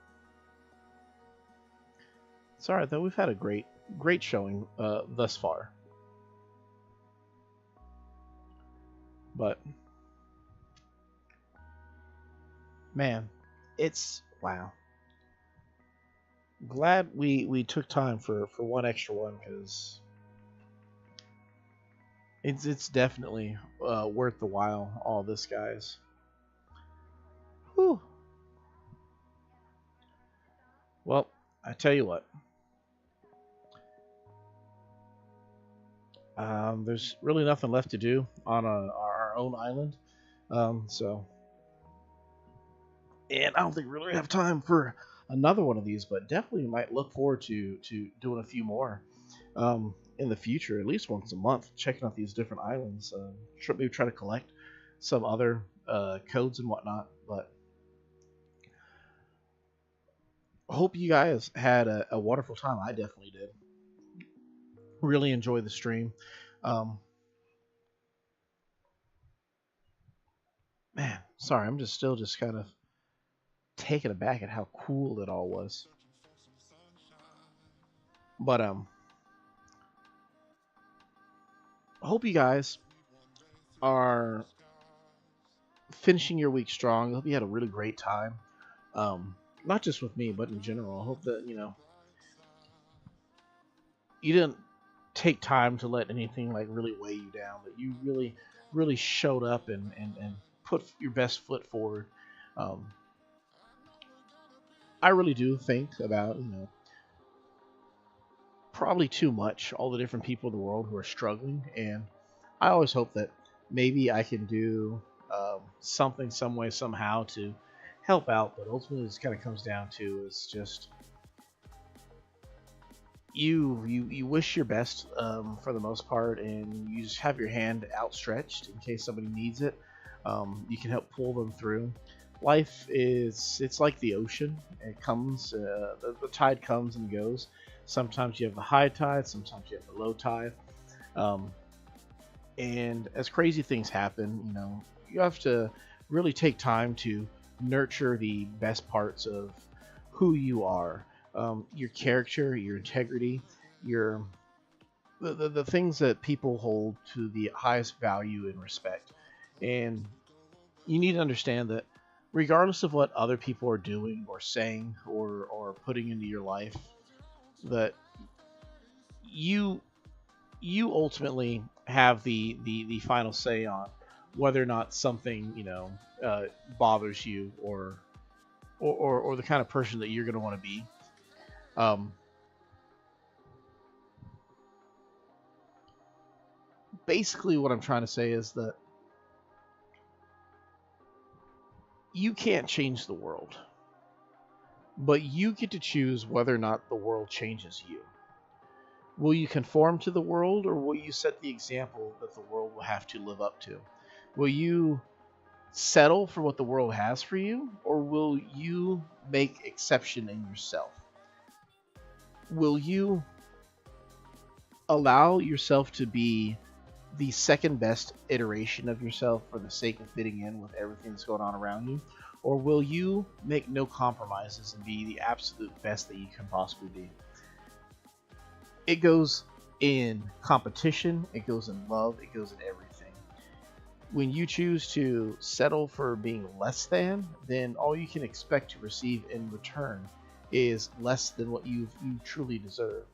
It's alright though. We've had a great showing thus far. But man, it's wow. Glad we took time for one extra one, because it's definitely worth the while. All this, guys. Whew. Well, I tell you what. There's really nothing left to do on our own island. So, and I don't think we really have time for another one of these, but definitely might look forward to doing a few more in the future, at least once a month, checking out these different islands. Maybe try to collect some other codes and whatnot. But hope you guys had a wonderful time. I definitely did. Really enjoy the stream. Um, Man, sorry, I'm just still just kind of taken aback at how cool it all was. But I hope you guys are finishing your week strong. I hope you had a really great time. Not just with me, but in general. I hope that, you didn't take time to let anything like really weigh you down, that you really showed up and put your best foot forward. I really do think about, probably too much, all the different people in the world who are struggling, and I always hope that maybe I can do something, some way, somehow to help out. But ultimately, this kind of comes down to is just you wish your best for the most part, and you just have your hand outstretched in case somebody needs it. You can help pull them through. Life it's like the ocean. It comes, the tide comes and goes. Sometimes you have the high tide, sometimes you have the low tide. And as crazy things happen, you have to really take time to nurture the best parts of who you are, your character, your integrity, the things that people hold to the highest value and respect. And you need to understand that regardless of what other people are doing or saying or putting into your life, that you ultimately have the final say on whether or not something bothers you, or the kind of person that you're going to want to be. Basically what I'm trying to say is that you can't change the world. but you get to choose whether or not the world changes you. Will you conform to the world, or will you set the example that the world will have to live up to? Will you settle for what the world has for you, or will you make exception in yourself? Will you allow yourself to be the second best iteration of yourself for the sake of fitting in with everything that's going on around you? Or will you make no compromises and be the absolute best that you can possibly be? It goes in competition, it goes in love, it goes in everything. When you choose to settle for being less than, then all you can expect to receive in return is less than what you truly deserve.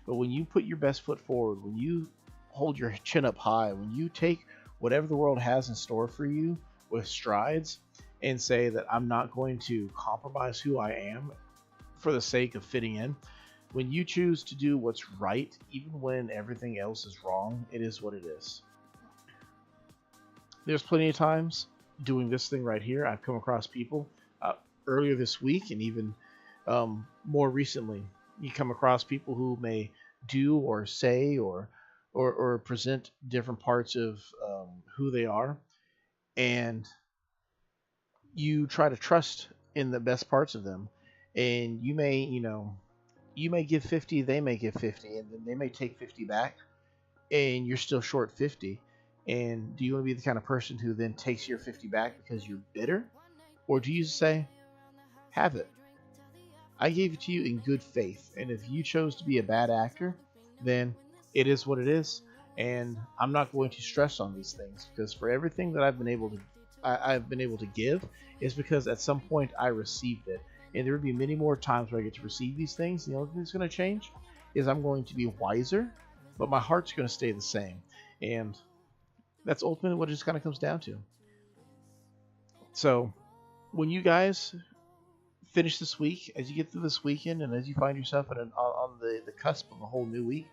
But when you put your best foot forward, when you hold your chin up high, when you take whatever the world has in store for you with strides and say that I'm not going to compromise who I am for the sake of fitting in, when you choose to do what's right, even when everything else is wrong, it is what it is. There's plenty of times doing this thing right here, I've come across people earlier this week and even more recently. You come across people who may do or say or present different parts of who they are, and you try to trust in the best parts of them, and you may give 50, they may give 50, and then they may take 50 back, and you're still short 50. And do you want to be the kind of person who then takes your 50 back because you're bitter? Or do you say, have it, I gave it to you in good faith, and if you chose to be a bad actor, then it is what it is, and I'm not going to stress on these things, because for everything that I've been able to give is because at some point I received it, and there will be many more times where I get to receive these things. The only thing that's going to change is I'm going to be wiser, but my heart's going to stay the same, and that's ultimately what it just kind of comes down to. So when you guys finish this week, as you get through this weekend, and as you find yourself on the cusp of a whole new week,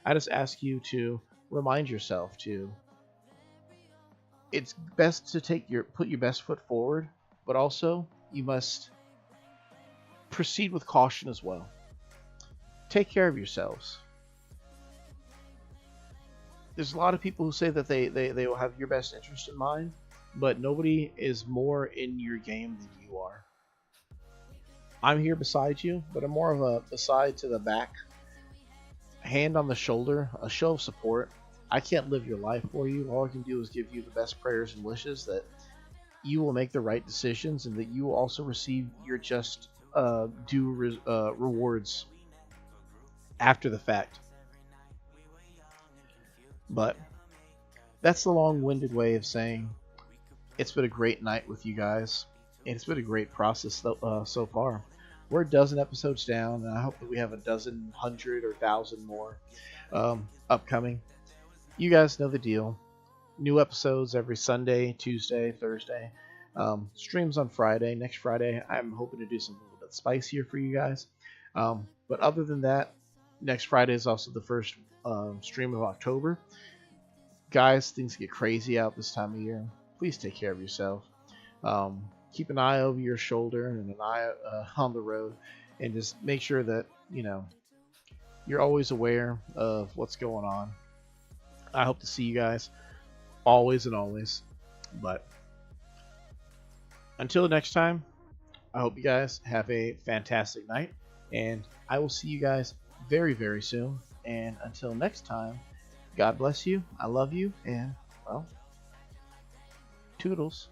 I just ask you to remind yourself it's best to put your best foot forward, but also you must proceed with caution as well. Take care of yourselves. There's a lot of people who say that they will have your best interest in mind, but nobody is more in your game than you are. I'm here beside you, but I'm more of a beside to the back, hand on the shoulder, a show of support. I can't live your life for you. All I can do is give you the best prayers and wishes that you will make the right decisions, and that you will also receive your just due rewards after the fact. But that's the long-winded way of saying it's been a great night with you guys, and it's been a great process so far. We're a dozen episodes down, and I hope that we have a dozen, 100, or 1,000 more upcoming. You guys know the deal. New episodes every Sunday, Tuesday, Thursday. Streams on Friday. Next Friday, I'm hoping to do something a little bit spicier for you guys. But other than that, next Friday is also the first stream of October. Guys, things get crazy out this time of year. Please take care of yourself. Keep an eye over your shoulder and an eye on the road, and just make sure that you're always aware of what's going on. I hope to see you guys always and always. But until next time, I hope you guys have a fantastic night, and I will see you guys very, very soon. And until next time, God bless you. I love you, and well, toodles.